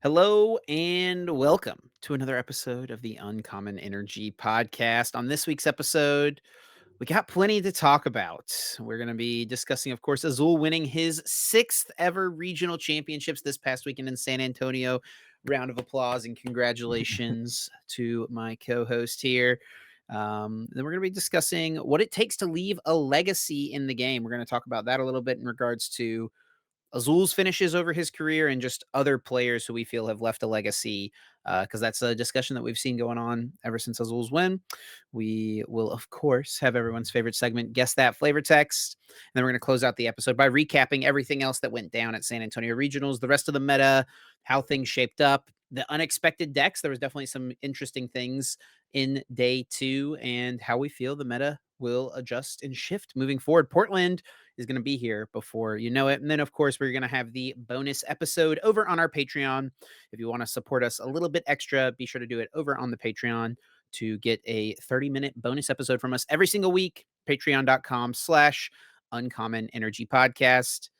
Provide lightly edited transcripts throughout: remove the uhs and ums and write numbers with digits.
Hello and welcome to another episode of the Uncommon Energy Podcast. On this week's episode, we got plenty to talk about. We're going to be discussing, of course, Azul winning his sixth ever regional championships this past weekend in San Antonio. Round of applause and congratulations to my co host here. Then we're going to be discussing what it takes to leave a legacy in the game. We're going to talk about that a little bit in regards to Azul's finishes over his career and just other players who we feel have left a legacy, because that's a discussion that we've seen going on ever since Azul's win. We will, of course, have everyone's favorite segment, Guess That Flavor Text. And then we're going to close out the episode by recapping everything else that went down at San Antonio Regionals, the rest of the meta, how things shaped up, the unexpected decks. There was definitely some interesting things in day two, and how we feel the meta will adjust and shift moving forward. Portland is going to be here before you know it. And then, of course, we're going to have the bonus episode over on our Patreon. If you want to support us a little bit extra, be sure to do it over on the Patreon to get a 30-minute bonus episode from us every single week. Patreon.com/Uncommon Energy Podcast.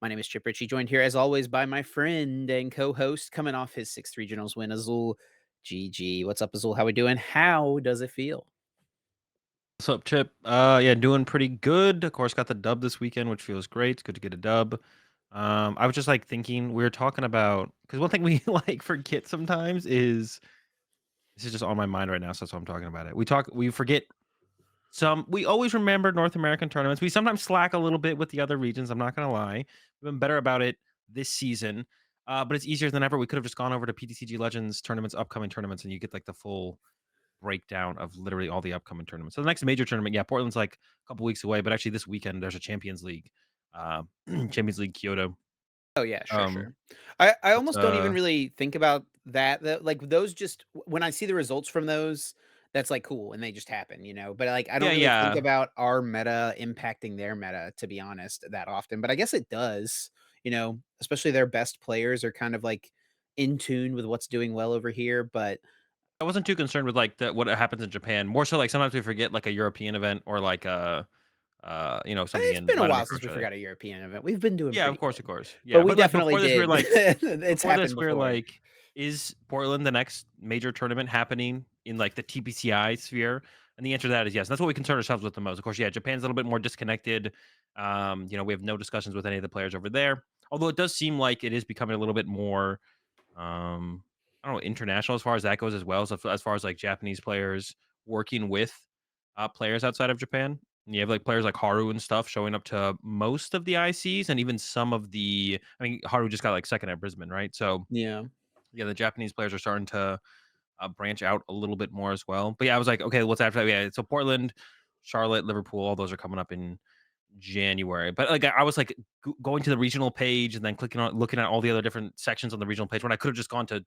My name is Chip Ritchie, joined here as always by my friend and co-host coming off his sixth regionals win, Azul. GG. What's up, Azul? How we doing? How does it feel? What's up, Chip? Yeah, doing pretty good. Of course, got the dub this weekend, which feels great. It's good to get a dub. I was just like thinking we were talking about because one thing we like forget sometimes is this is just on my mind right now, so that's why I'm talking about it. We forget some. We always remember North American tournaments. We sometimes slack a little bit with the other regions. I'm not gonna lie. We've been better about it this season, but it's easier than ever. We could have just gone over to PTCG Legends tournaments, upcoming tournaments, and you get like the full breakdown of literally all the upcoming tournaments. So the next major tournament, yeah, Portland's like a couple weeks away, but actually this weekend there's a Champions League, uh, Champions League Kyoto. Oh yeah, sure, Um, sure. I it's almost don't even really think about that, like, those just when I see the results from those, that's, like, cool, and they just happen, But, like, I yeah, don't really think yeah. about our meta impacting their meta, to be honest, that often, but I guess it does, especially their best players are kind of, like, in tune with what's doing well over here, but I wasn't too concerned with like the what happens in Japan. More so like sometimes we forget like a European event or like something it's in been a Latin while America or since we Australia. forgot a European event. We've been doing Yeah, pretty of good, course. but Yeah, we but like definitely before this, we were did. like, It's happened before. is Portland the next major tournament happening in like the TPCI sphere? And the answer to that is yes. That's what we concern ourselves with the most. Of course, yeah, Japan's a little bit more disconnected. We have no discussions with any of the players over there. Although it does seem like it is becoming a little bit more, um, I don't know, international as far as that goes as well. So as far as like Japanese players working with players outside of Japan. And you have like players like Haru and stuff showing up to most of the ICs and even some of the. I mean, Haru just got like second at Brisbane, right? So Yeah. yeah, the Japanese players are starting to branch out a little bit more as well. But yeah, I was like, okay, what's after that? Yeah, so Portland, Charlotte, Liverpool, all those are coming up in January. But like, I was like going to the regional page and then clicking on looking at all the other different sections on the regional page when I could have just gone to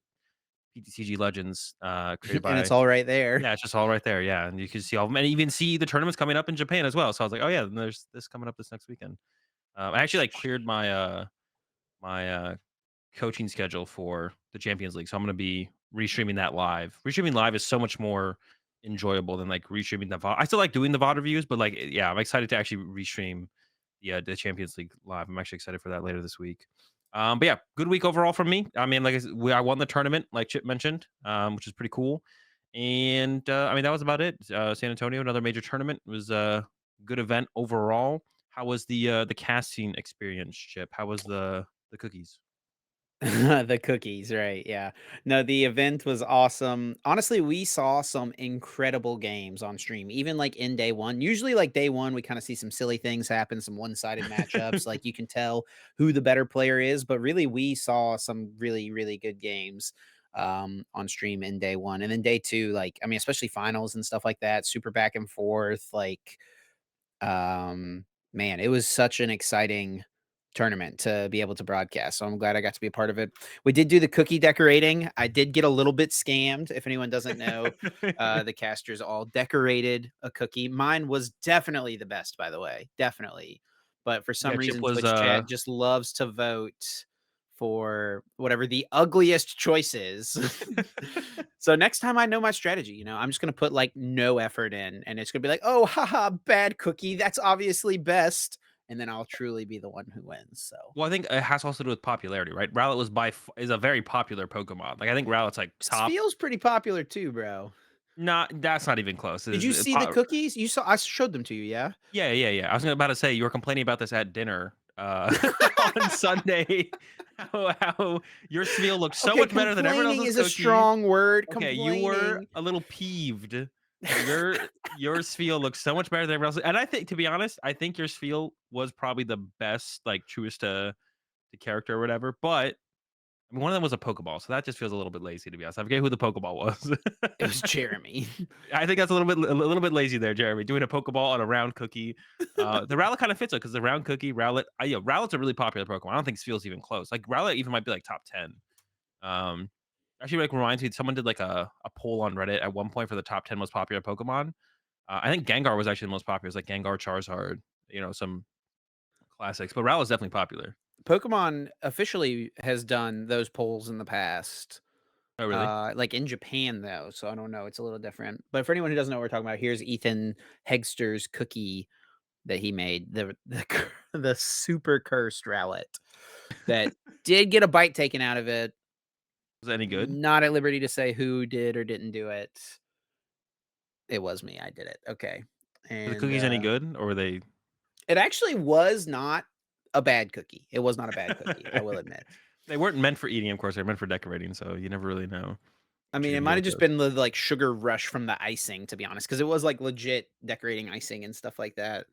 PTCG Legends, created And it's by. all right there. Yeah, it's just all right there. Yeah, and you can see all of them, and even see the tournaments coming up in Japan as well. So I was like, oh yeah, then there's this coming up this next weekend. I actually like cleared my coaching schedule for the Champions League, so I'm gonna be restreaming that live. Restreaming live is so much more enjoyable than like restreaming the VOD. I still like doing the VOD reviews, but like, yeah, I'm excited to actually restream the Champions League live. I'm actually excited for that later this week. But yeah, good week overall from me. I mean, like I won the tournament, like Chip mentioned, which is pretty cool. And I mean, that was about it. San Antonio, another major tournament, it was a good event overall. How was the casting experience, Chip? How was the cookies? The cookies, right, yeah. No, the event was awesome. Honestly, we saw some incredible games on stream, even, like, in day 1. Usually, like, day 1, we kinda see some silly things happen, some one-sided matchups, like, you can tell who the better player is, but really, we saw some really, really good games, on stream in day 1, and then day 2, like, I mean, especially finals and stuff like that, super back and forth, like, man, it was such an exciting tournament to be able to broadcast. So I'm glad I got to be a part of it. We did do the cookie decorating. I did get a little bit scammed. If anyone doesn't know, the casters all decorated a cookie. Mine was definitely the best, by the way, definitely. But for some Yeah, Chip reason, was Twitch chat just loves to vote for whatever the ugliest choice is. So next time I know my strategy, I'm just gonna put like no effort in, and it's gonna be like, oh, haha, bad cookie. That's obviously best. and then I'll truly be the one who wins. So Well, I think it has also to do with popularity, right? Rowlet was is a very popular Pokemon. Like I think Rowlet's like top. feels pretty popular too, bro. Not that's not even close. Did you see the cookies? You saw I showed them to you, yeah? Yeah, yeah, yeah. I was about to say you were complaining about this at dinner on Sunday. How your spiel looked so Okay, much better than everyone complaining else's is a cookie. strong word. Okay, you were Complaining. a little peeved that your spiel looks so much better than everyone else's. And I think, to be honest, I think your spiel was probably the best, like truest to character or whatever. But I mean, one of them was a Pokeball, so that just feels a little bit lazy, to be honest. I forget who the Pokeball was. It was Jeremy. I think that's a little bit lazy there, Jeremy, doing a Pokeball on a round cookie. The Rowlet kind of fits it because the round cookie, Rowlet, yeah, Rowlet's a really popular Pokemon. I don't think Spheal's even close. Like Rowlet even might be like top 10. Um, Actually, like reminds me, someone did like a poll on Reddit at one point for the top 10 most popular Pokemon. I think Gengar was actually the most popular. It's like Gengar, Charizard, some classics, but Rowlet's definitely popular. Pokemon officially has done those polls in the past. Oh, really? Like in Japan though, so I don't know, it's a little different. But for anyone who doesn't know what we're talking about, here's Ethan Hegster's cookie that he made, the super cursed Rowlet that did get a bite taken out of it. Was it any good? Not at liberty to say who did or didn't do it. It was me, I did it, okay. Were the And, cookies any good, or were they? it actually was not a bad cookie. It was not a bad cookie, I will admit. They weren't meant for eating, of course. They're meant for decorating, so you never really know I what mean, you're it gonna get might have with just those. been the, like, sugar rush from the icing, to be honest, because it was, like, legit decorating icing and stuff like that.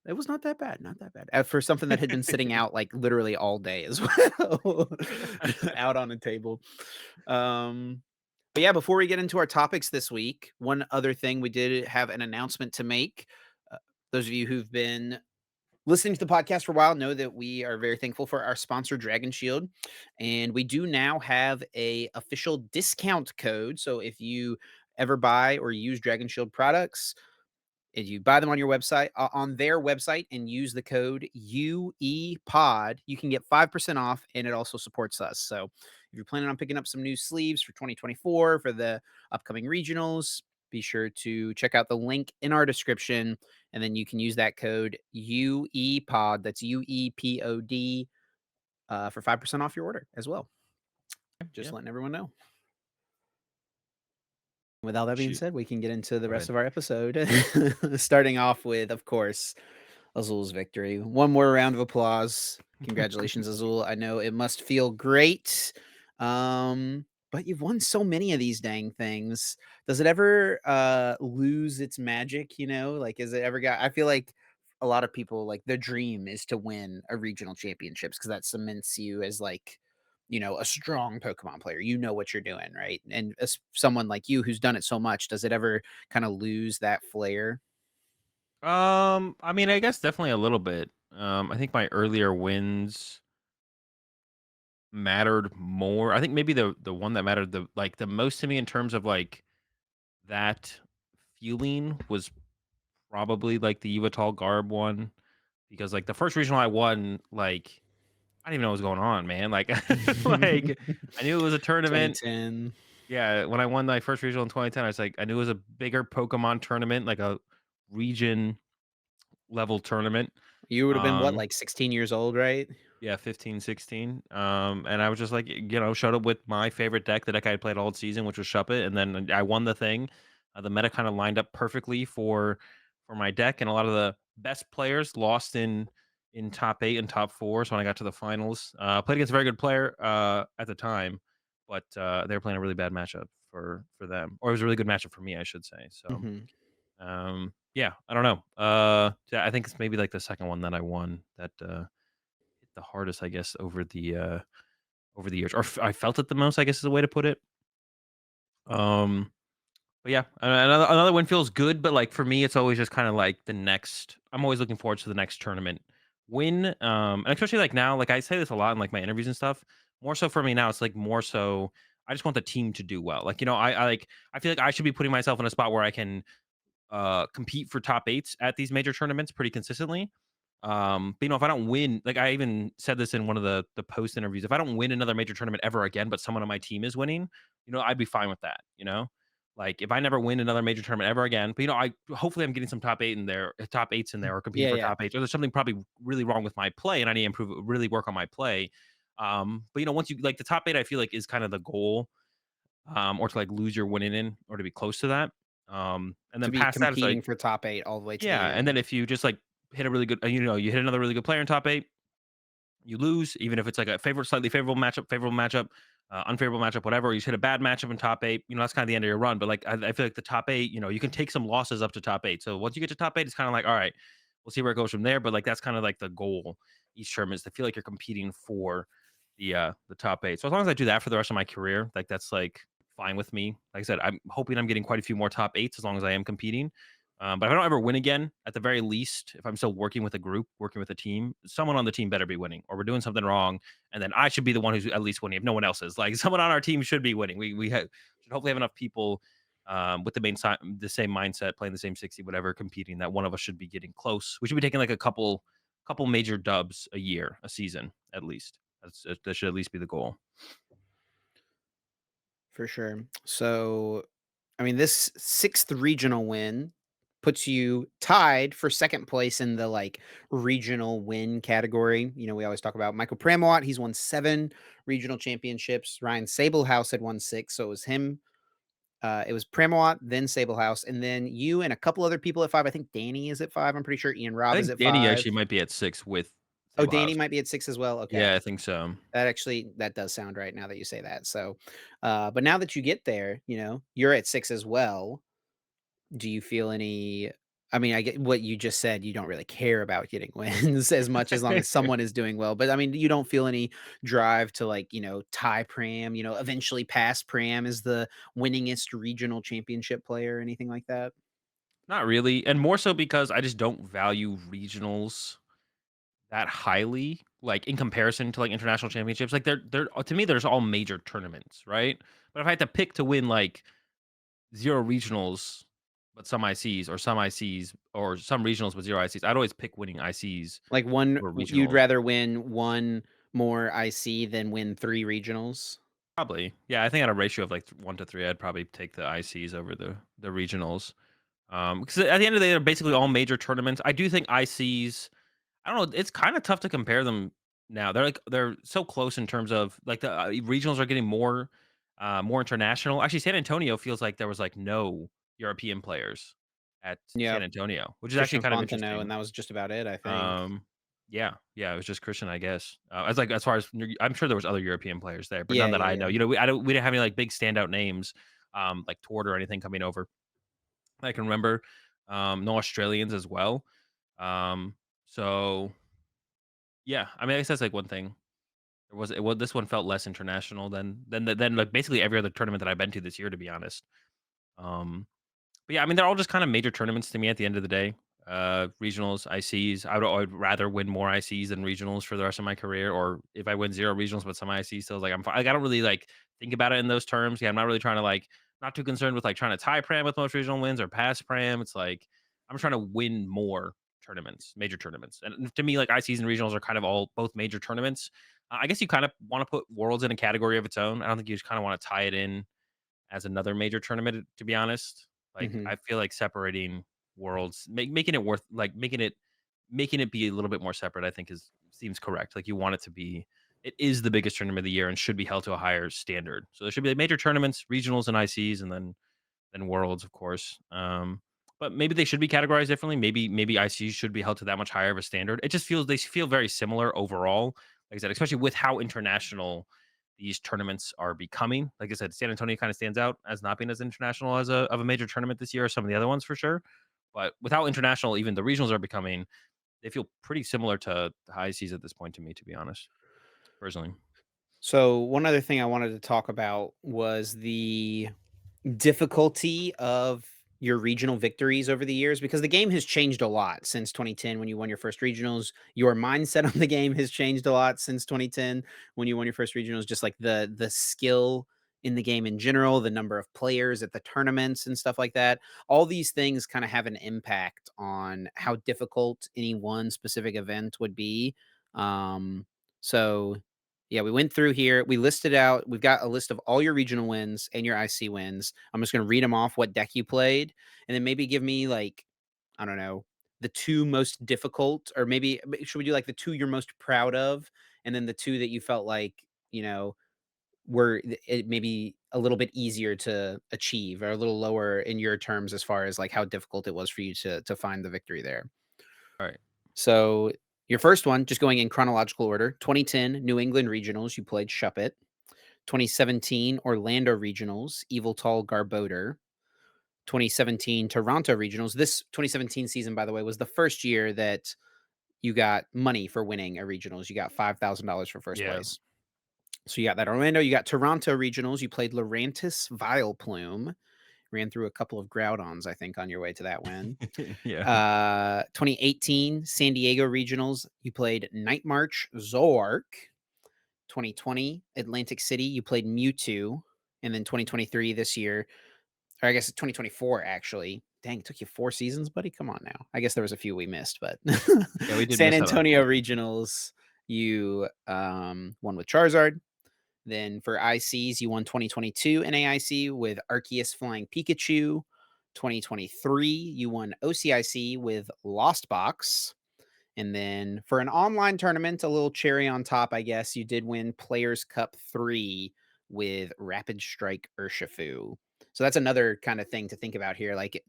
It was not that bad, not that bad. For something that had been sitting out, like, literally all day as well, out on a table. Um, but yeah, before we get into our topics this week, one other thing, we did have an announcement to make. Uh, those of you who've been listening to the podcast for a while know that we are very thankful for our sponsor Dragon Shield, and we do now have a official discount code. So if you ever buy or use Dragon Shield products, if you buy them on your website, on their website, and use the code UEPOD, you can get 5% off, and it also supports us. So if you're planning on picking up some new sleeves for 2024 for the upcoming regionals, be sure to check out the link in our description, and then you can use that code UEPOD. That's UEPOD for 5% off your order as well. Just Yeah. letting everyone know. With all that being Shoot. said, we can get into the Go rest ahead. of our episode. Starting off with, of course, Azul's victory. One more round of applause. Congratulations, Azul. I know it must feel great. But you've won so many of these dang things. Does it ever lose its magic, Like is it ever got I feel like a lot of people like their dream is to win a regional championships because that cements you as like a strong Pokemon player. You know what you're doing, right? And as someone like you who's done it so much, does it ever kind of lose that flair? I mean, I guess definitely a little bit. I think my earlier wins mattered more. I think maybe the one that mattered the most to me in terms of like that feeling was probably like the Yveltal Garb one, because like the first regional I won, like I didn't even know what was going on, man. Like like I knew it was a tournament. 2010. Yeah, when I won my first regional in 2010, I was like, I knew it was a bigger Pokemon tournament, like a region level tournament. You would have been what, Um, like 16 years old, right? yeah, 15, 16. And I was just like, showed up with my favorite deck, the deck I had played all season, which was Shuppet, and then I won the thing. The meta kind of lined up perfectly for my deck, and a lot of the best players lost in top 8 and top 4. So when I got to the finals, played against a very good player at the time, but they were playing a really bad matchup for them, or it was a really good matchup for me, I should say. So Mhm. yeah, I don't know. Yeah, I think it's maybe like the second one that I won that hit the hardest, I guess, over the years, or I felt it the most, I guess is the way to put it. Um, but yeah, another win feels good, but like for me, it's always just kind of like the next. I'm always looking forward to the next tournament win. And especially like now, like I say this a lot in like my interviews and stuff. More so for me now, it's like more so. I just want the team to do well. Like I like I feel like I should be putting myself in a spot where I can compete for top eights at these major tournaments pretty consistently. But if I don't win, like I even said this in one of the post interviews, if I don't win another major tournament ever again, but someone on my team is winning, I'd be fine with that. Like, if I never win another major tournament ever again, but, I hopefully I'm getting some top 8 in there top 8s in there or competing Yeah, for yeah. top 8s, or there's something probably really wrong with my play, and I need to really work on my play. But, once you like, the top 8, I feel like is kind of the goal, or to, like, lose your winning in or to be close to that. And To then be past that, it's like competing for top 8 all the way to the yeah, and then end. if you just, like, hit a really good you hit another really good player in top 8, you lose, even if it's like a slightly favorable matchup, unfavorable matchup, whatever. You hit a bad matchup in top 8, that's kind of the end of your run. But like, I feel like the top 8, you can take some losses up to top 8. So once you get to top 8, it's kind of like, all right, we'll see where it goes from there. But like, that's kind of like the goal each term is to feel like you're competing for the top 8. So as long as I do that for the rest of my career, like that's like fine with me. Like I said, I'm hoping I'm getting quite a few more top 8s as long as I am competing. But if I don't ever win again, at the very least, if I'm still working with a group, working with a team, someone on the team better be winning, or we're doing something wrong, and then I should be the one who's at least winning if no one else is. Like someone on our team should be winning. Should hopefully have enough people with the same mindset, playing the same 60, whatever, competing. That one of us should be getting close. We should be taking like a couple major dubs a year, a season at least. That should at least be the goal. For sure. So, I mean, this 6th regional win puts you tied for 2nd place in the, like, regional win category. We always talk about Michael Pramawat, he's won 7 regional championships. Ryan Sablehouse had won 6, so it was him. It was Pramawat, then Sablehouse, and then you and a couple other people at 5. I think Danny is at 5, I'm pretty sure Ian I Robb is think at Danny 5. actually might be at 6 with Oh, Table Danny House. might be at 6 as well? Yeah, Okay. I think so. That does sound right now that you say that. So, but now that you get there, you're at 6 as well. Do you feel any I mean, I get what you just said, you don't really care about getting wins as much as long as someone is doing well, but, I mean, you don't feel any drive to, like, tie Pram, eventually pass Pram as the winningest regional championship player or anything like that? Not really, and more so because I just don't value regionals that highly, like, in comparison to, like, international championships. Like, they're to me, there's all major tournaments, right? But if I had to pick to win, like, 0 regionals, but some ICs, or some ICs, or some regionals with 0 ICs, I'd always pick winning ICs Like, or you'd regionals. rather win 1 more IC than win 3 regionals? Probably. Yeah, I think at a ratio of, like, 1 to 3, I'd probably take the ICs over the regionals. Because at the end of the day, they're basically all major tournaments. I do think ICs I don't know, it's kinda tough to compare them now. They're so close in terms of, like, the, regionals are getting more international. Actually, San Antonio feels like there was, like, no European players at Yeah. San Antonio, which is actually Christian kind of Fontenot, interesting. and that was just about it, I think. Um, yeah, yeah, it was just Christian, I guess. As far as I'm sure there was other European players there, but Yeah, none that yeah, I know. yeah. We didn't have any, like, big standout names, like Tord or anything coming over. I can remember, no Australians as well. So yeah, I mean, I guess that's, like, one thing. This one felt less international than, like, basically every other tournament that I've been to this year, to be honest. Um but yeah, I mean, they're all just kind of major tournaments to me at the end of the day. Regionals, ICs. I'd rather win more ICs than regionals for the rest of my career. Or if I win 0 regionals but some ICs, still like like, I don't really like think about it in those terms. Yeah, I'm not really trying to like not too concerned with like trying to tie Pram with most regional wins or pass Pram. It's like I'm trying to win more tournaments, major tournaments. And to me, like ICs and regionals are kind of all both major tournaments. I guess you kind of want to put Worlds in a category of its own. I don't think you just kind of want to tie it in as another major tournament, to be honest. Like, Mhm. I feel like separating worlds, making it worth like, making it be a little bit more separate, I think is seems correct. Like, you want it to be it is the biggest tournament of the year and should be held to a higher standard. So there should be like major tournaments, regionals, and ICs, and then worlds, of course. But maybe they should be categorized differently. Maybe ICs should be held to that much higher of a standard. It just feels they feel very similar overall. Like I said, especially with how international these tournaments are becoming. Like I said, San Antonio kind of stands out as not being as international as a major tournament this year, as some of the other ones for sure. But with how international even the regionals are becoming, they feel pretty similar to the high seas at this point to me, to be honest, personally. So, one other thing I wanted to talk about was the difficulty of your regional victories over the years because the game has changed a lot since 2010 when you won your first regionals. Your mindset on the game has changed a lot since 2010 when you won your first regionals. Just like the skill in the game in general, the number of players at the tournaments and stuff like that. All these things kind of have an impact on how difficult any one specific event would be. So Yeah, we went through here. We listed out. We've got a list of all your regional wins and your IC wins. I'm just going to read them off. What deck you played, and then maybe give me like, I don't know, the two most difficult, or maybe should we do like the two you're most proud of, and then the two that you felt like were it maybe a little bit easier to achieve or a little lower in your terms as far as like how difficult it was for you to find the victory there. All right. So your first one, just going in chronological order, 2010 New England Regionals, you played Shuppet. 2017 Orlando Regionals, Evil Tall Garbodor. 2017 Toronto Regionals. This 2017 season, by the way, was the first year that you got money for winning a regionals. You got $5,000 for first Yeah. place. So you got that Orlando. You got Toronto Regionals. You played Lurantis Vileplume. Ran through a couple of Groudons, I think, on your way to that win. Yeah. 2018 San Diego Regionals, you played Night March Zoroark. 2020 Atlantic City, you played Mewtwo. And then 2023 this year, or I guess 2024 actually. Dang, it took you 4 seasons, buddy. Come on now. I guess there was a few we missed, but Yeah, we did San miss out on a Antonio few. Regionals, you won with Charizard. Then for ICs, you won 2022 NAIC with Arceus Flying Pikachu. 2023, you won OCIC with Lost Box. And then for an online tournament, a little cherry on top, I guess, you did win Players Cup 3 with Rapid Strike Urshifu. So that's another kind of thing to think about here. Like,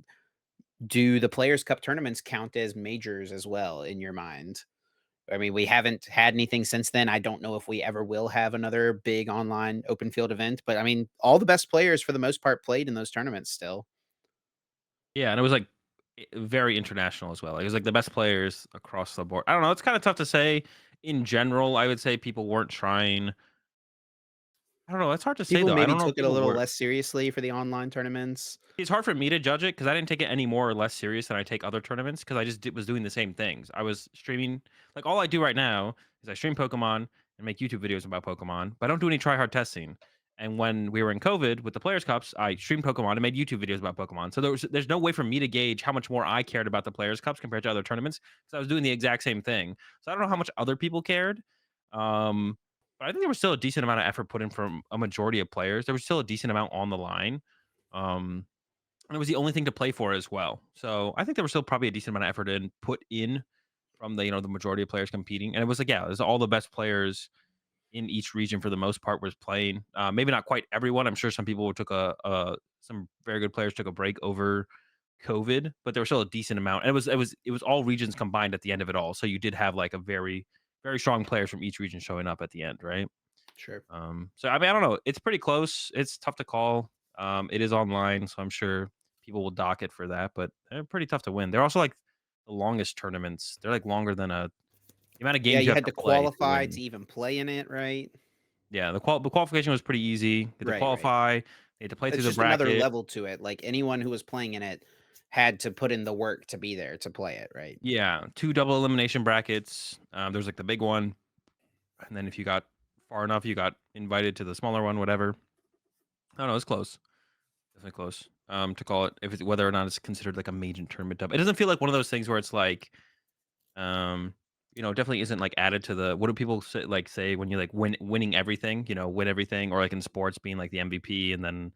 do the Players Cup tournaments count as majors as well in your mind? I mean, we haven't had anything since then. I don't know if we ever will have another big online open field event, but I mean, all the best players for the most part played in those tournaments still. Yeah, and it was like very international as well. It was like the best players across the board. I don't know. It's kind of tough to say. In general, I would say people weren't trying. I don't know. It's hard to say People though. I maybe don't know if took it a people little were. less seriously for the online tournaments. It's hard for me to judge it because I didn't take it any more or less serious than I take other tournaments because I just was doing the same things. I was streaming like all I do right now is I stream Pokemon and make YouTube videos about Pokemon, but I don't do any try hard testing. And when we were in COVID with the Players Cups, I streamed Pokemon and made YouTube videos about Pokemon. So there's no way for me to gauge how much more I cared about the Players Cups compared to other tournaments because I was doing the exact same thing. So I don't know how much other people cared. Um, but I think there was still a decent amount of effort put in from a majority of players. There was still a decent amount on the line. Um, and it was the only thing to play for as well. So I think there was still probably a decent amount of effort in put in from the majority of players competing. And it was like, yeah, it was all the best players in each region for the most part was playing. Maybe not quite everyone. I'm sure some people took some very good players took a break over COVID, but there was still a decent amount. And it was all regions combined at the end of it all. So you did have like a very, very strong players from each region showing up at the end, right? Sure. So I mean, I don't know. It's pretty close. It's tough to call. It is online, so I'm sure people will dock it for that, but they're pretty tough to win. They're also like the longest tournaments. They're like longer than the amount of Yeah, games you you have had to to play to qualify to win. even play in it, right? Yeah, the qualification was pretty easy. You had to Right, right. qualify. They had to play through It's the just another bracket. level to it. Like anyone who was playing in it had to put in the work to be there to play it, right? Yeah, two double elimination brackets. There's like the big one, and then if you got far enough, you got invited to the smaller one. Whatever. I don't know. It's close. Definitely close. To call it if it's whether or not it's considered like a major tournament dub. It doesn't feel like one of those things where it's like, um, definitely isn't like added to the what do people say when you like winning everything, win everything, or like in sports being like the MVP and then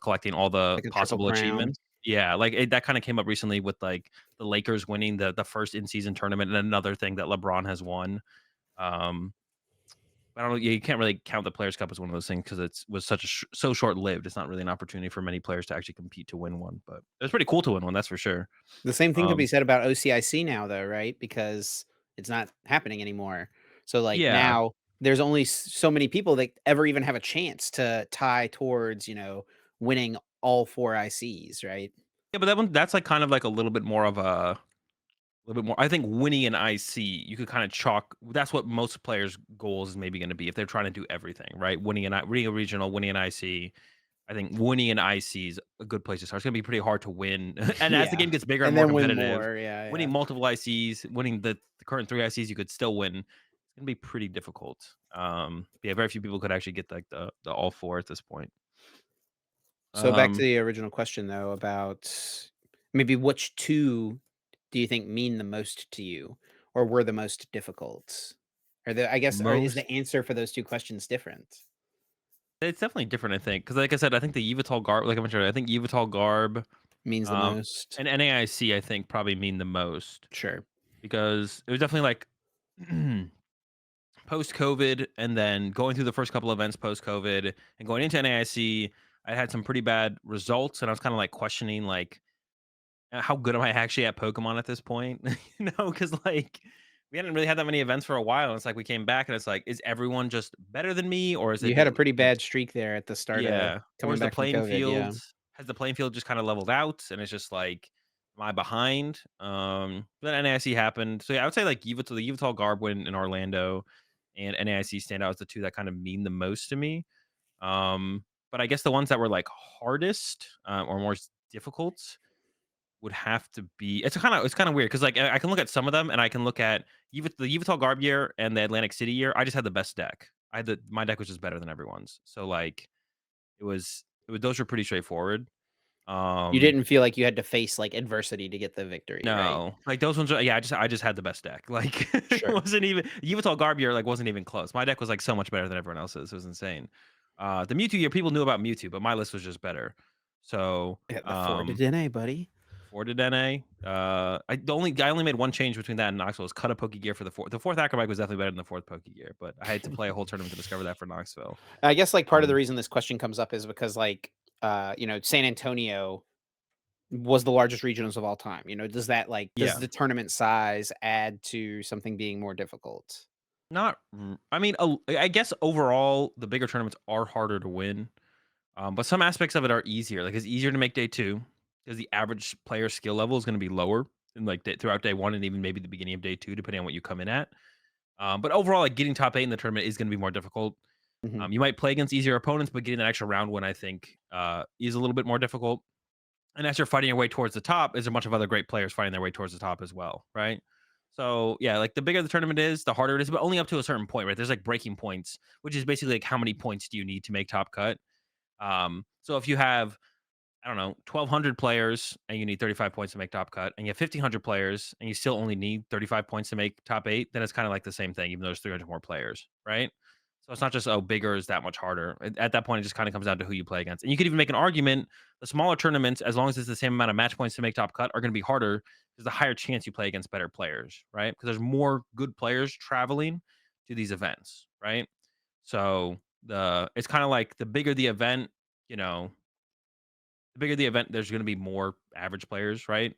collecting all the Like a triple possible crown. achievements. Yeah, like that kind of came up recently with like the Lakers winning the first in season tournament and another thing that LeBron has won. Um, I don't know. Yeah, you can't really count the Players Cup as one of those things because it was so short lived. It's not really an opportunity for many players to actually compete to win one. But it was pretty cool to win one, that's for sure. The same thing could be Um, said about OCIC now though, right? Because it's not happening anymore. So like yeah, now there's only so many people that ever even have a chance to tie towards, winning all 4 ICs, right? yeah, but that's like kind of like a little bit more of a little bit more. I think winning an IC, you could kind of chalk. That's what most players' goals is maybe going to be if they're trying to do everything right. Winning a regional, winning an IC. I think winning an IC is a good place to start. It's gonna be pretty hard to win, and as the Yeah. game gets bigger and And more then win competitive, more. Yeah, winning yeah. multiple ICs, winning the current 3 ICs you could still win, it's gonna be pretty difficult. Yeah, very few people could actually get like the all 4 at this point. So back to Um, the original question though about maybe which 2 do you think mean the most to you or were the most difficult? Or the I guess or is Most the answer for those 2 questions different? it's definitely different, I think, because like I said, I think the Evital garb, like I mentioned, I think Evital garb, Means the um, most. and NAIC, I think, probably mean the most Sure. because it was definitely like post COVID, and then going through the first couple events post COVID, and going into NAIC, I had some pretty bad results, and I was kind of like questioning like how good am I actually at Pokemon at this point? Because like we hadn't really had that many events for a while. And it's like we came back, and it's like, is everyone just better than me, or is You it had a pretty bad streak there at the start of yeah, or coming is the back from playing COVID, yeah. field has the playing field just kind of leveled out, and it's just like, am I behind? Then NAIC happened, so yeah, I would say like the Yveltal Garb win in Orlando, and NAIC stand out as the two that kind of mean the most to me. But I guess the ones that were like hardest or more difficult would have to be it's kind of weird because like I can look at some of them and I can look at the Yveltal Garb year and the Atlantic City year. I just had the best deck. My deck was just better than everyone's. So like it was those were pretty straightforward. You Um, didn't feel like you had to face, like, adversity to get the victory, right? no, like those ones are yeah, I just had the best deck. Like it Sure. wasn't even Yveltal Garb year like wasn't even close. My deck was like so much better than everyone else's. It was insane. The Mewtwo year, people knew about Mewtwo, but my list was just better. So Yeah, the 4 to NA, buddy. 4 to NA. I only made one change between that and Knoxville is cut a Pokegear for the fourth. The fourth Acrobat was definitely better than the fourth Pokegear, but I had to play a whole tournament to discover that for Knoxville. I guess, like, part of the Um, reason this question comes up is because, like, San Antonio was the largest regionals of all time, does that, like does yeah, the tournament size add to something being more difficult? not. I mean, I guess overall the bigger tournaments are harder to win, but some aspects of it are easier. Like it's easier to make day two because the average player skill level is going to be lower in like throughout day one and even maybe the beginning of day two, depending on what you come in at. But overall, like getting top eight in the tournament is going to be more difficult. Mhm. You might play against easier opponents, but getting that extra round win, I think, is a little bit more difficult. And as you're fighting your way towards the top, is a bunch of other great players fighting their way towards the top as well, right? So yeah, like the bigger the tournament is, the harder it is, but only up to a certain point, right? There's like breaking points, which is basically like how many points do you need to make top cut. So if you have I don't know, 1,200 players and you need 35 points to make top cut, and you have 1,500 players and you still only need 35 points to make top eight, then it's kind of like the same thing, even though there's 300 more players, right? So it's not just, oh, bigger is that much harder. At that point, it just kind of comes down to who you play against. And you could even make an argument the smaller tournaments, as long as it's the same amount of match points to make top cut, are going to be harder. There's a higher chance you play against better players, right? Because there's more good players traveling to these events, right? So it's kind of like the bigger the event, you know, the bigger the event, there's gonna be more average players, right?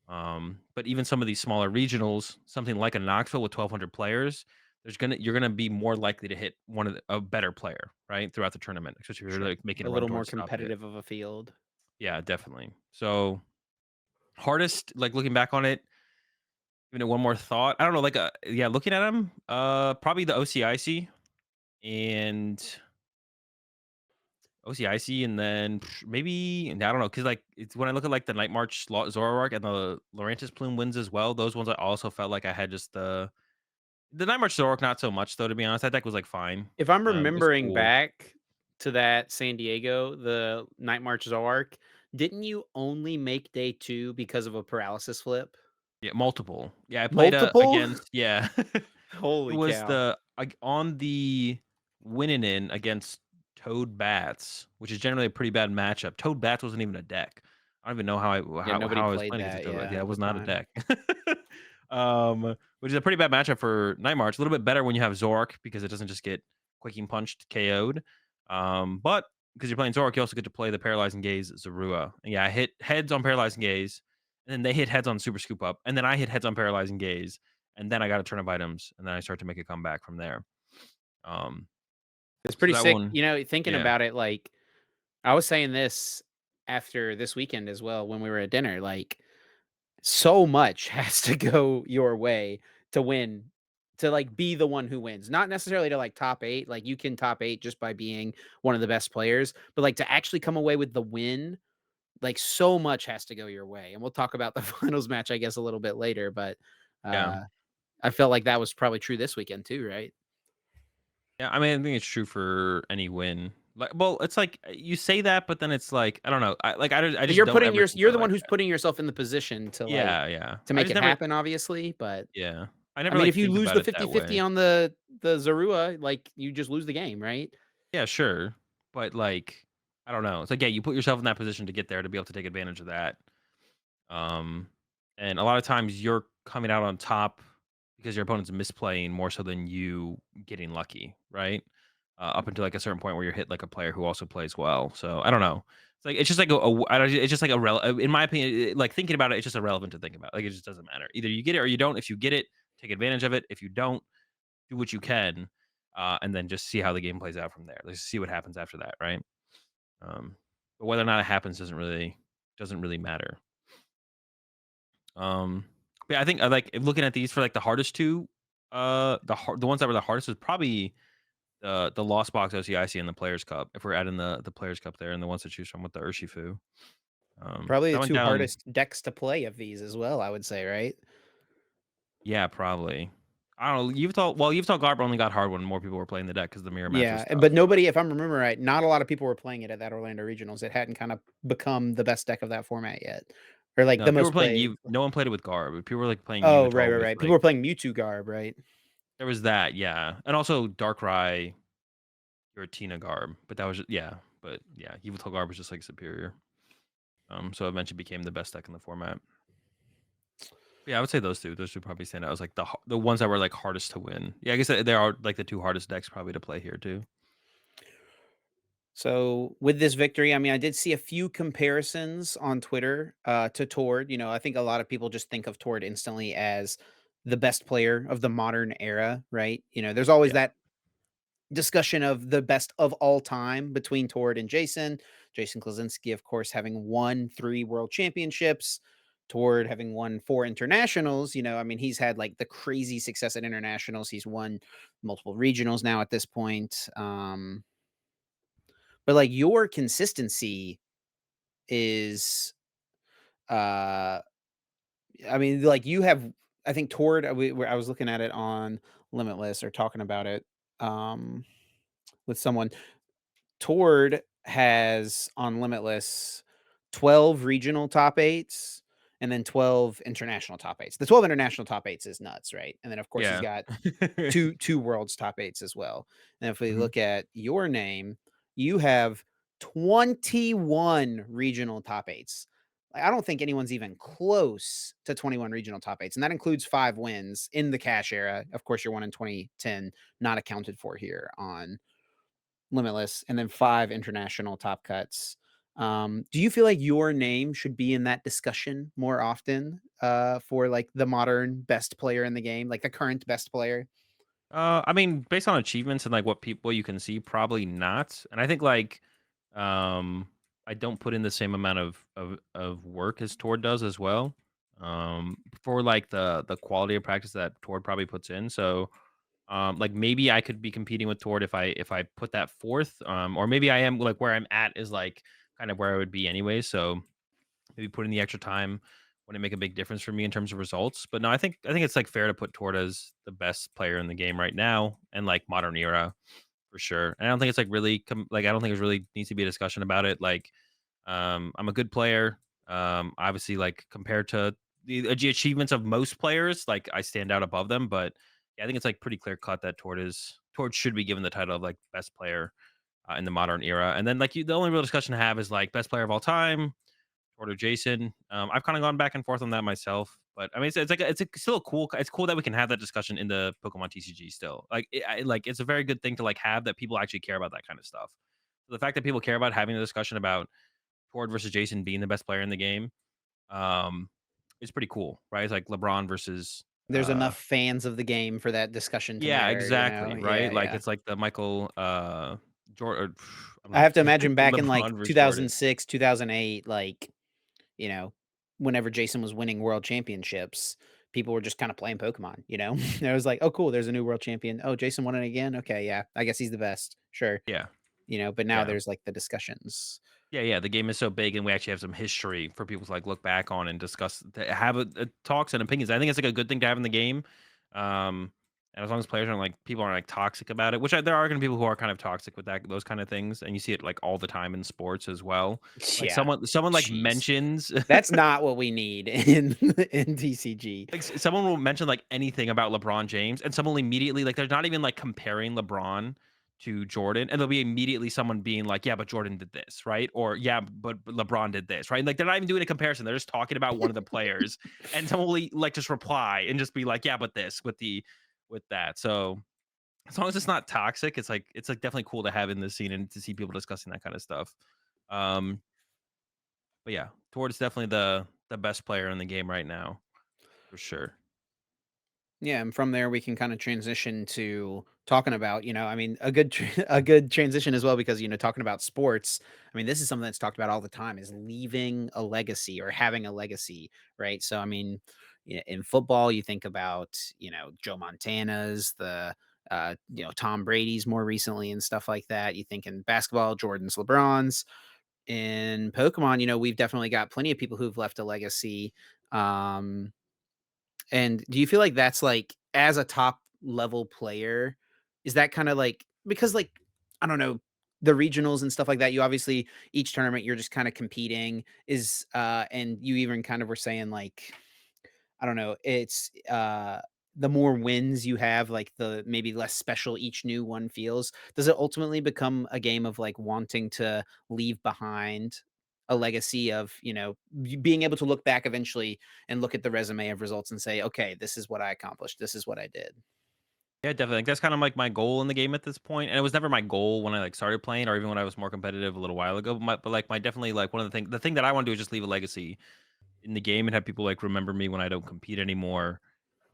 But even some of these smaller regionals, something like a Knoxville with 1,200 players, you're gonna be more likely to hit a better player, right, throughout the tournament, especially if you're Sure. like making A a run little more towards the top eight. competitive of a field. Yeah, definitely. So hardest, like looking back on it, giving it one more thought. I don't know, like yeah, looking at them, probably the OCIC and OCIC, and then maybe I don't know because like it's when I look at like the Night March Zoroark and the Laurentis Plume wins as well. Those ones I also felt like I had just the Night March Zoroark not so much though, to be honest. That deck was like fine. If I'm It was remembering cool. back to that San Diego, the Night March Zoark, didn't you only make day 2 because of a paralysis flip? Yeah, multiple. Yeah, I played Multiple? against yeah. It Holy was cow. the like on the winning in against Toad Bats, which is generally a pretty bad matchup. Toad Bats wasn't even a deck. I don't even know Yeah, nobody how I was played playing against that, the Toad Bats. yeah, Yeah, it at the was not a time. deck. Which is a pretty bad matchup for Night March. A little bit better when you have Zork because it doesn't just get quicking punched KO'd. But because you're playing Zork, you also get to play the Paralyzing Gaze Zorua. And yeah, I hit heads on Paralyzing Gaze, and then they hit heads on Super Scoop Up, and then I hit heads on Paralyzing Gaze, and then I got a turn of items, and then I start to make a comeback from there. Um, It's so pretty that sick, one, thinking yeah, about it, like, I was saying this after this weekend as well when we were at dinner, like, so much has to go your way to win, to, like, be the one who wins. Not necessarily to, like, top 8, like, you can top 8 just by being one of the best players, but, like, to actually come away with the win, like, so much has to go your way, and we'll talk about the finals match, I guess, a little bit later, but, yeah, uh, I felt like that was probably true this weekend too, right? yeah. I mean, I think it's true for any win. Like, well, it's like you say that, but then it's like I don't know. I But just don't ever think you're about the it one like who's that. putting yourself in the position to, like, Yeah, yeah. to I make just it never, happen, obviously, but yeah, I I never mean, like if you think lose about the it that 50-50 way. on the the Zorua, like, you just lose the game, right? Yeah, sure. But like, I don't know. It's like, yeah, you put yourself in that position to get there to be able to take advantage of that. Um, and a lot of times you're coming out on top because your opponent's misplaying more so than you getting lucky, right? Up until like a certain point where you're hit like a player who also plays well. So I don't know. It's like it's just like I don't, it's just like in my opinion, like thinking about it, it's just irrelevant to think about. Like it just doesn't matter. Either you get it or you don't. If you get it, take advantage of it. If you don't, do what you can, and then just see how the game plays out from there. Let's see what happens after that, right? Um, but whether or not it happens doesn't really matter. Um, but yeah, I think I like looking at these for like the hardest two. The ones that were the hardest was probably the Lost Box OCIC and the Players Cup. If we're adding the Players Cup there and the ones to choose from with the Urshifu. Probably That the went 2 down. hardest decks to play of these as well, I would say, right? Yeah, probably. I don't know. You've thought Garb only got hard when more people were playing the deck because the mirror match was Yeah, tough. but nobody, if I'm remembering right, not a lot of people were playing it at that Orlando Regionals. It hadn't kind of become the best deck of that format yet, or, like, No, the people were most playing played. Eve. No one played it with Garb. People were like playing Oh, right, Yveltal right, with right. People like were playing Mewtwo Garb, right? there was that, yeah, and also Darkrai Giratina Garb, but that was yeah, but yeah, Yveltal Garb was just like superior. So eventually became the best deck in the format. Yeah, I would say those two. Those two probably stand out as like the ones that were like hardest to win. Yeah, I guess they are like the two hardest decks probably to play here too. So with this victory, I mean, I did see a few comparisons on Twitter to Tord. You know, I think a lot of people just think of Tord instantly as the best player of the modern era, right? You know, there's always Yeah, that discussion of the best of all time between Tord and Jason. Jason Klaczynski, of course, having won 3 world championships. Tord having won 4 internationals. You know, I mean, he's had like the crazy success at internationals. He's won multiple regionals now at this point. But like your consistency is uh I mean, like you have, I think Tord, I was looking at it on Limitless or talking about it um with someone. Tord has on Limitless 12 regional top eights and then 12 international top eights. The 12 international top eights is nuts, right? And then of course he's yeah. got two worlds top eights as well. And if we Mhm. look at your name, you have 21 regional top eights. Like, I don't think anyone's even close to 21 regional top eights, and that includes 5 wins in the cash era. Of course, your one in 2010 not accounted for here on Limitless, and then 5 international top cuts. Do you feel like your name should be in that discussion more often for like the modern best player in the game, like the current best player? I mean, based on achievements and like what people you can see, probably not. And I think like, um, I don't put in the same amount of work as Tord does as well. For like the quality of practice that Tord probably puts in. So, like maybe I could be competing with Tord if I put that forth. Or maybe I am like where I'm at is like kind of where I would be anyway. So maybe put in the extra time wouldn't make a big difference for me in terms of results. But no, I think it's like fair to put Tord as the best player in the game right now and like modern era for sure. And I don't think it's like really like I don't think there's really needs to be a discussion about it. Like I'm a good player. Obviously like compared to the achievements of most players, like I stand out above them. But yeah, I think it's like pretty clear cut that Tord should be given the title of like best player in the modern era. And then like the only real discussion to have is like best player of all time or Jason. I've kind of gone back and forth on that myself, but I mean, it's like still a cool. It's cool that we can have that discussion in the Pokemon TCG still. Like, like it's a very good thing to like have that people actually care about that kind of stuff. So the fact that people care about having a discussion about Ford versus Jason being the best player in the game, um, is pretty cool, right? It's like LeBron versus. There's enough fans of the game for that discussion to Yeah, matter, you know? exactly, right? Yeah, Like yeah. it's like the Michael Jordan. I'm I like have to imagine the back in like LeBron versus Jordan. 2006, 2008, like, you know, whenever Jason was winning world championships, people were just kind of playing Pokemon, you know? It was like, "Oh, cool, there's a new world champion. Oh, Jason won it again? Okay, yeah, I guess he's the best. Sure." Yeah, You know, but now yeah. there's like the discussions. Yeah, yeah, the game is so big, and we actually have some history for people to like look back on and discuss, to have a talks and opinions. I think it's like a good thing to have in the game, um, And as long as players aren't like people aren't like toxic about it, which there are going to be people who are kind of toxic with that those kind of things, and you see it like all the time in sports as well. Like Yeah. someone like Jeez. mentions That's not what we need in TCG. like someone will mention like anything about LeBron James, and someone will immediately like they're not even like comparing LeBron to Jordan, and there'll be immediately someone being like, "Yeah, but Jordan did this, right?" Or "Yeah, but LeBron did this, right?" Like they're not even doing a comparison; they're just talking about one of the players, and someone will like just reply and just be like, "Yeah, but this with that." So as long as it's not toxic, it's like definitely cool to have in this scene and to see people discussing that kind of stuff. Um, but yeah, towards definitely the best player in the game right now for sure. Yeah, and from there we can kind of transition to talking about, I mean, a good a good transition as well because, talking about sports. I mean, this is something that's talked about all the time is leaving a legacy or having a legacy, right? So, I mean, in football, you think about, Joe Montana's, Tom Brady's more recently and stuff like that. You think in basketball, Jordan's, LeBron's. In Pokemon, we've definitely got plenty of people who've left a legacy. Um, and do you feel like that's, like, as a top level player, is that kinda like because, like, I don't know, the regionals and stuff like that, you obviously each tournament, you're just kinda competing and you even kind of were saying, like, I don't know, the more wins you have, like, the maybe less special each new one feels. Does it ultimately become a game of, like, wanting to leave behind a legacy of, being able to look back eventually and look at the resume of results and say, "Okay, this is what I accomplished. This is what I did." Yeah, definitely. Like, that's kind of like my goal in the game at this point, and it was never my goal when I like started playing, or even when I was more competitive a little while ago. But like my definitely like one of the thing that I want to do is just leave a legacy in the game and have people like remember me when I don't compete anymore.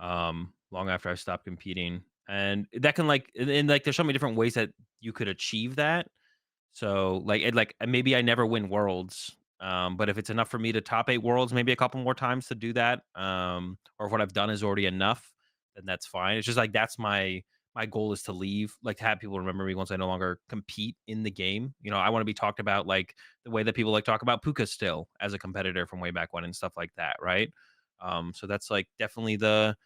Long after I stop competing, and that can like like there's so many different ways that you could achieve that. So, maybe I never win worlds, but if it's enough for me to top 8 worlds, maybe a couple more times to do that, or if what I've done is already enough, then that's fine. It's just like that's my goal is to leave, like to have people remember me once I no longer compete in the game. You know, I want to be talked about like the way that people like talk about Puka still as a competitor from way back when and stuff like that, right? So that's like definitely the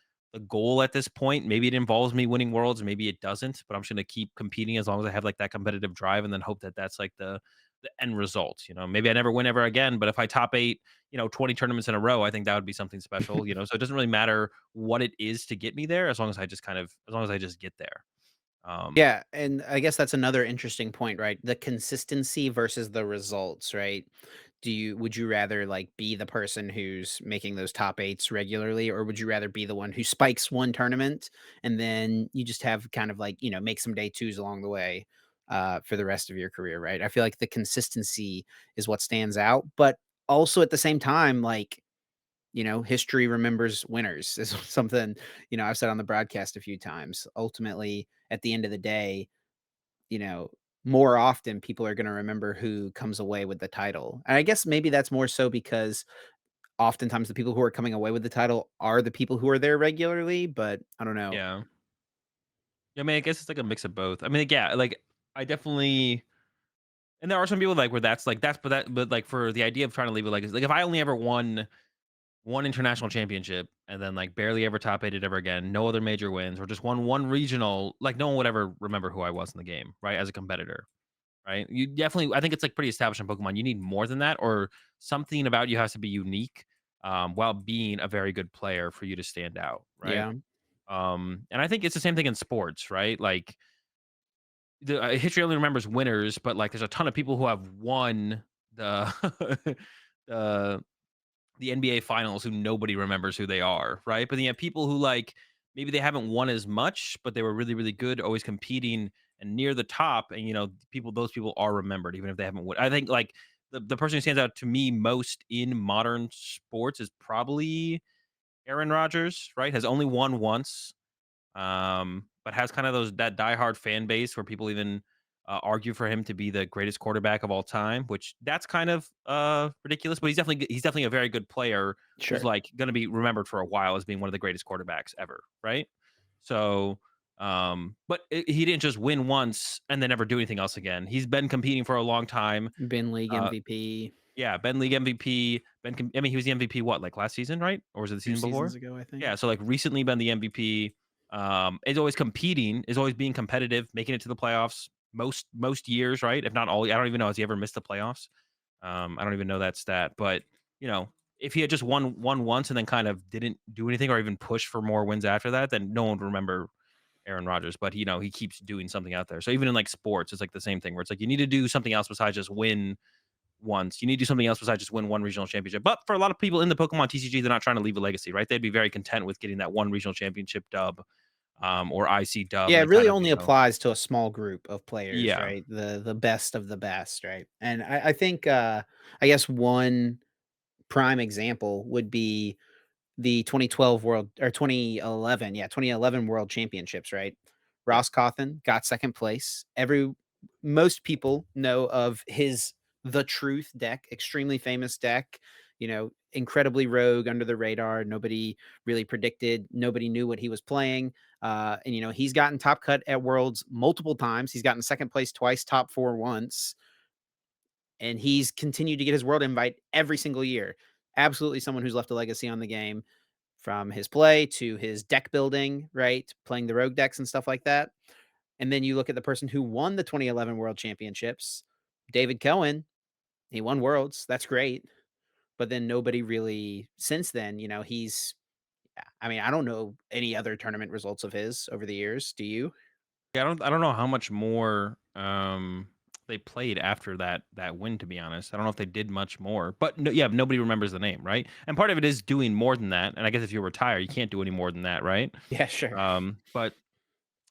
goal at this point. Maybe it involves me winning worlds, maybe it doesn't, but I'm just gonna keep competing as long as I have like that competitive drive, and then hope that that's like the end result. You know, maybe I never win ever again, but if I top eight, 20 tournaments in a row, I think that would be something special. You know, so it doesn't really matter what it is to get me there, as long as I just as long as I just get there. Um, Yeah, and I guess that's another interesting point, right? The consistency versus the results, right? Would you rather like be the person who's making those top eights regularly, or would you rather be the one who spikes one tournament and then you just have kind of like, make some day twos along the way for the rest of your career, right? I feel like the consistency is what stands out, but also at the same time, like, history remembers winners is something, I've said on the broadcast a few times. Ultimately, at the end of the day, you know, more often people are going to remember who comes away with the title. And I guess maybe that's more so because oftentimes the people who are coming away with the title are the people who are there regularly, but I don't know. yeah. Yeah, I mean, I guess it's like a mix of both. I mean, like, yeah, like I definitely and there are some people like where but like for the idea of trying to leave a legacy, like if I only ever won one international championship and then like barely ever top eight it ever again, no other major wins, or just won one regional, like no one would ever remember who I was in the game, right? As a competitor, right? You definitely, I think it's like pretty established in Pokemon. You need more than that, or something about you has to be unique, while being a very good player for you to stand out, right? Yeah. And I think it's the same thing in sports, right? Like the history only remembers winners, but like there's a ton of people who have won the the the NBA finals who nobody remembers who they are, right? But then you have people who like maybe they haven't won as much, but they were really, really good, always competing and near the top. And those people are remembered even if they haven't won. I think like the person who stands out to me most in modern sports is probably Aaron Rodgers, right? Has only won once, but has kind of that diehard fan base where people even argue for him to be the greatest quarterback of all time, which that's kind of ridiculous. But he's definitely a very good player who's Sure. like going to be remembered for a while as being one of the greatest quarterbacks ever, right? So, he didn't just win once and then never do anything else again. He's been competing for a long time. Bin League Uh, MVP yeah, Ben League MVP. I mean, he was the MVP what, like last season, right? Or was it the two season seasons before? ago, I think. Yeah, so like recently been the MVP. Is always competing, is always being competitive, making it to the playoffs most years, right? If not all, I don't even know has he ever missed the playoffs. I don't even know that stat, but you know, if he had just won once and then kind of didn't do anything or even push for more wins after that, then no one would remember Aaron Rodgers. But you know, he keeps doing something out there. So even in like sports, it's like the same thing where it's like you need to do something else besides just win once. You need to do something else besides just win one regional championship. But for a lot of people in the Pokemon TCG, they're not trying to leave a legacy, right? They'd be very content with getting that one regional championship dub, or IC dub, Yeah, and it then really kind of, only applies to a small group of players, yeah, right? The best of the best, right? And I think, I guess one prime example would be the 2012 World or 2011, yeah, 2011 World Championships, right? yeah. Ross Cawthon got 2nd place. Most people know of his The Truth deck, extremely famous deck, incredibly rogue, under the radar. Nobody really predicted, nobody knew what he was playing. And he's gotten top cut at Worlds multiple times. He's gotten 2nd place twice, top 4 once, and he's continued to get his world invite every single year. Absolutely someone who's left a legacy on the game from his play to his deck building, right? Playing the rogue decks and stuff like that. And then you look at the person who won the 2011 World Championships, David Cohen. He won Worlds. That's great. But then nobody really since then, I mean, I don't know any other tournament results of his over the years. Do you? Yeah, I don't know how much more they played after that win, to be honest. I don't know if they did much more. But no, yeah, nobody remembers the name, right? And part of it is doing more than that. And I guess if you retire, you can't do any more than that, right? Yeah, sure. But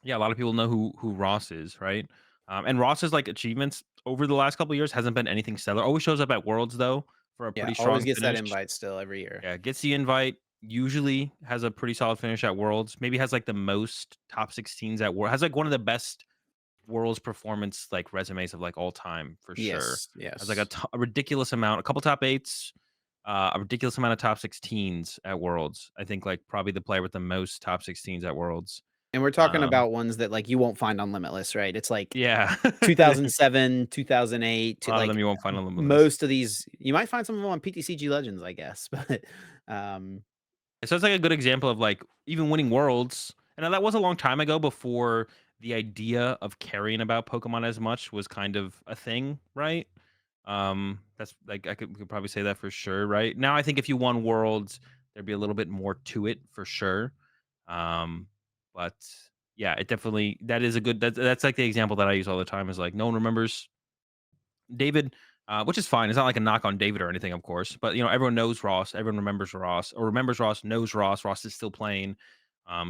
yeah, a lot of people know who Ross is, right? And Ross's like achievements over the last couple of years hasn't been anything stellar. Always shows up at Worlds though for a Yeah, pretty always strong gets that finish. invite still every year. Yeah, gets the invite. Usually has a pretty solid finish at Worlds. Maybe has like the most top 16s at World. Has like one of the best World's performance like resumes of like all time for sure. Yes, Has like yes. a ridiculous amount, a couple top eights, a ridiculous amount of top 16s at Worlds. I think like probably the player with the most top 16s at Worlds. And we're talking Um, about ones that, like, you won't find on Limitless, right? It's like yeah, a 2007, 2008 to, lot of them like, you won't find on Limitless. most of these you might find some of them on PTCG Legends, I guess, but, So it's like a good example of like even winning worlds. And that was a long time ago before the idea of caring about Pokemon as much was kind of a thing, right? That's like we could probably say that for sure, right? Now I think if you won worlds, there'd be a little bit more to it for sure. Um, but yeah, it definitely that is a good that's like the example that I use all the time is like no one remembers David, which is fine. It's not like a knock on David or anything, of course. But you know, everyone knows Ross. Everyone remembers Ross, or remembers Ross, knows Ross. Ross is still playing.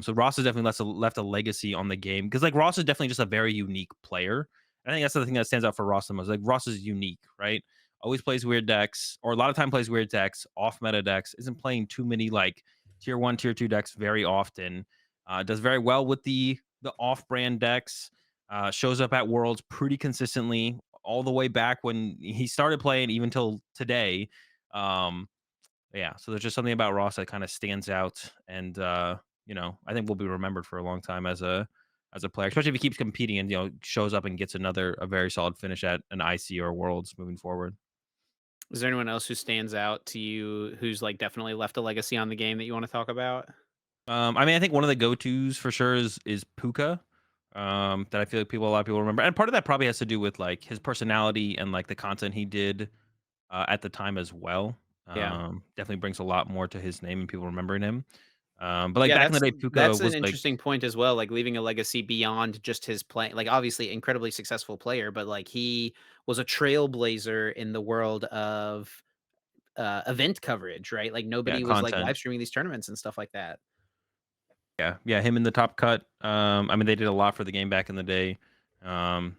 So Ross has definitely left a legacy on the game because like Ross is definitely just a very unique player. I think that's the thing that stands out for Ross the most. Like Ross is unique, right? Always plays weird decks, or a lot of time plays weird decks, off meta decks. Isn't playing too many like tier one, tier two decks very often. Does very well with the off brand decks. Shows up at Worlds pretty consistently all the way back when he started playing, even till today. Um, yeah, so there's just something about Ross that kind of stands out, and you know, I think will be remembered for a long time as a player, especially if he keeps competing and you know shows up and gets a very solid finish at an IC or Worlds moving forward. is there anyone else who stands out to you who's, like, definitely left a legacy on the game that you wanna talk about? I mean, I think one of the go tos for sure is Puka. That I feel like a lot of people remember, and part of that probably has to do with like his personality and like the content he did at the time as well. Yeah. Definitely brings a lot more to his name and people remembering him. But like Yeah, back in the that's day, Puka that's an was like, interesting point as well, like, leaving a legacy beyond just his play, like, obviously, incredibly successful player, but, like, he was a trailblazer in the world of, event coverage, right? Like, yeah, nobody was, like, content. live streaming these tournaments and stuff like that. Yeah, yeah, him in the top cut. I mean, they did a lot for the game back in the day. Um,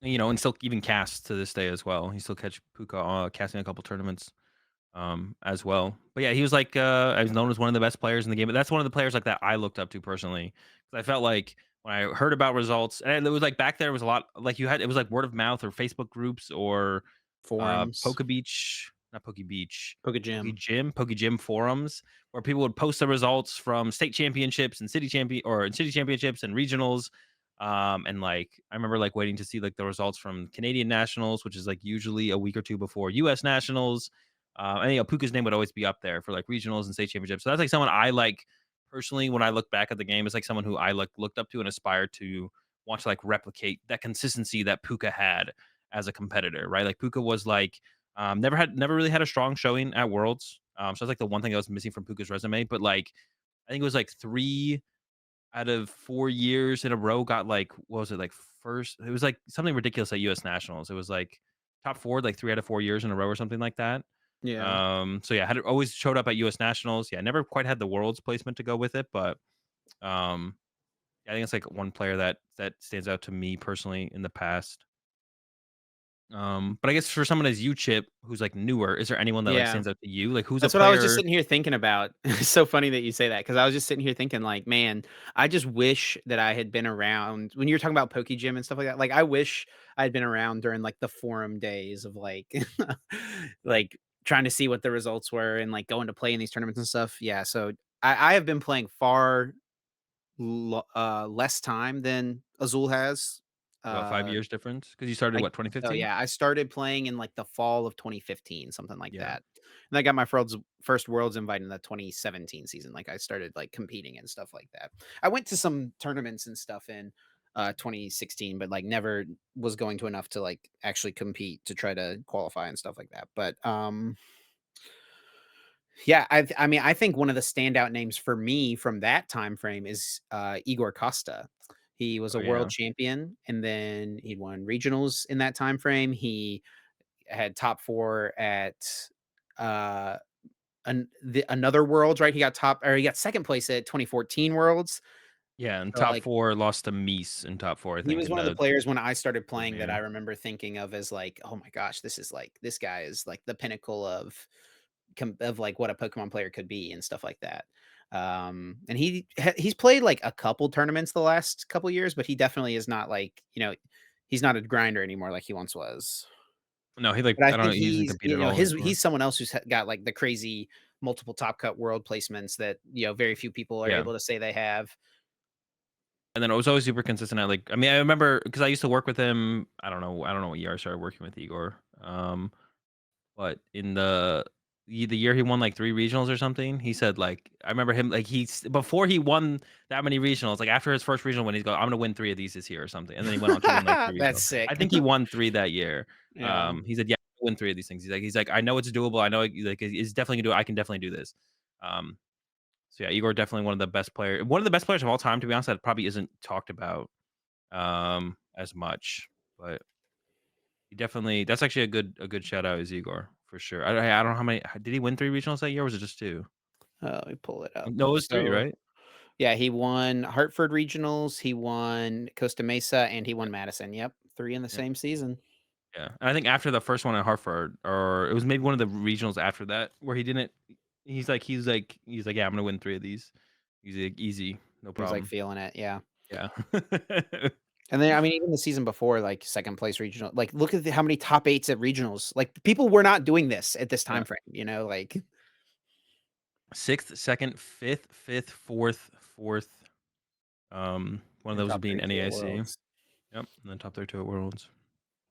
you know, and still even casts to this day as well. He still catch Puka casting a couple tournaments as well. But yeah, he was like I was known as one of the best players in the game. But that's one of the players like that I looked up to personally because I felt like when I heard about results, and it was like back there was a lot like you had it was like word of mouth or Facebook groups or Forums, Poke Beach, not Poke Beach, Poke Gym. Poke Gym forums where people would post the results from state championships and city championships and regionals. And like I remember like waiting to see like the results from Canadian nationals, which is like usually a week or two before US nationals. And you know, Puka's name would always be up there for like regionals and state championships. So that's like someone I like personally, when I look back at the game, is like someone who I looked up to and aspired to want to like replicate that consistency that Puka had as a competitor, right? Like Puka was like never really had a strong showing at Worlds. So that's like the one thing that was missing from Puka's resume. But like I think it was like 3 out of 4 years in a row got like what was it like first? It was like something ridiculous at U.S. Nationals. It was like top four like 3 out of 4 years in a row or something like that. Yeah. So yeah, had always showed up at U.S. Nationals. Yeah, never quite had the Worlds placement to go with it, but um, yeah, I think it's like one player that stands out to me personally in the past. But I guess for someone as you, Chip, who's like newer, is there anyone that like Yeah. stands out to you? Like who's a That's what I was just player? sitting here thinking about. It's so funny that you say that because I was just sitting here thinking, like, man, I just wish that I had been around when you were talking about Poke Gym and stuff like that. Like, I wish I had been around during like the forum days of like, like trying to see what the results were and like going to play in these tournaments and stuff. Yeah. So I have been playing far less time than Azul has. About 5 years difference because you started I what think so, 2015? yeah. I started playing in, like, the fall of 2015, something like Yeah, that. And I got my first Worlds invite in the 2017 season, like, I started, like, competing and stuff like that. I went to some tournaments and stuff in, 2016, but, like, never was going to enough to, like, actually compete to try to qualify and stuff like that. But, yeah, I mean, I think one of the standout names for me from that time frame is, Igor Costa. He was oh a world yeah, champion, and then he won regionals in that time frame. He had top 4 at, uh, another Worlds, right? He got 2nd place at 2014 Worlds. yeah. And So, top like, four lost to Mies in top four, I he think, was in one of the the players when I started same playing that I year. remember thinking of as, like, "Oh my gosh, this guy is, like, the pinnacle of, like, what a Pokemon player could be," and stuff like that. And he's played, like, a couple tournaments the last couple years, but he definitely is not, like, he's not a grinder anymore like he once was. No, he like But I I don't know. think He doesn't he's compete at all anymore. he's someone else who's got, like, the crazy multiple top cut world placements that, very few people are Yeah. able to say they have. And then it was always super consistent. I mean, I remember because I used to work with him. I don't know what year I started working with Igor. But in the year he won like 3 regionals or something, he said, like I remember him, like, he's before he won that many regionals, like, after his first regional win, he's going, "I'm gonna win 3 of these this year," or something, and then he went on to win, like, 3 That's regionals. I sick. think he won 3 that year. Yeah. He said, "Yeah, I'll win 3 of these things." He's like, "I know it's doable. I know it like, it's definitely gonna do it. I can definitely do this." Um, so yeah, Igor definitely one of the best players of all time, to be honest, that probably isn't talked about, as much, but he definitely that's actually a good shout out is Igor for sure. I don't know how many did he win 3 regionals that year, or was it just 2? Let me pull it up. No, it was 3, So, right? yeah, he won Hartford regionals, he won Costa Mesa, and he won Madison. Yep, 3 in the Yeah, same season. yeah, and I think after the first one at Hartford, or it was maybe one of the regionals after that where he didn't he's like, "Yeah, I'm gonna win 3 of these." He's like, "Easy, no He was, like, problem." feeling it, yeah. Yeah. And then, I mean, even the season before, like, 2nd place regional, like, look at how many top 8s at regionals. Like, people were not doing this at this Yeah. time frame, like 6th, 2nd, 5th, 5th, 4th, 4th, one of and those top being 32 at NAIC. Yep, Worlds. and then top 32 at Worlds.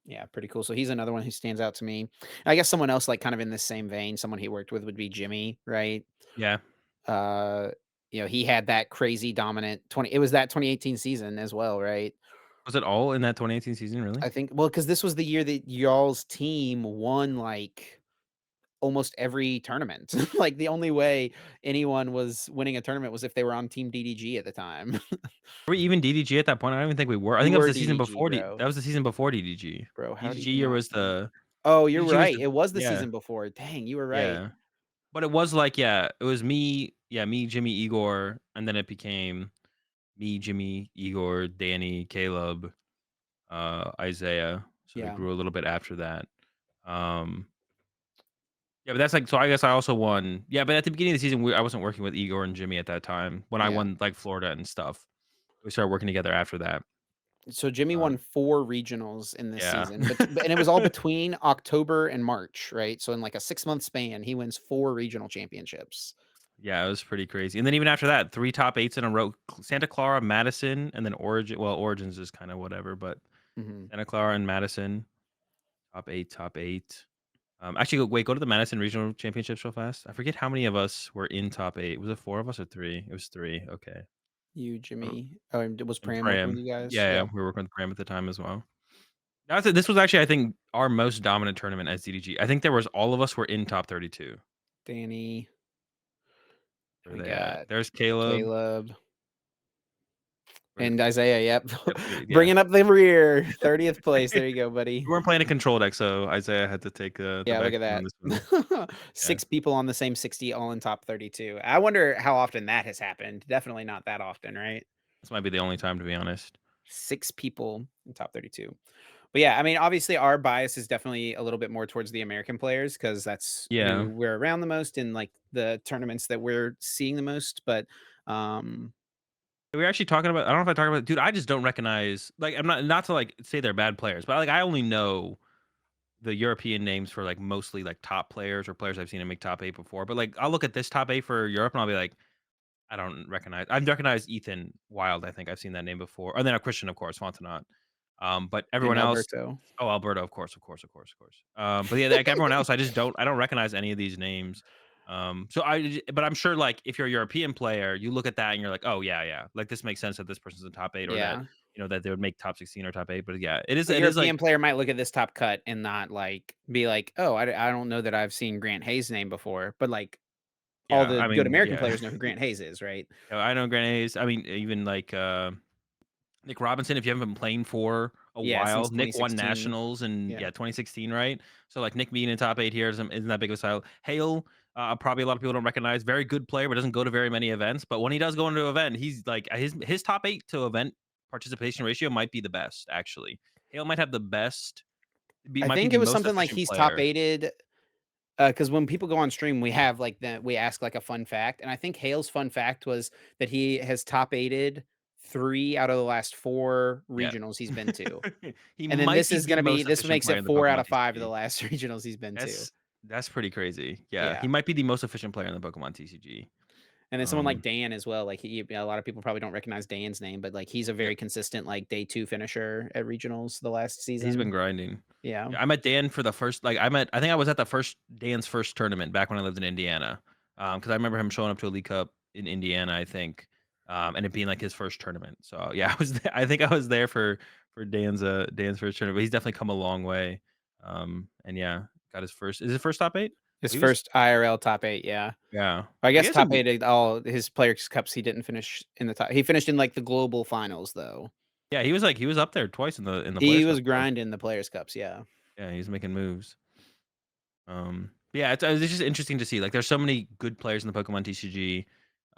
Yeah, pretty cool. So he's another one who stands out to me. I guess someone else, like, kind of in the same vein, someone he worked with would be Jimmy, right? Yeah. Uh, he had that crazy dominant 20 it was that 2018 season as well, right? Was it all in that 2018 season, really? I think well, because this was the year that y'all's team won, like, almost every tournament. Like, the only way anyone was winning a tournament was if they were on Team DDG at the time. Were we even DDG at that point? I don't even think we were. I You think that was were the season DDG, before bro. that was the season before DDG. Bro, how do DDG you year not was know? the Oh, you're DDG was right. the It was the yeah, season before. Dang, you were right. yeah. But it was like, yeah, it was me, yeah, me, Jimmy, Igor, and then it became me, Jimmy, Igor, Danny, Caleb, Isaiah. So it Yeah, grew a little bit after that. Um, yeah, but that's like so I guess I also won. Yeah, but at the beginning of the season, I wasn't working with Igor and Jimmy at that time when I yeah. won like Florida and stuff. We started working together after that. So Jimmy Uh, won 4 regionals in this yeah. season, but and it was all between October and March, right? So in, like, a 6-month span, he wins 4 regional championships. Yeah, it was pretty crazy. And then even after that, 3 top 8s in a row. Santa Clara, Madison, and then Origin. Well, Origins is kind of whatever, but Mhm. Santa Clara and Madison, top 8, top 8. Actually, wait, go to the Madison Regional Championships real fast. I forget how many of us were in top 8. Was it 4 of us or 3? It was 3, okay. You, Um, Jimmy. Oh, and was and Pram working with Pram. you guys? Yeah, Yeah. we were working with Pram at the time as well. This was actually, I think, our most dominant tournament as DDG. I think there was all of us were in top 32. Danny. Where are We they at? got There's Caleb. Caleb Where and Isaiah. Yep. Yep, yeah. Bringing up the rear. 30th place. There you go, buddy. We weren't playing a control deck, so Isaiah had to take, the Yeah, look back at seat on that. this one. Yeah. 6 people on the same 60, all in top 32. I wonder how often that has happened. Definitely not that often, right? This might be the only time, to be honest. 6 people in top 32. But yeah, I mean, obviously, our bias is definitely a little bit more towards the American players because that's Yeah. who we're around the most in like the tournaments that we're seeing the most. But um, We were actually talking about I don't know if I talked about dude, I just don't recognize like, I'm not to, like, say they're bad players, but, like, I only know the European names for, like, mostly, like, top players or players I've seen them make top 8 before, but, like, I'll look at this top 8 for Europe, and I'll be like, I don't recognize I've recognized Ethan Wild, I think I've seen that name before, and then a Christian, of course, Fontenot. But and everyone else Alberto. oh, Alberto, of course, of course, of course, of course. But yeah, like, everyone else, I don't recognize any of these names. So but I'm sure, like, if you're a European player, you look at that and you're like, "Oh, yeah, yeah, like, this makes sense that this person's in top 8 or that, Yeah. that they would make top 16 or top 8." But yeah, A it is like European player might look at this top cut and not like be like, oh, I don't know that I've seen Grant Hayes' name before. But like all yeah, the I good mean, American yeah. players know who Grant Hayes is, right? I know Grenades. I mean, even, like, Nick Robinson, if you haven't been playing for a Yeah, since while, Nick won 2016. nationals in Yeah, 2016, right? So like Nick being in top 8 here isn't that big of a style. Hale, probably a lot of people don't recognize. Very good player, but doesn't go to very many events. But when he does go into an event, he's like his top 8 to event participation ratio might be the best. Actually, Hale might have the best. I Might be think it the was most something like efficient he's top player. aided. Because when people go on stream, we have like we ask like a fun fact, and I think Hale's fun fact was that he has top aided 3 out of the last 4 Yeah, regionals he's been to. he And then might this be is the gonna be most this efficient makes player it in the 4 out Pokemon of 5 of the TCG. last regionals he's been to. That's pretty crazy. Yeah, he Yeah. might be the most efficient player in the Pokemon TCG. And then someone like Um, Dan as well, like a lot of people probably don't recognize Dan's name, but like he's a yeah, very consistent like day 2 finisher at regionals the last he's been season. grinding. Yeah. Yeah, I met Dan for the first I think I was at the first Dan's first tournament back when I lived in Indiana. Because I remember him showing up to a League Cup in Indiana, I think, and it being, like, his first tournament. So, yeah, I think I was there for Dan's first tournament, but he's definitely come a long way. And yeah, got his first is his first top 8? His He was first IRL top 8, yeah. yeah. I He guess has some top good 8 at all his Players' Cups, he didn't finish in the top he finished in, like, the global finals, though. yeah, he was up there twice in the He Players' was Cup, so grinding the Players' Cups, yeah. yeah, he's making moves. Yeah, it's just interesting to see. Like, there's so many good players in the Pokemon TCG,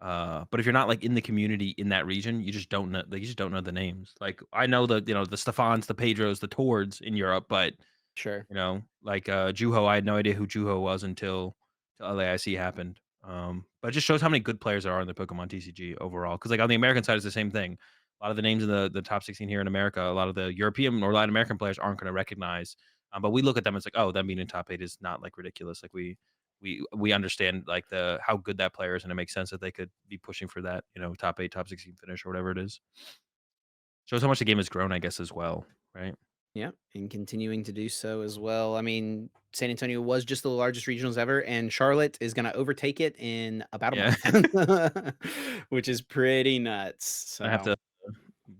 but if you're not like in the community in that region, you just don't know. Like, you just don't know the names. Like, I know the Stefans, the Pedros, the Tords in Europe, but Sure. like Juho, I had no idea who Juho was until LAIC happened. But it just shows how many good players there are in the Pokemon TCG overall. Because like on the American side, it's the same thing. A lot of the names in the top 16 here in America, a lot of the European or Latin American players aren't going to recognize. But we look at them as like, oh, them being in top 8 is not like ridiculous. Like we understand like the how good that player is, and it makes sense that they could be pushing for that, top 8, top 16 finish or whatever it is. Shows how much the game has grown, I guess, as well, right? Yeah, and continuing to do so as well. I mean, San Antonio was just the largest regionals ever, and Charlotte is gonna overtake it in about a Yeah, month, which is pretty nuts, I have so to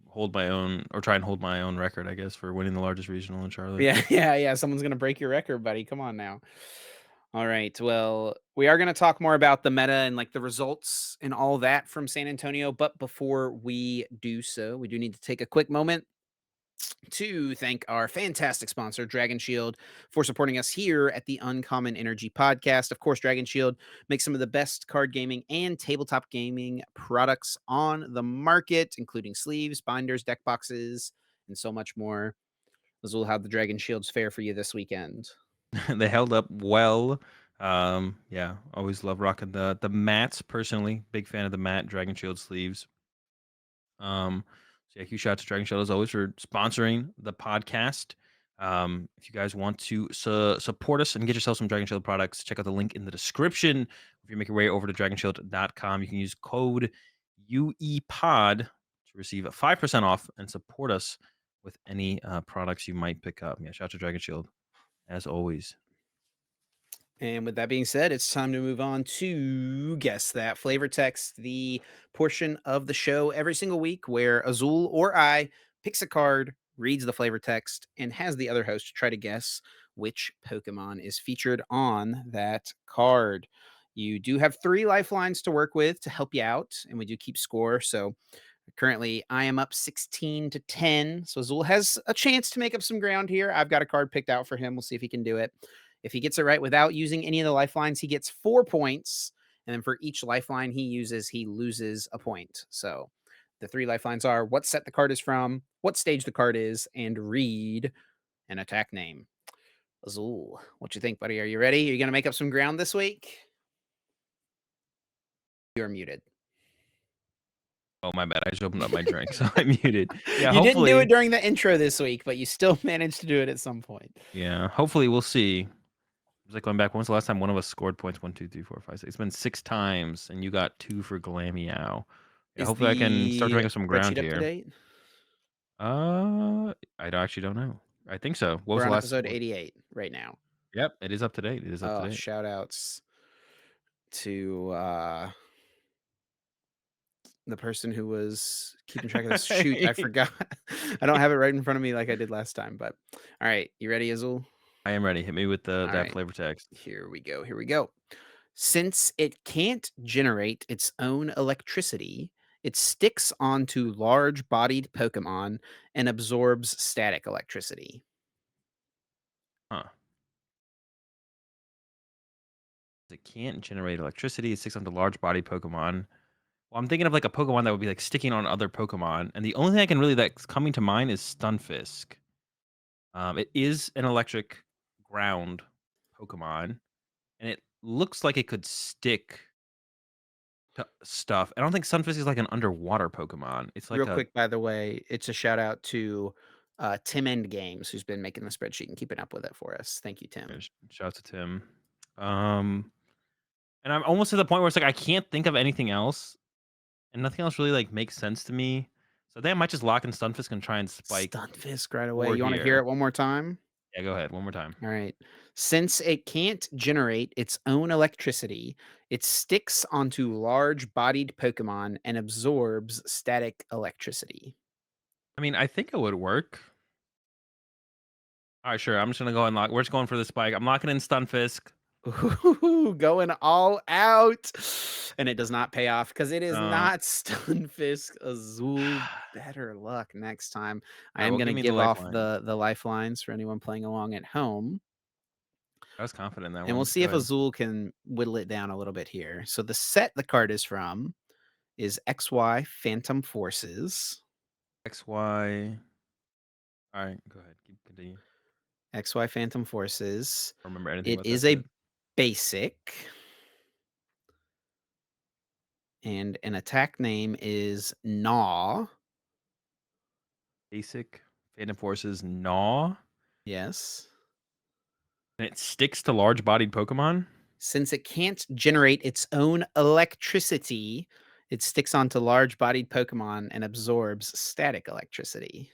hold my own or try and hold my own record, I guess, for winning the largest regional in Charlotte. yeah, yeah, yeah, someone's gonna break your record, buddy, come on now. Alright, well, we are gonna talk more about the meta and, like, the results and all that from San Antonio, but before we do so, we do need to take a quick moment to thank our fantastic sponsor, Dragon Shield, for supporting us here at the Uncommon Energy Podcast. Of course, Dragon Shield makes some of the best card gaming and tabletop gaming products on the market, including sleeves, binders, deck boxes, and so much more. Azul, how'd the Dragon Shields fare for you this weekend? They held up well. Yeah, always love rocking the mats. Personally, big fan of the matte Dragon Shield sleeves. So yeah, huge shout out to Dragon Shield as always for sponsoring the podcast. If you guys want to support us and get yourself some Dragon Shield products, check out the link in the description. If you make your way over to dragonshield.com, you can use code UEPOD to receive 5% off and support us with any products you might pick up. Yeah, shout out to Dragon Shield as always. And with that being said, it's time to move on to Guess That Flavor Text, the portion of the show every single week where Azul or I picks a card, reads the flavor text, and has the other host try to guess which Pokemon is featured on that card. You do have three lifelines to work with to help you out, and we do keep score. So currently, I am up 16-10. So Azul has a chance to make up some ground here. I've got a card picked out for him. We'll see if he can do it. If he gets it right without using any of the lifelines, he gets 4 points. And then for each lifeline he uses, he loses a point. So the three lifelines are what set the card is from, what stage the card is, and read an attack name. Azul, what you think, buddy? Are you ready? Are you going to make up some ground this week? You're muted. Oh, my bad. I just opened up my drink, so I'm muted. Yeah, You didn't do it hopefully. during the intro this week, but you still managed to do it at some point. Yeah, hopefully we'll see. It's like going back. When was the last time one of us scored points? 1, 2, 3, 4, 5, 6. It's been 6 times, and you got 2 for Glammeow. Yeah, Is hopefully I can start to the make up some ground spreadsheet up to here. date? Actually don't know. I think so. What was We're the on last? episode 88 right now. Yep, it is up to date. It is up to Oh, date. shout outs to the person who was keeping track of this. Shoot, I forgot. I don't have it right in front of me like I did last time, but all right. You ready, Azul? I am ready. Hit me with the All that right. flavor text. Here we go. Here we go. Since it can't generate its own electricity, it sticks onto large bodied Pokemon and absorbs static electricity. Huh. It can't generate electricity. It sticks onto large body Pokemon. Well, I'm thinking of like a Pokemon that would be like sticking on other Pokemon, and the only thing I can really that's coming to mind is Stunfisk. It is an electric ground Pokemon, and it looks like it could stick to stuff. I don't think Stunfisk is like an underwater Pokemon. It's Real like a quick, by the way, it's a shout out to Tim End Games, who's been making the spreadsheet and keeping up with it for us. Thank you, Tim. shout out to Tim. Um, and I'm almost to the point where it's like I can't think of anything else, and nothing else really like makes sense to me. So I think I might just lock in Stunfisk and try and spike Stunfisk right away. 4 You want to hear here. it one more time? Yeah, go ahead one more time. All right. Since it can't generate its own electricity, it sticks onto large bodied Pokemon and absorbs static electricity. I mean, I think it would work. All right, sure. I'm just gonna go and lock. We're just going for the spike. I'm locking in Stunfisk. Ooh, going all out. And it does not pay off because it is All not Stunfisk Azul. Better luck next time. I right, am well, going give to me the give off lifeline. the lifelines for anyone playing along at home. I was confident in that And we'll one. see Go if ahead. Azul can whittle it down a little bit here. So the set the card is from is XY Phantom Forces. XY. All right, go ahead. Keep continue. XY Phantom Forces. I don't remember anything It about that is set. a basic, and an attack name is Gnaw. Basic Phantom Forces Gnaw, Yes. and it sticks to large-bodied Pokemon. Since it can't generate its own electricity, it sticks onto large bodied Pokemon and absorbs static electricity.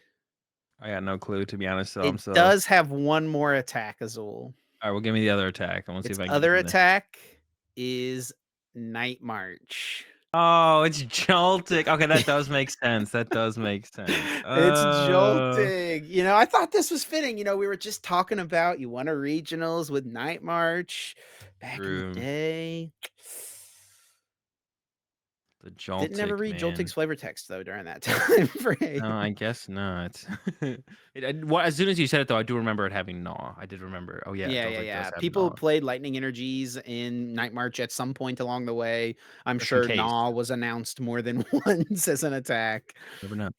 I got no clue to be honest. So I'm It still. does have one more attack, Azul. All right, well, give me the other attack. I want to see Its if I can get other from there. attack is Night March. Oh, it's Joltik. Okay, that does make sense. That does make sense. It's jolting. I thought this was fitting. We were just talking about you won a regionals with Night March back in the True. day. The Didn't ever Joltik, read man. Joltik's flavor text though during that time frame. No, I guess not. As soon as you said it, though, I do remember it having Gnaw. I did remember. Oh, yeah, Yeah, yeah, Joltik does yeah. have People Gnaw. played Lightning Energies in Night March at some point along the way. I'm Just in sure case. Gnaw was announced more than once as an attack. Never know.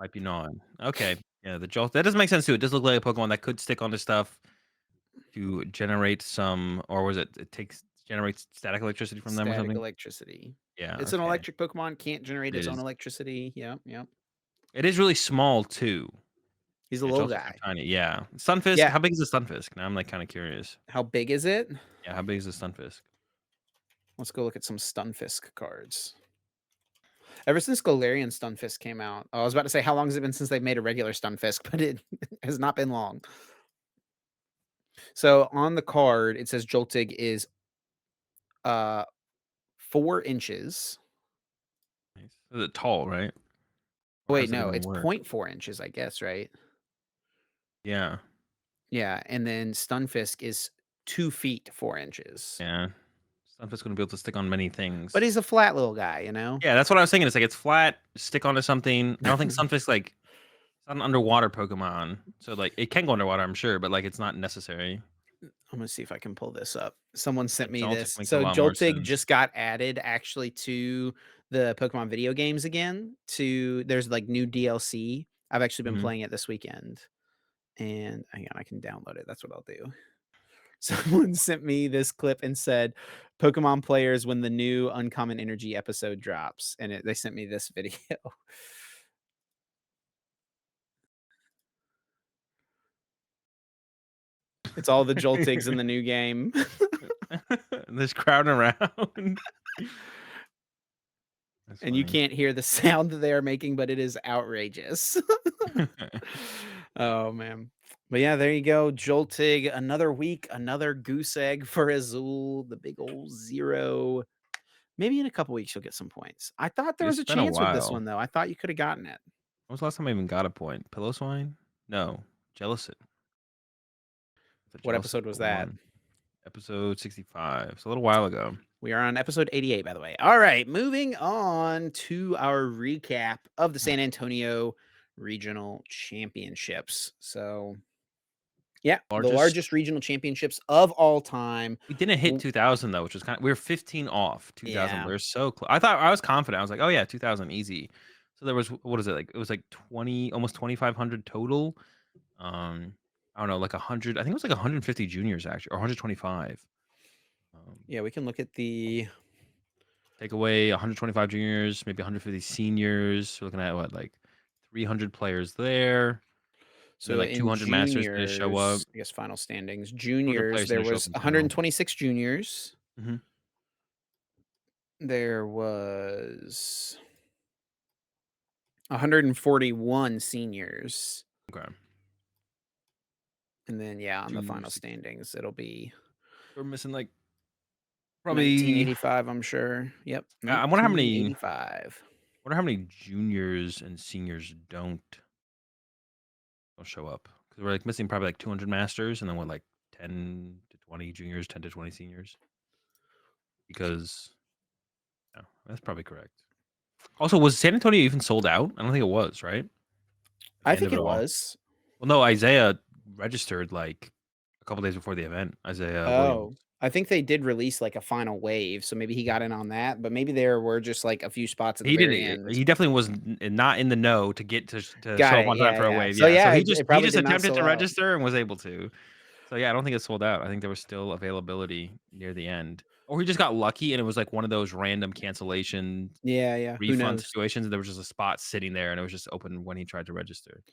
Might be gnawing. Okay. Yeah, the Jolt that does make sense too. It does look like a Pokemon that could stick onto stuff to generate some or was it takes generates static electricity from them or Static something? electricity. Yeah, It's an okay. electric Pokemon, can't generate It its own is. electricity. Yep, yep. It is really small too. He's a Yeah, little Joltik's are guy. tiny. Yeah. Stunfisk, Yeah. how big is a Stunfisk? Now I'm like kind of curious. How big is it? Yeah, how big is a Stunfisk? Let's go look at some Stunfisk cards. Ever since Galarian Stunfisk came out, I was about to say, how long has it been since they've made a regular Stunfisk, but it has not been long. So on the card, it says Joltig is, uh, 4 inches. Nice. Is it tall, right? Or how Wait, does that no, even it's work? point 0.4 inches, I guess, right? Yeah. Yeah, and then Stunfisk is 2 feet 4 inches. Yeah. Stuff that's gonna be able to stick on many But things. he's a flat little guy, you know? Yeah, that's what I was thinking. It's like it's flat, stick onto something. I don't think Sunfisk like it's not an underwater Pokemon. So like it can go underwater, I'm sure, but like it's not necessary. I'm gonna see if I can pull this up. Someone Yeah, sent me Joltik this. makes a So lot more Joltig sense. just got added actually to the Pokemon video games again. There's like new DLC. I've actually been Mhm. playing it this weekend. And hang on, I can download it. That's what I'll do. Someone sent me this clip and said, "Pokemon players when the new Uncommon Energy episode drops," and they sent me this video. It's all the Joltigs in the new game, There's crowding around. That's and you funny. can't hear the sound that they are making, but it is outrageous. Oh man. But yeah, there you go. Joltig, another week, another goose egg for Azul, the big old 0. Maybe in a couple weeks you'll get some points. I thought there was It's a been a chance with this while. one though. I thought you could have gotten it. When was the last time I even got a point? Pillow No. Jellicent. The What Jellicent episode was that? Pokemon. Episode 65. It's a little while ago. We are on episode 88, by the way. All right, moving on to our recap of the San Antonio Regional Championships. So, yeah, the Largest largest regional championships of all time. We didn't hit W- 2000 though, which was we were 15 off 2000. Yeah, We are so close. I thought I was confident. I was like, "Oh yeah, 2000 easy." So there was what is it like? It was like 20, almost 2500 total. I don't know, like 100. I think it was like 150 juniors actually, or 125. Um, yeah, we can look at the take away 125 juniors, maybe 150 seniors. We're looking at what like 300 players there, and then so like in 200 masters didn't show up. juniors, I guess final standings. 200 Juniors, players there didn't show up was in general. 126 juniors. Mhm. There was 141 seniors. Okay. And then yeah, on the final 260. standings, it'll be We're missing like probably 1985, I'm sure. Yep, I wonder how many juniors and seniors don't show up because we're like missing probably like 200 masters and then what like 10 to 20 juniors, 10 to 20 seniors because yeah, that's probably correct. Also, was San Antonio even sold out? I don't think it was, right? At the I end of think it it all. was. Well, no, Isaiah registered like a couple days before the event. Isaiah Williams. Oh, I think they did release, like, a final wave, so maybe he got in on that, but maybe there were just, like, a few spots at the He very didn't. end. He definitely was not in the know to get to Got show up it, on time yeah, for a yeah. wave. So, Yeah, so yeah, he it just it he probably just did not attempted sell to out. register and was able to. So yeah, I don't think it sold out. I think there was still availability near the end, or he just got lucky and it was like one of those random cancellation Yeah, yeah, who refund knows? situations. And there was just a spot sitting there and it was just open when he tried to register.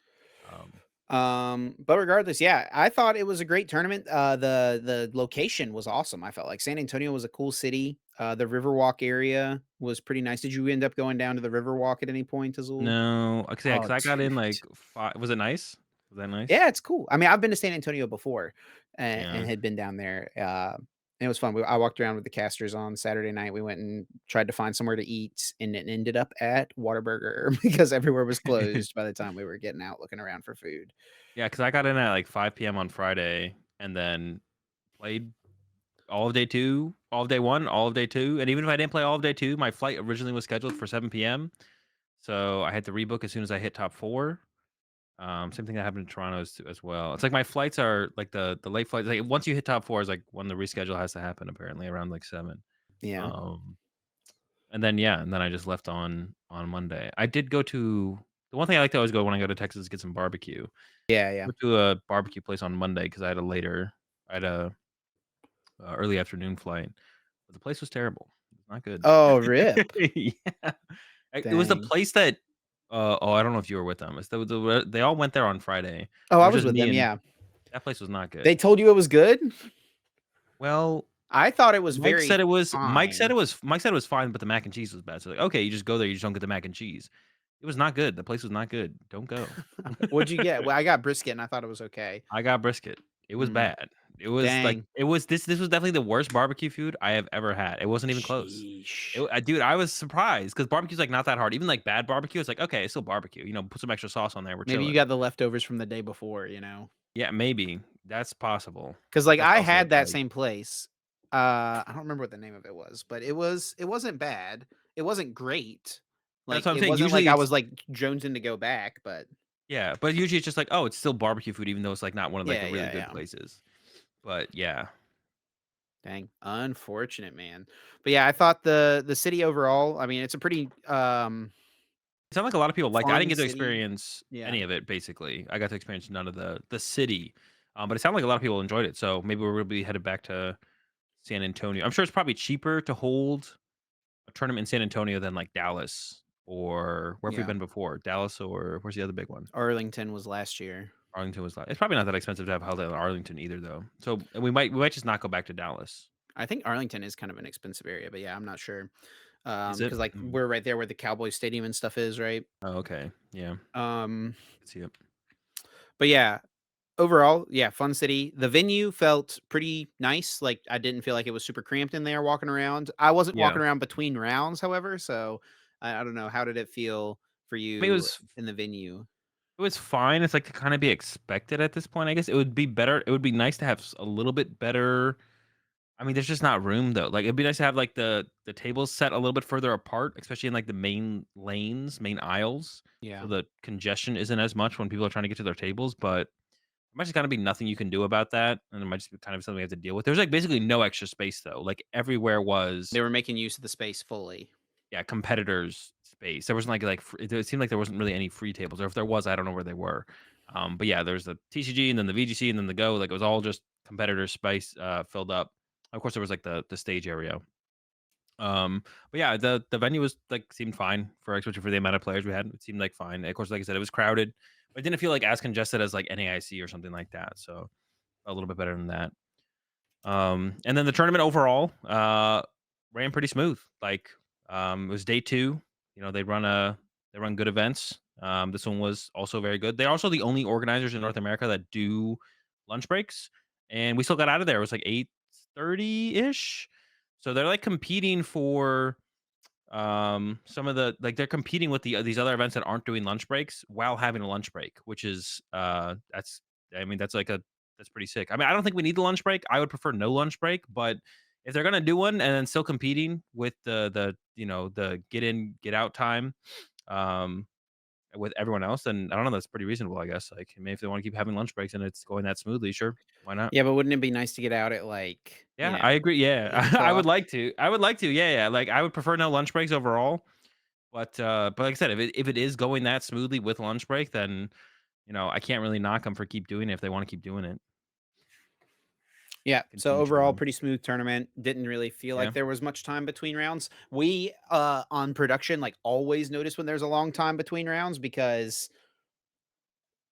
But regardless, yeah, I thought it was a great tournament. The location was awesome. I felt like San Antonio was a cool city. The Riverwalk area was pretty nice. Did you end up going down to the Riverwalk at any point, Azul? No, yeah, Oh, because I got in dude. like five. Was it nice? Was that nice? Yeah, it's cool. I mean, I've been to San Antonio before and Yeah. had been down there. It was fun. I walked around with the casters on Saturday night. We went and tried to find somewhere to eat, and it ended up at Whataburger because everywhere was closed by the time we were getting out looking around for food. Yeah, because I got in at like 5 p.m. on Friday and then played all of day two, all of day one, all of day two. And even if I didn't play all of day two, my flight originally was scheduled for 7 p.m. So I had to rebook as soon as I hit top four. Same thing that happened in Toronto as well. It's like my flights are like the late flights. Like once you hit top four is like when the reschedule has to happen, apparently around like 7. Yeah. Um, and then yeah, and then I just left on Monday. I did go to the one thing I like to always go when I go to Texas is get some barbecue. Yeah, yeah. Went to a barbecue place on Monday because I had a early afternoon flight, but the place was terrible. It's not good. Oh, rip. Yeah. It was the Dang. place that I don't know if you were with them. It's they all went there on Friday. Oh, It I was was just with me them, and yeah. that place was not good. They told you it was good? Well, I thought it was very fine. Mike said it was fine, but the mac and cheese was bad. So like, okay, you just go there, you just don't get the mac and cheese. It was not good. The place was not good. Don't go. What'd you get? Well, I got brisket and I thought it was okay. I got brisket. It was Mm. bad. It was like Dang. it was this was definitely the worst barbecue food I have ever had. It wasn't even close. Sheesh. Dude, I was surprised because barbecue's, like, not that hard. Even, like, bad barbecue, it's like, "Okay, it's still barbecue." Put some extra sauce on there, we're Maybe you chilling. got the leftovers from the day before, you know? Yeah, maybe. That's possible. 'Cause, But like, that's I also, had that like same place. I don't remember what the name of it was, but it wasn't bad. It wasn't great. that's Like, what I'm it saying. wasn't like Usually I it's was, like, jonesing to go back, but yeah, but usually it's just like, "Oh, it's still barbecue food," even though it's, like, not one of, like, yeah, the really yeah, good yeah. places. But yeah. Dang, unfortunate, man. But, yeah, I thought the city overall, I mean, it's a pretty, It sounded like a lot of people liked it. I didn't fun get to city. experience Yeah. any of it, basically. I got to experience none of the city, but it sounded like a lot of people enjoyed it, so maybe we'll be headed back to San Antonio. I'm sure it's probably cheaper to hold a tournament in San Antonio than, like, Dallas or where have we Yeah. been before? Dallas or where's the other big one? Arlington was last year. Arlington was it's probably not that expensive to have held in Arlington either, though. So, and we might just not go back to Dallas. I think Arlington is kind of an expensive area, but, yeah, I'm not sure. Is it? Because like, Mm. we're right there where the Cowboys Stadium and stuff is, right? Oh, okay. Yeah, I Um, can see it. but, yeah, overall, yeah, fun city. The venue felt pretty nice, like, I didn't feel like it was super cramped in there walking around. I wasn't Yeah. walking around between rounds, however, so I don't know, how did it feel for I mean, you in the venue? it was fine. It's, like, to kinda be expected at this point, I guess. It would be nice to have a little bit better. I mean, there's just not room, though. Like, it'd be nice to have, like, the tables set a little bit further apart, especially in, like, the main lanes, main aisles, so Yeah. the congestion isn't as much when people are trying to get to their tables, but there might just kinda be nothing you can do about that, and it might just be kind of something we have to deal with. There's, like, basically no extra space, though. Like, everywhere was, They were making use of the space fully. yeah, competitors' space. There wasn't, it seemed like there wasn't really any free tables, or if there was, I don't know where they were. But yeah, there's the TCG and then the VGC and then the Go, like, it was all just competitor space, filled up. Of course, there was, like, the stage area. But yeah, the venue was like seemed fine for especially for the amount of players we had. It seemed like fine. Of course, like I said, it was crowded, but it didn't feel like as congested as like NAIC or something like that. So a little bit better than that. And then the tournament overall ran pretty smooth. Like it was day two. They run good events. This one was also very good. They're also the only organizers in North America that do lunch breaks, and we still got out of there. It was like 8:30 ish. So they're like competing for some of they're competing with these other events that aren't doing lunch breaks while having a lunch break, which is that's I mean that's pretty sick. I mean, I don't think we need the lunch break. I would prefer no lunch break, but if they're gonna do one and then still competing with the get in get out time um with everyone else, then I don't know, that's pretty reasonable, I guess. Like, I mean, if they want to keep having lunch breaks and it's going that smoothly, sure, why not? Yeah, but wouldn't it be nice to get out at, like, Yeah, I agree. 8 Yeah, I would o'clock? like to. I would like to. Yeah, yeah. Like, I would prefer no lunch breaks overall. But like I said, if it is going that smoothly with lunch break, then I can't really knock them for keep doing it if they want to keep doing it. Yeah, so Continue overall, trending. pretty smooth tournament. Didn't really feel like Yeah, there was much time between rounds. We, on production, like, always notice when there's a long time between rounds because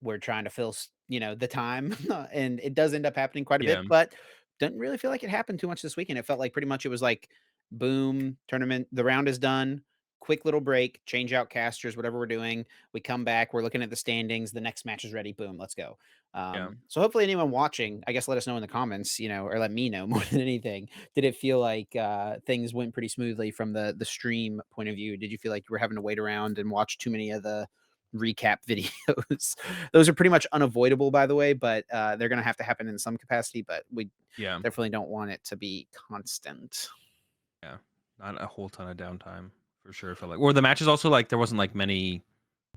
we're trying to fill the time, and it does end up happening quite a yeah, bit, but didn't really feel like it happened too much this weekend. It felt like pretty much it was like, boom, tournament, the round is done, quick little break, change out casters, whatever we're doing. We come back, we're looking at the standings, the next match is ready, boom, let's go. yeah, So hopefully anyone watching, I guess let us know in the comments, or let me know more than anything. Did it feel like things went pretty smoothly from the stream point of view? Did you feel like you were having to wait around and watch too many of the recap videos? Those are pretty much unavoidable, by the way, but they're going to have to happen in some capacity. But we yeah, definitely don't want it to be constant. yeah. Not a whole ton of downtime for sure. I felt like, or the matches also like there wasn't like many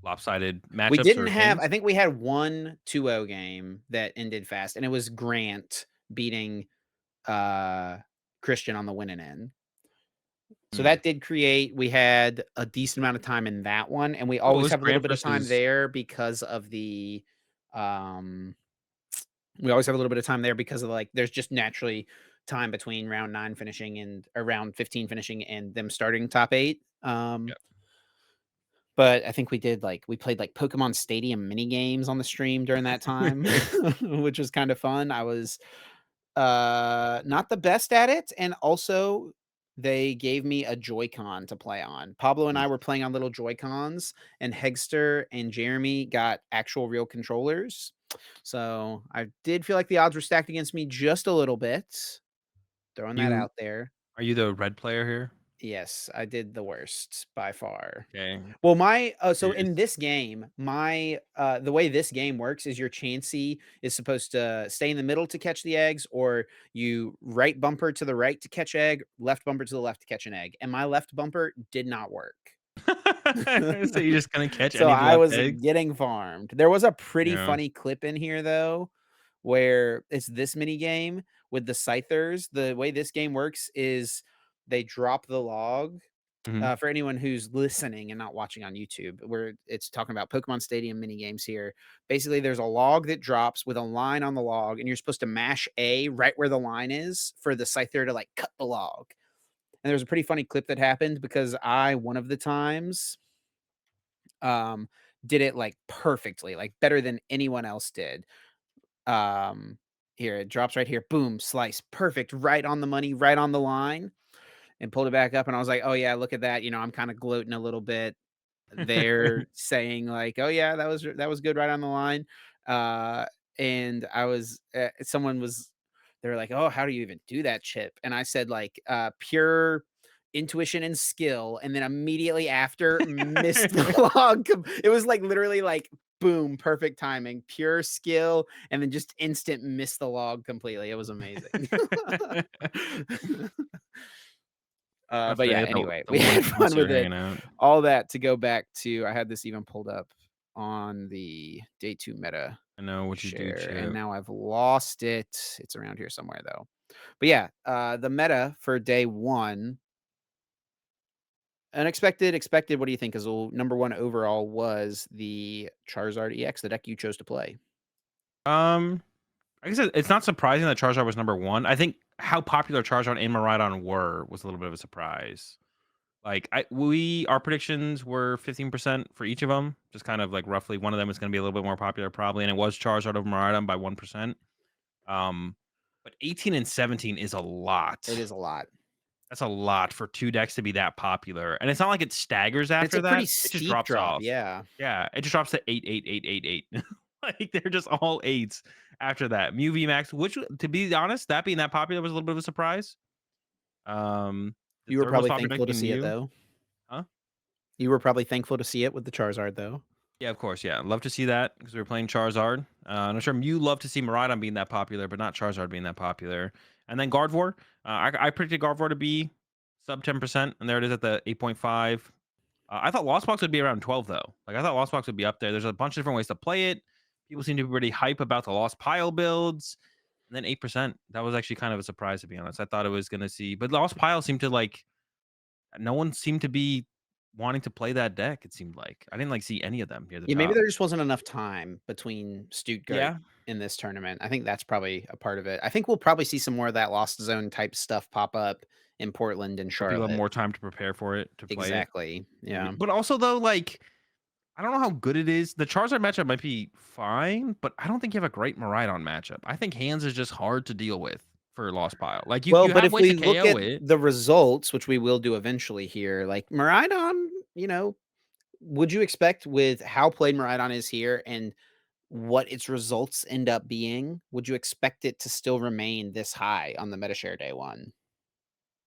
lopsided We matchups didn't or have, I games. think we had one 2-0 game that ended fast, and it was Grant beating uh, Christian on the winning end. So Hmm. that did create, we had a decent amount of time in that one, and we Oh, it always was have a little Grant bit of time versus. there because of the um we always have a little bit of time there because of, like, there's just naturally time between round 9 finishing and around 15 finishing and them starting top 8. Yeah. But I think we played, like, Pokemon Stadium mini games on the stream during that time, which was kind of fun. I was, not the best at it, and also they gave me a Joy-Con to play on. Pablo and I Oof. were playing on little Joy-Cons, and Hegster and Jeremy got actual real controllers. So I did feel like the odds were stacked against me just a little bit. Throwing that You out there. are you the red player here? Yes, I did the worst by far. Okay, Well, my so curious. in this game, my the way this game works is your chansey is supposed to stay in the middle to catch the eggs, or you right bumper to the right to catch egg, left bumper to the left to catch an egg. And my left bumper did not work. So you're just gonna catch So any of the I left was eggs? getting farmed. There was a pretty Yeah. funny clip in here though, where it's this mini game with the scythers. The way this game works is they drop the log. Mhm. For anyone who's listening and not watching on YouTube, where it's talking about Pokemon Stadium mini games here. Basically, there's a log that drops with a line on the log, and you're supposed to mash A right where the line is for the scyther to like cut the log. And there's a pretty funny clip that happened because I one of the times um did it like perfectly, like better than anyone else did. Um Here it drops right here. Boom, slice. Perfect. Right on the money, right on the line. And pulled it back up and I was like, "Oh yeah, look at that." I'm kind of gloating a little bit. They're saying like, "Oh yeah, that was good right on the line." Uh and I was someone was they were like, "Oh, how do you even do that, Chip?" And I said like, pure intuition and skill, and then immediately after missed the log. It was like literally like boom, perfect timing, pure skill, and then just instant miss the log completely. It was amazing. That's But right, yeah, you got anyway, the we one had fun influencer with it. hanging out. All that to go back to I had this even pulled up on the day 2 meta I know what you do, share, and Chip. now I've lost it. It's around here somewhere though. But yeah, the meta for day 1, unexpected, expected. What do you think, Azul? Number 1 overall was the Charizard EX, the deck you chose to play. Um, like I said, it's not surprising that Charizard was number 1. I think how popular Charizard and Miraidon were was a little bit of a surprise. Like, our predictions were 15% for each of them, just kind of, like, roughly one of them is gonna be a little bit more popular probably, and it was Charizard over Miraidon by 1%. Um, but 18 and 17 is a It lot. is a lot. That's a lot for 2 decks to be that popular, and it's not like it staggers It's a after pretty that, it just steep drops drop, off. yeah. Yeah, it just drops to 8, 8, 8, 8, 8. Like, they're just all 8s after that. Mew VMAX, which, to be honest, that being that popular was a little bit of a surprise. The You were 3rd most probably popular deck thankful to being see it Mew. though. Huh? You were probably thankful to see it with the Charizard though. Yeah, of course, yeah. Love to see that because we were playing Charizard. And I'm sure Mew loved to see Miraidon being that popular, but not Charizard being that popular. And then Gardevoir. I predicted Gardevoir to be sub 10%, and there it is at the 8.5. I thought Lost Box would be around 12, though. Like, I thought Lost Box would be up there. There's a bunch of different ways to play it. People seem to be pretty hype about the Lost Pile builds. And then 8%. That was actually kind of a surprise, to be honest. I thought it was going to see, but Lost Pile seemed to like, no one seemed to be wanting to play that deck, it seemed like. I didn't like see any of them near the Yeah, maybe top. there just wasn't enough time between Stuttgart Yeah. in this tournament. I think that's probably a part of it. I think we'll probably see some more of that Lost Zone type stuff pop up in Portland and So people have Charlotte. more time to prepare for it, to play it. Exactly. Maybe. Yeah. But also though, like, I don't know how good it is. The Charizard matchup might be fine, but I don't think you have a great Miraidon matchup. I think Hands is just hard to deal with for Lost Pile. Like Well, you but have if ways to we look KO at it. the results, which we will do eventually here, like Miraidon, would you expect with how played Miraidon is here and what its results end up being, would you expect it to still remain this high on the Metashare day 1?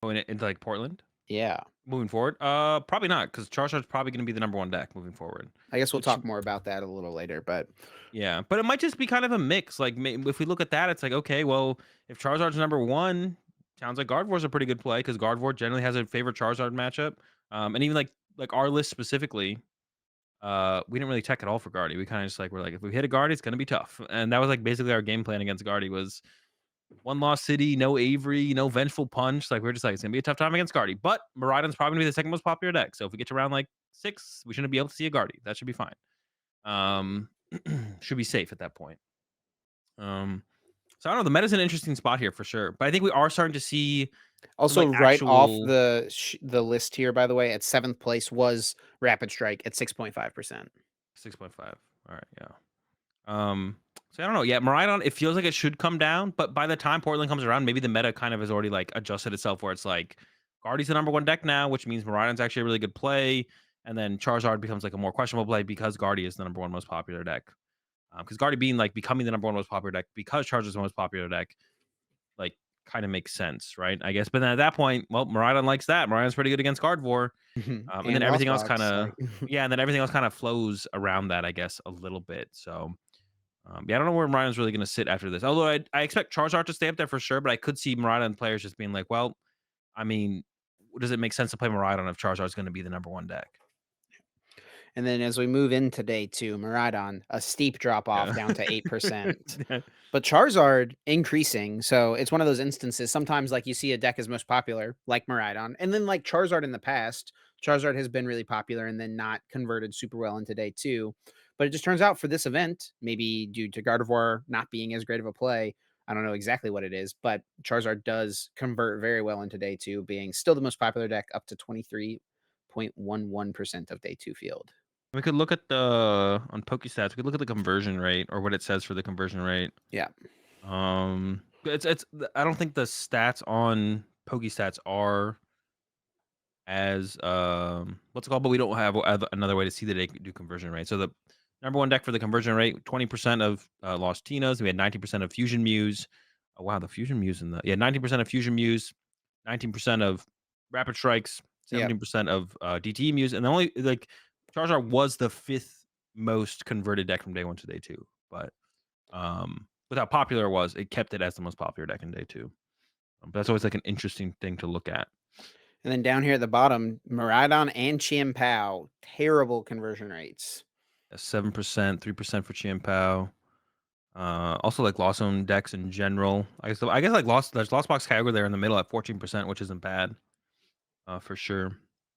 Going into like Portland Yeah. moving forward. Probably not, because Charizard's probably gonna be the number one deck moving forward. I guess we'll Which talk more about that a little later, but yeah, but it might just be kind of a mix. Like if we look at that, it's like, okay, well, if Charizard's number one, sounds like Gardevoir's a pretty good play because Gardevoir generally has a favorite Charizard matchup. And even like our list specifically, we didn't really check at all for Guardy. We kind of just like we're like, if we hit a Guardy, it's gonna be tough. And that was like basically our game plan against Guardy was one lost city, no Avery, no vengeful punch. Like we're just like it's gonna be a tough time against Guardy. But Miraidon's probably gonna be the second most popular deck. So if we get to round like 6, we shouldn't be able to see a Guardy. That should be fine. Um, should be safe at that point. Um, so I don't know. The meta's an interesting spot here for sure, but I think we are starting to see some also like right off actual the list here, by the way, at 7th place was Rapid Strike at 6.5%. 6.5. All right, yeah. So I don't know. Yeah, Miraidon, it feels like it should come down, but by the time Portland comes around, maybe the meta kind of has already like adjusted itself where it's like Guardy's the number one deck now, which means Miraidon's actually a really good play, and then Charizard becomes like a more questionable play because Guardy is the number one most popular deck. Because Guardy being like becoming the number one most popular deck because Charizard's the most popular deck, like kind of makes sense, right? I guess. But then at that point, well, Miraidon likes that. Miraidon's pretty good against Gardevoir. And then And everything Lost else Box, kinda like yeah, and then everything else kinda flows around that, I guess, a little bit, so, yeah, I don't know where Miraidon's really gonna sit after this, although I expect Charizard to stay up there for sure, but I could see Miraidon players just being like, "Well, I mean, does it make sense to play Miraidon if Charizard's gonna be the number 1 deck?" and then as we move into day 2, Miraidon, a steep drop off Yeah. down to 8%. Yeah. But Charizard increasing, so it's one of those instances, sometimes, like, you see a deck is most popular, like Miraidon, and then, like Charizard in the past, Charizard has been really popular and then not converted super well into day 2, but it just turns out for this event, maybe due to Gardevoir not being as great of a play, I don't know exactly what it is, but Charizard does convert very well into day 2, being still the most popular deck up to 23.11% of day 2 field. We could look at the on PokéStats, we could look at the conversion rate or what it says for the conversion rate. Yeah. It's I don't think the stats on PokéStats are as what's it called, but we don't have another way to see the deck do conversion rate. So the number one deck for the conversion rate, 20% of Lost Tinas. We had 19% of Fusion Muse. Oh wow, the Fusion Muse and the 19% of Fusion Muse, 19% of Rapid Strikes, Yep. 17% of DTE Muse, and the only like Charizard was the fifth most converted deck from day one to day two. But with how popular it was, it kept it as the most popular deck in day two. But that's always like an interesting thing to look at. And then down here at the bottom, Miraidon and Chien-Pao, terrible conversion rates. 7%, 3% for Chien-Pao. Also like Lost Zone decks in general. I guess like there's Lost Box Kyogre there in the middle at 14%, which isn't bad, for sure.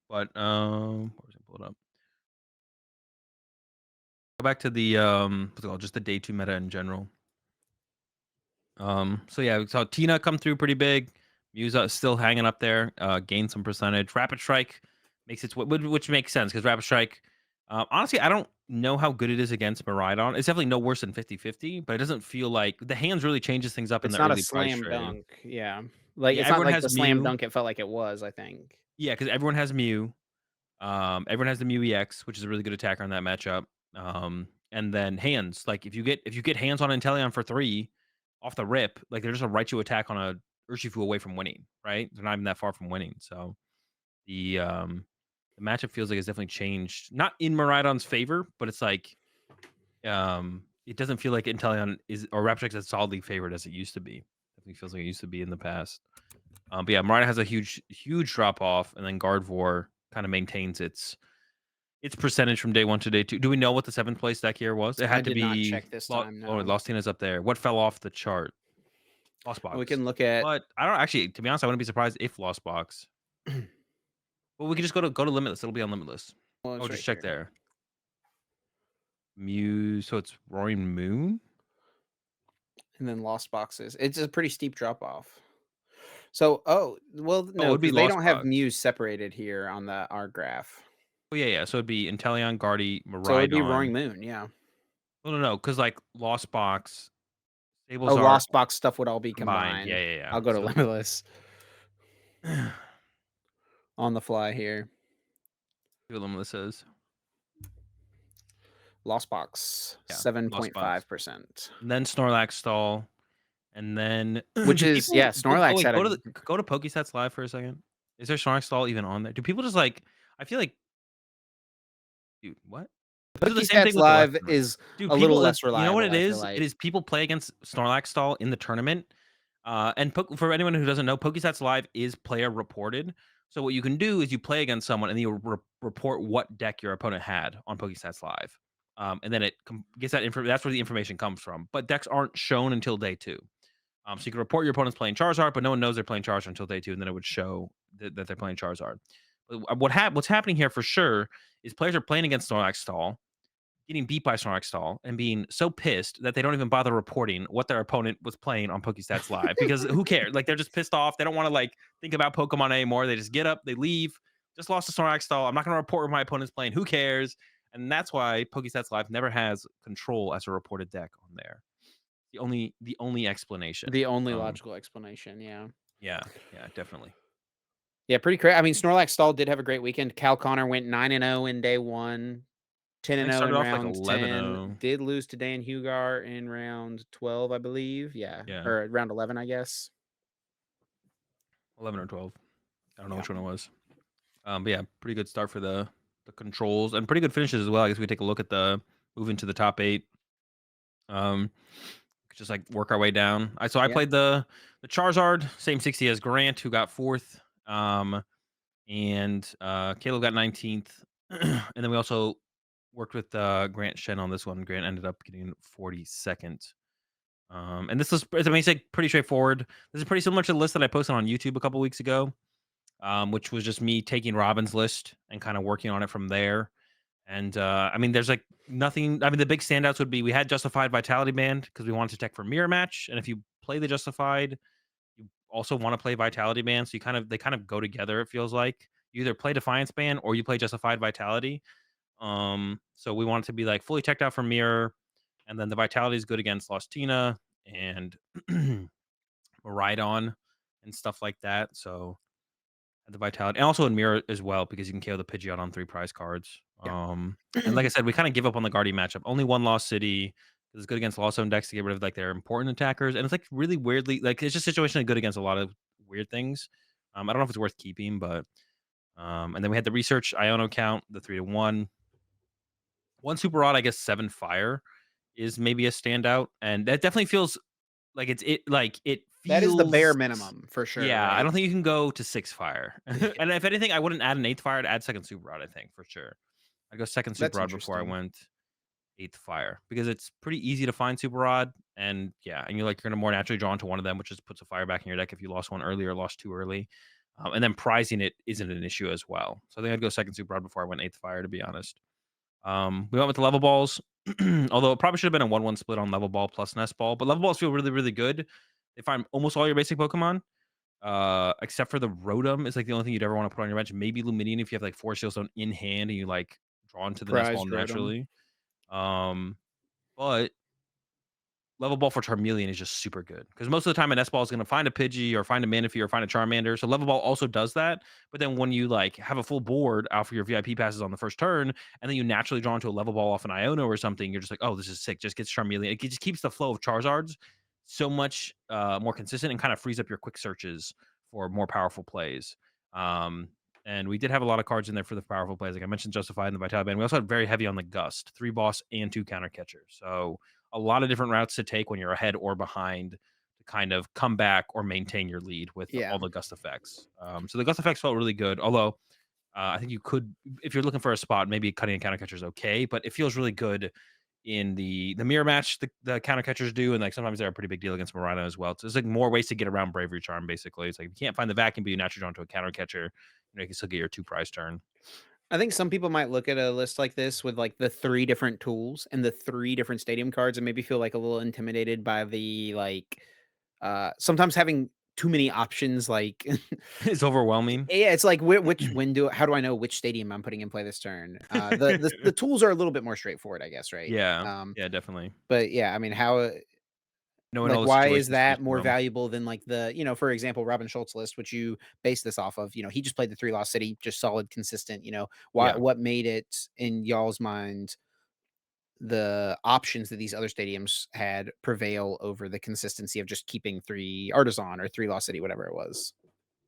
But what was I pull it up? Go back to the what's it called? Just the day two meta in general. So yeah, we saw Tina come through pretty big. Musa is still hanging up there, gained some percentage. Rapid Strike makes its which makes sense because Rapid Strike. Honestly, I don't know how good it is against Miraidon. It's definitely no worse than 50-50, but it doesn't feel like the hands really changes things up in It's the not a early price slam trade. dunk, yeah. Like, Yeah, it's not everyone like has the slam Mew. dunk it felt like it was, I think. Yeah, because everyone has Mew. Everyone has the Mew EX, which is a really good attacker on that matchup. And then hands. Like if you get hands on Inteleon for 3 off the rip, like they're just a right to attack on a Urshifu away from winning, right? They're not even that far from winning. So the matchup feels like it's definitely changed. Not in Miraidon's favor, but it's like it doesn't feel like Inteleon is or Raptrix is as solidly favored as it used to be. Definitely feels like it used to be in the past. But yeah, Miraidon has a huge drop off, and then Gardevoir kind of maintains its percentage from day 1 to day 2. Do we know what the 7th place deck here was? It I had to did not be check this time, no. Lost Tina's up there. What fell off the chart? Lost And we Box. can look at But I don't actually, to be honest, I wouldn't be surprised if Lost Box. But we can just go to Limitless. It'll be on Limitless. well, Oh, it's right just check here. there. Muse. So it's Roaring Moon. And then lost boxes. It's a pretty steep drop off. So, oh, well, Oh, it no, would be because they Lost don't have Box. Muse separated here on the our graph. Oh yeah. So it'd be Inteleon, Guardy, So it'd be Miraidon. Roaring Moon, yeah. Oh no, because like Lost Box, Oh, Stables are lost box stuff would all be combined. combined. Yeah. I'll go to So Limitless on the fly here. see what Limitless is. Lost box, Yeah, Lost Box. 7.5%. And then Snorlax stall, and then Which do is yeah, people Snorlax wait, had a go to PokéStats Live for a second. Is there Snorlax stall even on there? Do people just like I feel like dude, what? This is the same thing PokéStats with the Live Western one. is Dude, a little people less you know what reliable, it I feel is? It like. is people play against Snorlax stall in the tournament. And for anyone who doesn't know, PokéStats Live is player reported. So what you can do is you play against someone and then you report what deck your opponent had on PokéStats Live. And then it gets that info. That's where the information comes from. But decks aren't shown until day 2. So you can report your opponent's playing Charizard, but no one knows they're playing Charizard until day 2, and then it would show that they're playing Charizard. But what's happening here for sure is players are playing against Snorlax Stall, getting beat by Snorlax Stall, and being so pissed that they don't even bother reporting what their opponent was playing on PokéStats Live because who cares? Like they're just pissed off. They don't want to like think about Pokemon anymore. They just get up, they leave. Just lost to Snorlax Stall. I'm not going to report what my opponent's playing. Who cares? And that's why PokéStats Live never has control as a reported deck on there. The only explanation. The only Um, logical explanation, yeah. yeah, definitely. Yeah, pretty crazy. I mean, Snorlax Stall did have a great weekend. Cal Connor went 9-0 in day 1. 10 I and think 0 started in off like round 10, 11-0. did lose to Dan Hugar in round 12, I believe. Yeah, Yeah, or round 11, I guess. 11 or 12. I don't know Yeah. which one it was. But yeah, pretty good start for the controls and pretty good finishes as well. I guess we take a look at the moving to the top 8. Um, just like work our way down. I Yeah. played the Charizard, same 60 as Grant, who got 4th. And Caleb got 19th. And then we also worked with Grant Shen on this one. Grant ended up getting 42nd. And this was, I mean, it's like pretty straightforward. This is pretty similar to the list that I posted on YouTube a couple weeks ago, which was just me taking Robin's list and kind of working on it from there. And I mean, there's like nothing. I mean, the big standouts would be we had Justified Vitality Band because we wanted to tech for Mirror Match, and if you play the Justified, you also want to play Vitality Band, so you kind of they kind of go together. It feels like you either play Defiance Band or you play Justified Vitality. So we want it to be like fully teched out for Mirror, and then the Vitality is good against Lostina and Rhydon and stuff like that. So the Vitality, and also in Mirror as well, because you can KO the Pidgeot on 3 prize cards. Yeah. And like I said, we kinda give up on the Guardian matchup. Only 1 Lost City. It's good against Lost Zone decks to get rid of, like, their important attackers, and it's, like, really weirdly like, it's just situationally good against a lot of weird things. I don't know if it's worth keeping, but, and then we had the Research Iono count, the 3 to 1. 1 Super Rod, I guess 7 Fire is maybe a standout, and that definitely feels like it That is the bare feels. minimum for sure, Yeah, I right? don't think you can go to 6 fire. And if anything, I wouldn't add an 8th fire, I'd add 2nd super rod, I think, for sure. I'd go 2nd super That's rod before I interesting. went 8th fire, because it's pretty easy to find super rod, and yeah, and you're gonna more naturally draw into one of them, which just puts a fire back in your deck if you lost one early or lost 2 early. And then prizing it isn't an issue as well. So I think I'd go 2nd super rod before I went 8th fire, to be honest. We went with the level balls, although it probably should have been a 1-1 split on level ball plus nest ball, but level balls feel really, really good. They find almost all your basic Pokemon, except for the Rotom is, like, the only thing you'd ever wanna put on your bench. Maybe Luminion if you have, like, Force Seal Stone in hand and you, like, draw into the nest ball Prized Rotom. naturally. Um, but Level Ball for Charmeleon is just super good because most of the time an S-Ball is gonna find a Pidgey or find a Manaphy or find a Charmander, so Level Ball also does that, but then when you, like, have a full board out for your VIP passes on the first turn, and then you naturally draw into a Level Ball off an Iono or something, you're just like, "Oh, this is sick," just gets Charmeleon. It just keeps the flow of Charizards so much, more consistent and kinda frees up your quick searches for more powerful plays. Um, and we did have a lot of cards in there for the powerful plays, like I mentioned Justified and the Vitality Band. We also had very heavy on the Gust, 3 boss and 2 counter catchers, so a lot of different routes to take when you're ahead or behind to kind of come back or maintain your lead with Yeah. all the gust effects. So the gust effects felt really good. Although I think you could, if you're looking for a spot, maybe cutting a counter catcher is okay, but it feels really good in the mirror match. The counter catchers do, and like sometimes they're a pretty big deal against Marino as well. So there's like more ways to get around Bravery Charm. Basically, it's like if you can't find the vacuum, but you naturally draw into a counter catcher. You can still get your 2 prize turn. I think some people might look at a list like this with, like, the 3 different tools and the 3 different stadium cards and maybe feel, like, a little intimidated by the, like, sometimes having too many options, like It's overwhelming. yeah, it's like which when do how do I know which stadium I'm putting in play this turn? The tools are a little bit more straightforward, I guess, right? Yeah, yeah, definitely. But yeah, I mean, how Knowing all like, the why is situations that makes more room. valuable than, like, for example, Robin Schultz list, which you base this off of, he just played the 3 Lost City, just solid, consistent, Yeah. what made it, in y'all's mind, the options that these other stadiums had prevail over the consistency of just keeping 3 Artisan or 3 Lost City, whatever it was?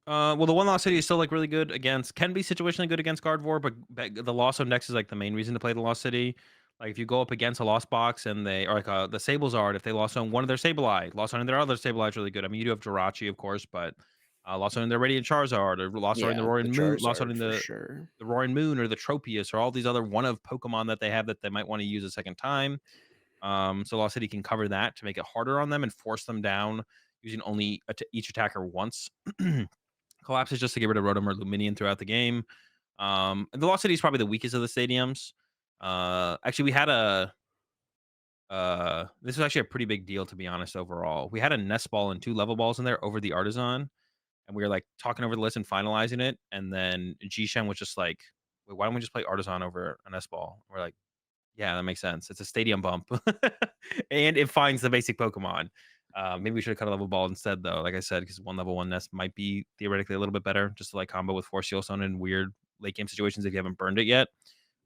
Well, the one loss city is still like really good against, can be situationally good against Gardevoir, but the loss on Dex is like the main reason to play the lost city. Like if you go up against a lost box and they or like the Sables are, if they lost on one of their Sableye, lost on their other Sableye is really good. I mean, you do have Jirachi, of course, but lost on their Radiant Charizard, or lost on the Yeah, the Roaring Moon, lost on Charizard for sure. the Roaring Moon, or the Tropius, or all these other one of Pokemon that they have that they might want to use a second time. So Lost City can cover that to make it harder on them and force them down using only each attacker once. Collapses just to get rid of Rotom or Luminion throughout the game. And the Lost City is probably the weakest of the stadiums. Actually, we had this was actually a pretty big deal, to be honest. Overall, we had a nest ball and 2 level balls in there over the Artisan, and we were like talking over the list and finalizing it. And then G-Shen was just like, "Wait, why don't we just play Artisan over a nest ball?" We're like, yeah, that makes sense. It's a stadium bump, and it finds the basic Pokemon. Maybe we should have cut a level ball instead, though. Like I said, because 1 level 1 nest might be theoretically a little bit better, just to like combo with Force Seal Stone in weird late game situations if you haven't burned it yet.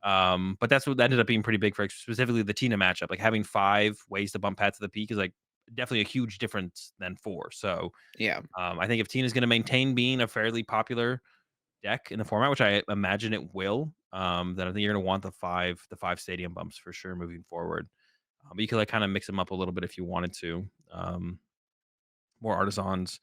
But that's what ended up being pretty big for specifically the Tina matchup. Like having 5 ways to bump Pat to the peak is like definitely a huge difference than 4. So Yeah. I think if Tina's going to maintain being a fairly popular deck in the format, which I imagine it will, then I think you're going to want the five stadium bumps for sure moving forward. But you could like kind of mix them up a little bit if you wanted to. More artisans,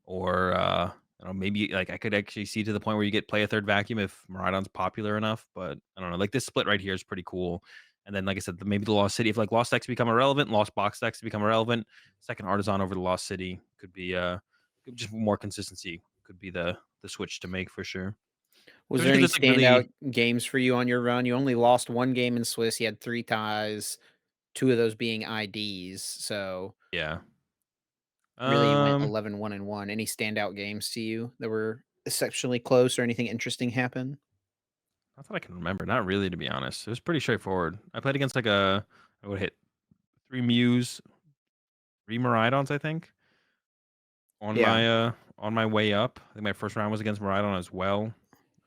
or I don't know, maybe like I could actually see to the point where you get play a third vacuum if Maridon's popular enough. But I don't know. Like this split right here is pretty cool. And then, like I said, maybe the Lost City, if like Lost decks become irrelevant, Lost Box decks become irrelevant, second Artisan over the Lost City could be just more consistency could be the switch to make for sure. Was there Especially any because it's like really standout games for you on your run? You only lost 1 game in Swiss, you had 3 ties, 2 of those being IDs, so yeah. really you went Um 11-1 and 1. Any standout games to you that were exceptionally close or anything interesting happen? Not that I can remember. Not really, to be honest. It was pretty straightforward. I played against I would hit 3 Mews, 3 Maridons, I think. Yeah. On my way up. I think my first round was against Maridon as well.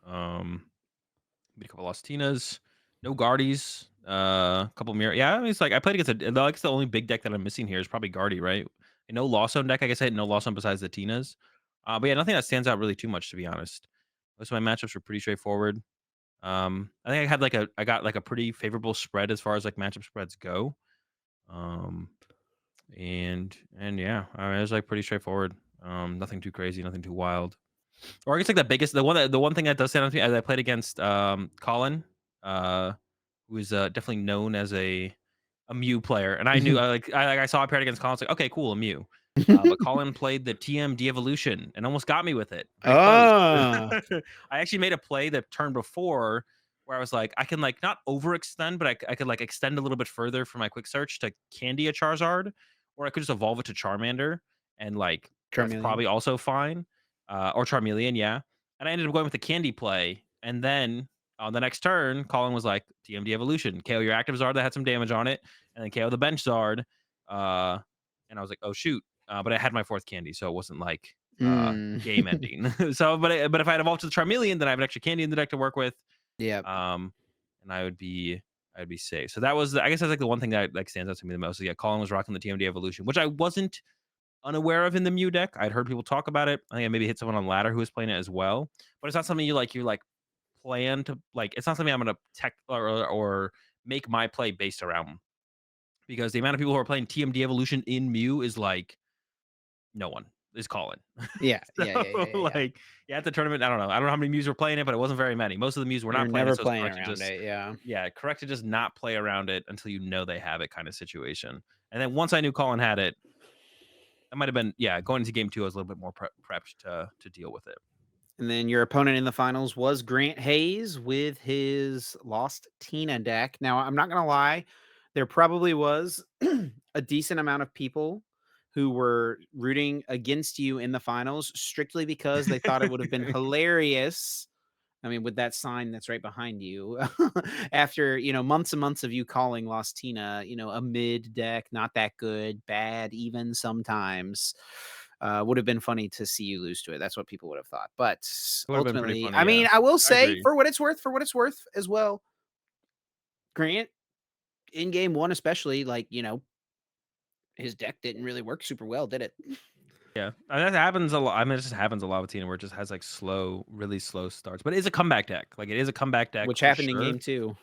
Beat a couple Lostinas, no Guardies, a couple mirror. Yeah, I mean, it's like I played against like the only big deck that I'm missing here is probably Guardy, right? And no Lost Zone deck. I guess I had no Lost Zone besides the Tinas. But yeah, nothing that stands out really too much to be honest. Most of my matchups were pretty straightforward. I think I got like a pretty favorable spread as far as like matchup spreads go. Um, and yeah, I mean, it was like pretty straightforward. Nothing too crazy, nothing too wild. Or I guess like the one thing that does stand out to me as I played against Colin, uh, who is definitely known as a Mew player, and I knew I saw I paired against Colin. I was like, okay, cool, a Mew. But Colin played the TM De-Evolution and almost got me with it. Very close. Ah, I actually made a play the turn before where I was like, I can like not overextend, but I could like extend a little bit further for my quick search to Candy a Charizard, or I could just evolve it to Charmander, and like that's Charmeleon. probably also fine. Or Charmeleon, yeah. And I ended up going with the Candy play, and then on the next turn, Colin was like, TMD Evolution, KO your active Zard that had some damage on it, and then KO the bench Zard. Uh, and I was like, oh shoot. But I had my fourth candy, so it wasn't like Mm. game ending. So, but if I had evolved to the Charmeleon, then I have an extra candy in the deck to work with. Yep. Um, and I'd be safe. So that was I guess that's like the one thing that like stands out to me the most. Is, yeah, Colin was rocking the TMD Evolution, which I wasn't unaware of in the Mew deck. I'd heard people talk about it. I think I maybe hit someone on ladder who was playing it as well. But it's not something you like plan to like. It's not something I'm gonna tech or make my play based around, because the amount of people who are playing TMD Evolution in Mew is like no one is calling. Yeah, yeah, So yeah, yeah, yeah, yeah. like yeah, at the tournament, I don't know. I don't know how many Mews were playing it, but it wasn't very many. Most of the Mews were You're not playing it, never so it's playing correct to around just it, yeah. yeah, correct to just not play around it until you know they have it kind of situation. And then once I knew Colin had it, that might have been yeah, going into game 2, I was a little bit more prepped to deal with it. And then your opponent in the finals was Grant Hayes with his Lost Tina deck. Now, I'm not gonna lie, there probably was a decent amount of people who were rooting against you in the finals strictly because they thought it would have been hilarious. I mean, with that sign that's right behind you, after months and months of you calling Lost Tina, a mid deck, not that good, bad, even sometimes. Would have been funny to see you lose to it. That's what people would have thought. But It would have been pretty ultimately, funny, I yeah. mean, I will I say agree. for what it's worth as well, Grant in game one, especially, like, his deck didn't really work super well, did it? Yeah, and that happens a lot. I mean, it just happens a lot with Tina where it just has like really slow starts. But it is a comeback deck. Like it is a comeback deck Which for happened in sure. game two.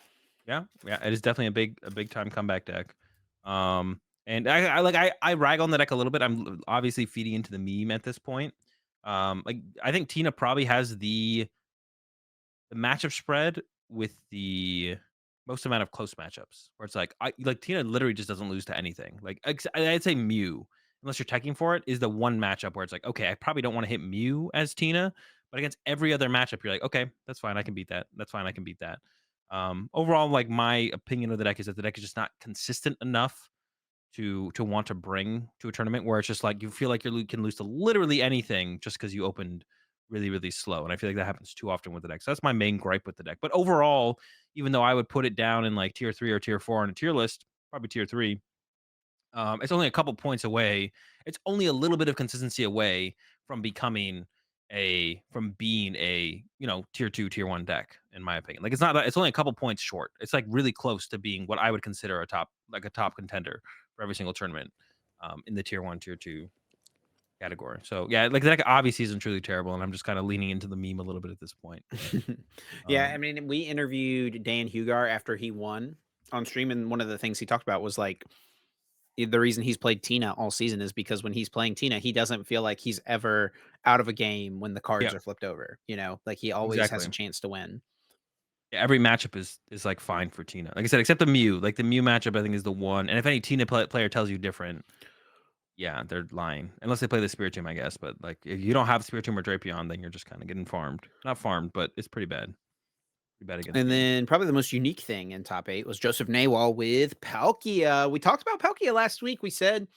Yeah, yeah, it is definitely a big time comeback deck. And I rag on the deck a little bit. I'm obviously feeding into the meme at this point. Like I think Tina probably has the matchup spread with the most amount of close matchups where it's like I like Tina literally just doesn't lose to anything. Like I'd say Mew, unless you're teching for it, is the one matchup where it's like, okay, I probably don't want to hit Mew as Tina, but against every other matchup, you're like, okay, that's fine, I can beat that. That's fine, I can beat that. Overall, like my opinion of the deck is that the deck is just not consistent enough to want to bring to a tournament where it's just like you feel like can lose to literally anything just because you opened really slow, and I feel like that happens too often with the deck. So that's my main gripe with the deck. But overall, even though I would put it down in like tier 3 or tier 4 on a tier list, probably tier 3, it's only a couple points away. It's only a little bit of consistency away from becoming being a, tier 2, tier 1 deck, in my opinion. Like, it's not that it's only a couple points short. It's, like, really close to being what I would consider a top contender for every single tournament, in the tier 1, tier 2 category. So, yeah, like, the deck obviously isn't truly terrible, and I'm just kinda leaning into the meme a little bit at this point, but, Yeah, I um mean, we interviewed Dan Hugar after he won on stream, and one of the things he talked about was like the reason he's played Tina all season is because when he's playing Tina, he doesn't feel like he's ever out of a game when the cards yeah, are flipped over. Like he always has exactly. a chance to win. Yeah, every matchup is, like, fine for Tina. Like I said, except the Mew. Like, the Mew matchup, I think, is the one, and if any Tina player tells you different, yeah, they're lying. Unless they play the Spirit Tomb, I guess, but, like, if you don't have Spirit Tomb or Drapion, then you're just kinda getting farmed. Not farmed, but it's pretty bad. Pretty bad against And Mew. then probably the most unique thing in top eight was Joseph Nawal with Palkia. We talked about Palkia last week. We said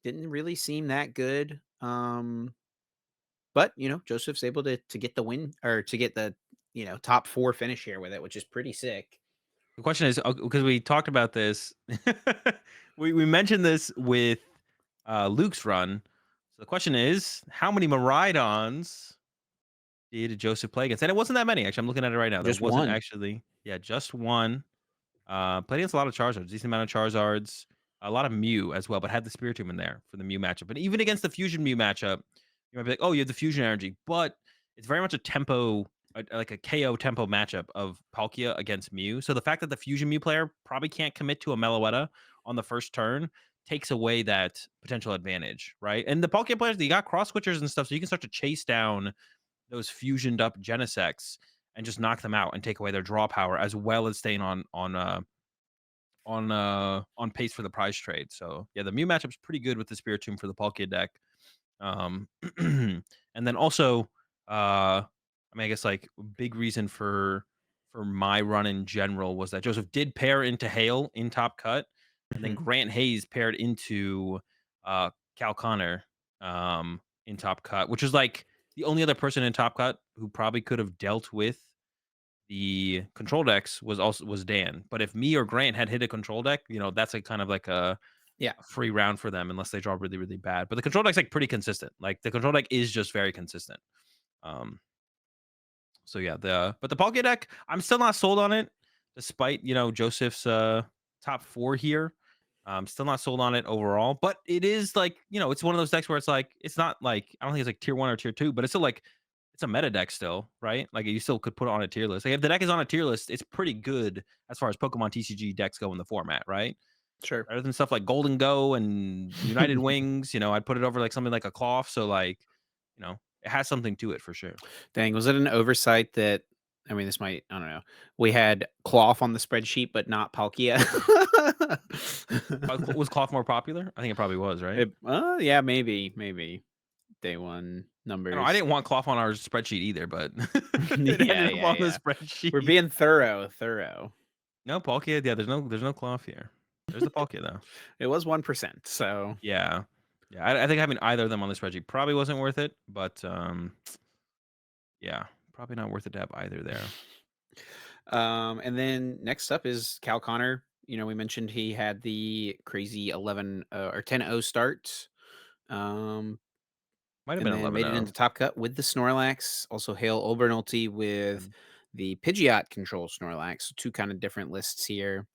didn't really seem that good. But Joseph's able to get the win or to get the top four finish here with it, which is pretty sick. The question is, because we talked about this, we mentioned this with, Luke's run. So the question is, how many Miraidons did Joseph play against? And it wasn't that many, actually. I'm looking at it right now. There Just wasn't one. actually, yeah, just 1. Played against a lot of Charizards, decent amount of Charizards, a lot of Mew as well, but had the Spiritomb in there for the Mew matchup. And even against the Fusion Mew matchup, you might be like, "Oh, you have the Fusion energy," but it's very much a tempo, like a KO tempo matchup of Palkia against Mew. So the fact that the Fusion Mew player probably can't commit to a Meloetta on the first turn takes away that potential advantage, right? And the Palkia players, they got cross switchers and stuff, so you can start to chase down those fusioned up Genesects and just knock them out and take away their draw power, as well as staying on pace for the prize trade. So yeah, the Mew matchup's pretty good with the Spiritomb for the Palkia deck. Um, and then also, I mean, I guess like big reason for my run in general was that Joseph did pair into Hale in Top Cut, and then Mhm. Grant Hayes paired into Cal Connor in Top Cut, which is like the only other person in Top Cut who probably could have dealt with the control decks was Dan. But if me or Grant had hit a control deck, that's a kind of like Yeah. a free round for them unless they draw really, really bad. But the control deck's like pretty consistent. Like the control deck is just very consistent. Um, so yeah, but the Palkia deck, I'm still not sold on it, despite Joseph's top 4 here. I'm still not sold on it overall, but it is like, it's one of those decks where it's like it's not like I don't think it's like tier 1 or tier 2, but it's still like it's a meta deck still, right? Like you still could put it on a tier list. Like if the deck is on a tier list, it's pretty good as far as Pokemon TCG decks go in the format, right? Sure. Rather than stuff like Golden Go and United Wings, I'd put it over like something like a Cloth. So like, it has something to it for sure. Dang, was it an oversight that I mean, this might I don't know. We had Cloth on the spreadsheet, but not Palkia. Was Cloth more popular? I think it probably was, right? Yeah, maybe. Day one I don't know. I numbers. didn't want Cloth on our spreadsheet either, but it Yeah, ended up yeah, on the yeah. We're spreadsheet. being thorough. No Palkia. Yeah, there's no Cloth here. There's the Palkia though. It was 1%, so Yeah. Yeah, I think having either of them on the spreadsheet probably wasn't worth it, but, yeah, probably not worth it to have either there. And then next up is Cal Connor. We mentioned he had the crazy 11 or 10-0 start. Um, Might have and been then made it 11-0. into Top Cut with the Snorlax. Also, Hail Obernolte with Mhm. the Pidgeot control Snorlax. So two kind of different lists here.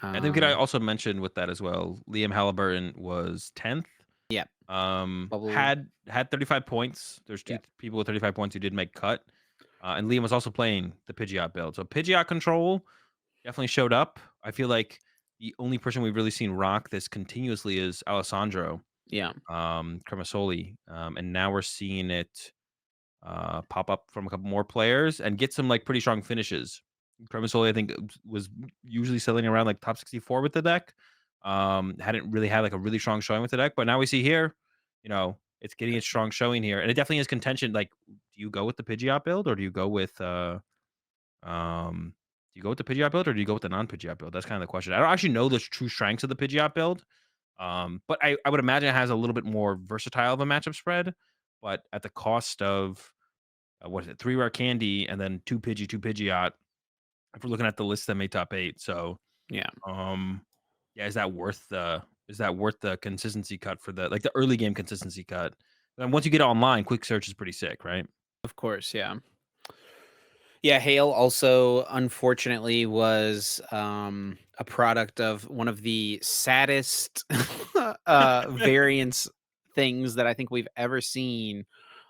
I think we could Um, also mention with that as well, Liam Halliburton was 10th. yeah, Bubble. Had 35 points. There's 2 Yeah, people with 35 points who did make cut, and Liam was also playing the Pidgeot build. So Pidgeot control definitely showed up. I feel like the only person we've really seen rock this continuously is Alessandro, yeah. Cremasoli, and now we're seeing it pop up from a couple more players and get some like pretty strong finishes. Cremasoli, I think, was usually selling around like top 64 with the deck. Hadn't really had like a really strong showing with the deck, but now we see here, it's getting a strong showing here, and it definitely is contention. Like, do you go with the Pidgeot build or do you go with the Pidgeot build or do you go with the non-Pidgeot build? That's kind of the question. I don't actually know the true strengths of the Pidgeot build, but I would imagine it has a little bit more versatile of a matchup spread, but at the cost of what is it, 3 rare candy and then 2 Pidgey, 2 Pidgeot, if we're looking at the list that made top 8. So, Yeah. um, yeah, is that worth the consistency cut for the like the early game consistency cut? And once you get online, quick search is pretty sick, right? Of course, yeah. Yeah, Hale also unfortunately was, a product of one of the saddest, variance things that I think we've ever seen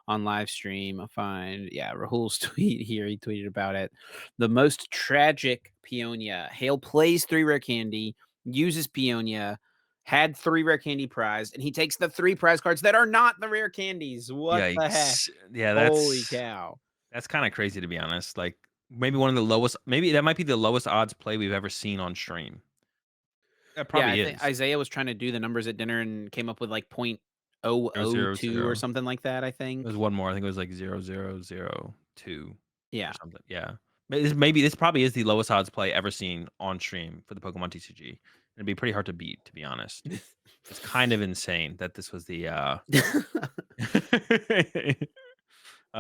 on live stream. I find, yeah, Rahul's tweet here, he tweeted about it. The most tragic Peonia. Hale plays 3 rare candy, uses Peonia, had 3 rare candy prize, and he takes the 3 prize cards that are not the rare candies. What the heck? Yikes. Yeah, Holy cow. that's kinda crazy to be honest, like, maybe one of the lowest maybe that might be the lowest odds play we've ever seen on stream. It Yeah, I probably think is. Isaiah was trying to do the numbers at dinner and came up with like point oh Zero oh zero 0.002 or zero. something like that, I There's think. one more, I think it was like 0002 or Yeah. something, yeah. Maybe this probably is the lowest odds play ever seen on stream for the Pokemon TCG. It'd be pretty hard to beat, to be honest. It's kind of insane that this was the,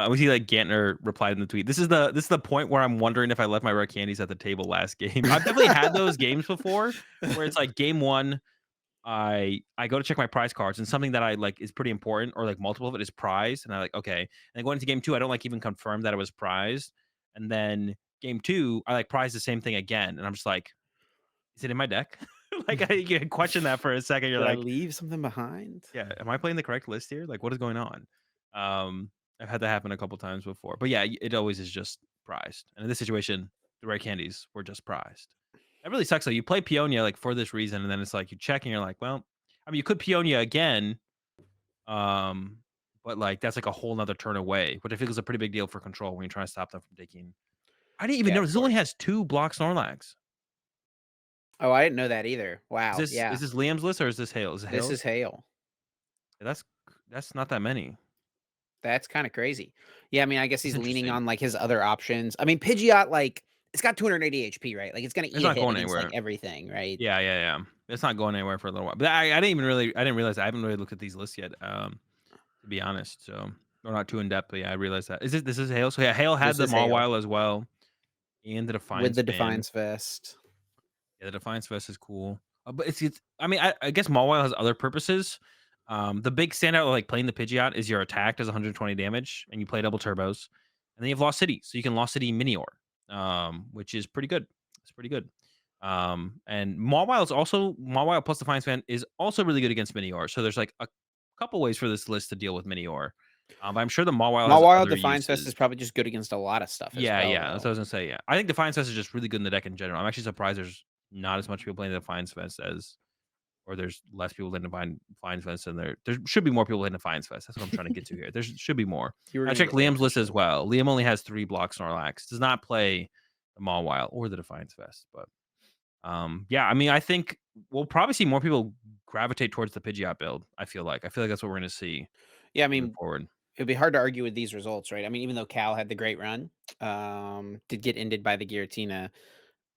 we see like Gantner replied in the tweet. This is the point where I'm wondering if I left my rare candies at the table last game. I've definitely had those games before where it's like game one, I go to check my prize cards and something that I like is pretty important or like multiple of it is prized. And I like, okay. And then going into game two, I don't like even confirm that it was prized. And then game two, I like prize the same thing again. And I'm just like, is it in my deck? Like you question that for a second. You're Did I like, leave something behind? yeah, am I playing the correct list here? Like, what is going on? Um, I've had that happen a couple times before, but yeah, it always is just prized. And in this situation, the rare candies were just prized. That really sucks. Though you play Peonia like for this reason, and then it's like you check and you're like, well, I mean, you could Peonia again, um, but like that's like a whole nother turn away, which I feel is a pretty big deal for control when you're trying to stop them from taking. I didn't even Yeah, know of this only course. has two block Snorlax. Oh, I didn't know that either. Is Wow. this Yeah. is this Liam's list or is this Hale? Is it This Hale's? is Hale. Yeah, that's not that many. That's kind of crazy. Yeah, I mean, I guess That's he's leaning interesting. on like his other options. I mean, Pidgeot, like, it's got 280 HP, right? Like, it's going to It's eat a not hit going against like anywhere. everything, right? Yeah, yeah, yeah. It's not going anywhere for a little while. But I didn't realize I haven't really looked at these lists yet, to be honest. So we're not too in depth, but yeah, I realized that. This is Hale. So yeah, Hale had This the is Hale Mawile as well and the with Defiance the fan. Defiance Vest. Yeah, the Defiance Vest is cool. But it's I mean, I guess Mawile has other purposes. The big standout like playing the Pidgeot is your attack does 120 damage and you play double turbos. And then you have Lost City. So you can Lost City Minior, which is pretty good. It's pretty good. And Mawile plus Defiance Fan is also really good against Minior. So there's like a couple ways for this list to deal with Minior. But I'm sure the Mawile has Mawile other Defiance Vest is uses. probably just good against a lot of stuff as Yeah, well, yeah. That's what I though. was gonna say. Yeah, I think Defiance Vest is just really good in the deck in general. I'm actually surprised there's not as much people playing the Defiance Vest as, or there's less people playing Defiance Vest than there. There should be more people playing Defiance Vest. That's what I'm trying to get to here. There should be more. You were I gonna checked get there Liam's for list as sure. well. Liam only has 3 blocks Snorlax. Does not play the Mawile or the Defiance Vest, but yeah, I mean, I think we'll probably see more people gravitate towards the Pidgeot build. I feel like that's what we're gonna see Yeah, I moving mean, forward. it'd be hard to argue with these results, right? I mean, even though Cal had the great run, did get ended by the Giratina,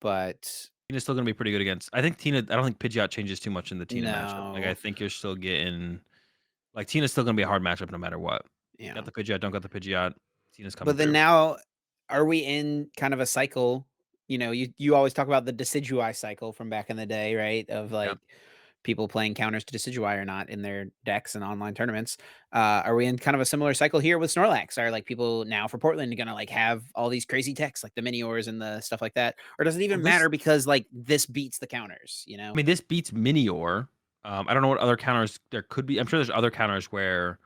but Tina's still gonna be pretty good against. I think Tina. I don't think Pidgeot changes too much in the Tina matchup. Like I no. think you're still getting like Tina's still gonna be a hard matchup no matter what. Yeah. Got the Pidgeot, don't got the Pidgeot. Tina's coming But then through. now, are we in kind of a cycle? You know, you always talk about the Decidueye cycle from back in the day, right? Of Yeah. like people playing counters to Decidueye or not in their decks and online tournaments. Are we in kind of a similar cycle here with Snorlax? Are like people now for Portland gonna like have all these crazy techs like the Miniors and the stuff like that? Or does it Well, even this matter because like this beats the counters, I mean, this beats Minior. I don't know what other counters there could be. I'm sure there's other counters where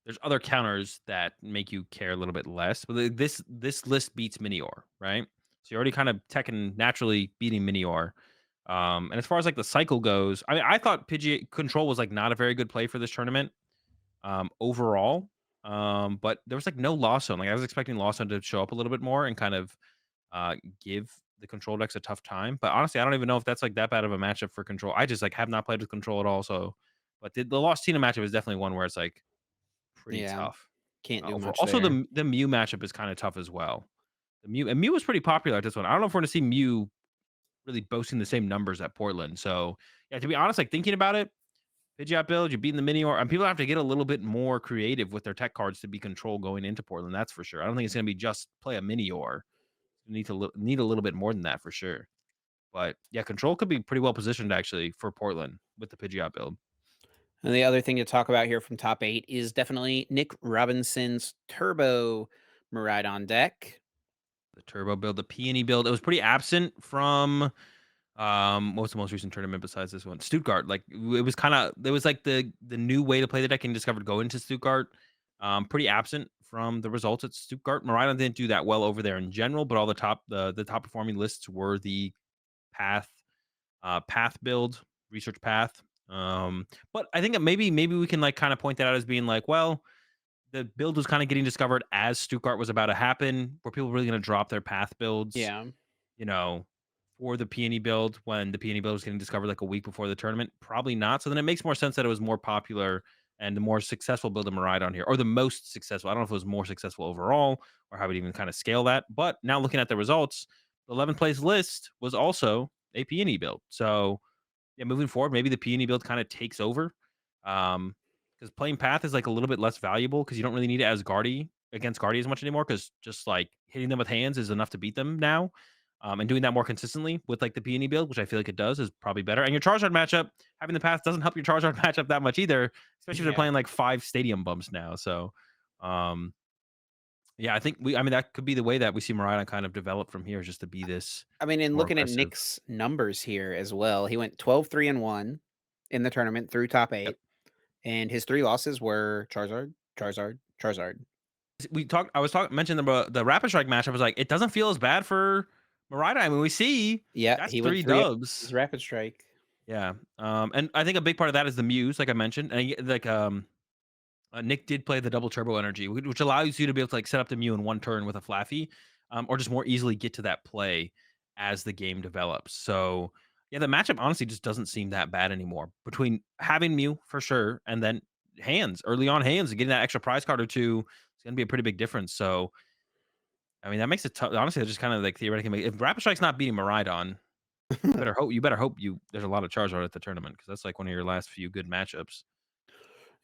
there's other counters that make you care a little bit less, but this list beats Minior, right? So you're already kind of teching naturally beating Minior. And as far as like the cycle goes, I thought Pidgey control was like not a very good play for this tournament overall. But there was like no Lawson. Like I was expecting Lawson to show up a little bit more and kind of give the control decks a tough time. But honestly, I don't even know if that's like that bad of a matchup for control. I just like have not played with control at all. So, but the Lost Tina matchup is definitely one where it's like pretty yeah, tough. can't do Overall. much Also, there. the Mew matchup is kind of tough as well. The Mew was pretty popular at this one. I don't know if we're going to see Mew really boasting the same numbers at Portland. So yeah, to be honest, like thinking about it, Pidgeot build, you're beating the Minior, and people have to get a little bit more creative with their tech cards to be control going into Portland. That's for sure. I don't think it's going to be just play a Minior. You need a little bit more than that for sure. But yeah, control could be pretty well positioned actually for Portland with the Pidgeot build. And the other thing to talk about here from top 8 is definitely Nick Robinson's Turbo Maridon deck. The turbo build, the peony build. It was pretty absent from what was the most recent tournament besides this one? Stuttgart. Like it was kind of it was like the new way to play the deck and discovered going to Stuttgart. Pretty absent from the results at Stuttgart. Maridon didn't do that well over there in general, but all the top performing lists were the path path build, research path. But I think that maybe we can like kind of point that out as being like, well, the build was kind of getting discovered as Stuttgart was about to happen. Were people really going to drop their path builds? Yeah. You know, for the peony build when the peony build was getting discovered like a week before the tournament? Probably not. So then it makes more sense that it was more popular and the more successful build of Maridon here, or the most successful. I don't know if it was more successful overall or how we'd even kind of scale that. But now looking at the results, the 11th place list was also a peony build. So yeah, moving forward, maybe the peony build kind of takes over. Because playing path is like a little bit less valuable because you don't really need it as guardy against guardy as much anymore. Because just like hitting them with hands is enough to beat them now. And doing that more consistently with like the peony build, which I feel like it does, is probably better. And your Charizard matchup, having the path doesn't help your Charizard matchup that much either, especially if they're Yeah. playing like 5 stadium bumps now. So, um, yeah, I think I mean, that could be the way that we see Maridon kind of develop from here, is just to be this I mean, and more looking at aggressive. Nick's numbers here as well, he went 12-3-1 in the tournament through top Yep. 8, and his 3 losses were Charizard, Charizard, Charizard. We talked I was talking mentioning the Rapid Strike match. I was like, it doesn't feel as bad for Maridon. I mean, we see Yeah, that's he went 3 3 dubs. his rapid strike. Yeah. And I think a big part of that is the Muse, like I mentioned. And like Nick did play the double turbo energy, which allows you to be able to like set up the Mew in one turn with a Flaffy, or just more easily get to that play as the game develops. So yeah, the matchup honestly just doesn't seem that bad anymore between having Mew for sure and then hands early on hands and getting that extra prize card or two. It's gonna be a pretty big difference. So I mean that makes it tough. Honestly, I just kind of like theoretically if Rapid Strike's not beating Maridon, you better hope there's a lot of Charizard at the tournament because that's like one of your last few good matchups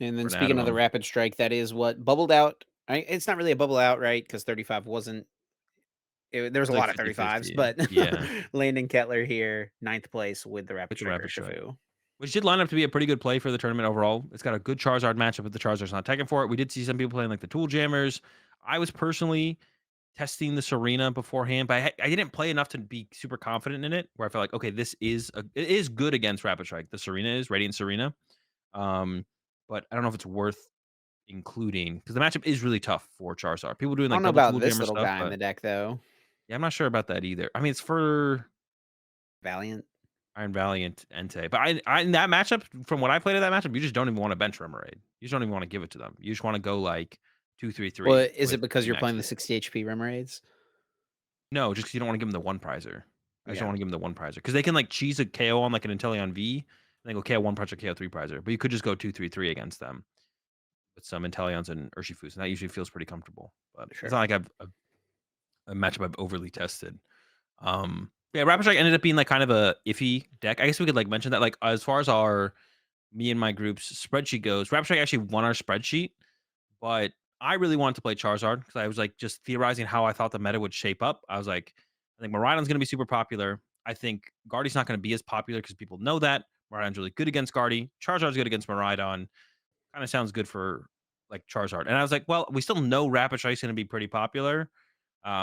And then for an speaking of the add-on. rapid strike, that is what bubbled out. It's not really a bubble out, right? Because 35 wasn't. There was a It's like lot of 35s, 50-50. but Yeah, Landon Kettler here, ninth place with the rapid with the strike Rapid Strike. Urshifu. Which did line up to be a pretty good play for the tournament overall. It's got a good Charizard matchup with the Charizard's not taken for it. We did see some people playing like the Tool Jammers. I was personally testing the Serena beforehand, but I didn't play enough to be super confident in it. Where I felt like, okay, it is good against Rapid Strike. The Serena is Radiant Serena, um, but I don't know if it's worth including because the matchup is really tough for Charizard. People doing I don't like know double about Tool this Jammer little stuff, guy in but the deck though. yeah, I'm not sure about that either. I mean, it's for Valiant. Iron Valiant Entei. But I in that matchup, from what I played in that matchup, you just don't even want to bench Remoraid. You just don't even want to give it to them. You just want to go like 2-3-3 Well, is it with because you're max playing the hit. 60 HP Remoraid's? No, just because you don't want to give them the one prizer. I just don't Yeah, want to give them the one prizer because they can like cheese a KO on like an Inteleon V, and then go KO one prizer, KO three prizer. But you could just go 2-3-3 against them with some Inteleons and Urshifus, and that usually feels pretty comfortable. But it's not sure. like I've a matchup I've overly tested. Yeah, Rapid Strike ended up being like kind of a iffy deck. I guess we could like mention that like as far as our me and my group's spreadsheet goes, Rapid Strike actually won our spreadsheet, but I really wanted to play Charizard because I was like just theorizing how I thought the meta would shape up. I was like, I think Maridon's going to be super popular. I think Guardy's not going to be as popular because people know that. Maridon's really good against Guardy. Charizard's good against Maridon. Kind of sounds good for like Charizard. And I was like, well, we still know Rapid Strike's going to be pretty popular.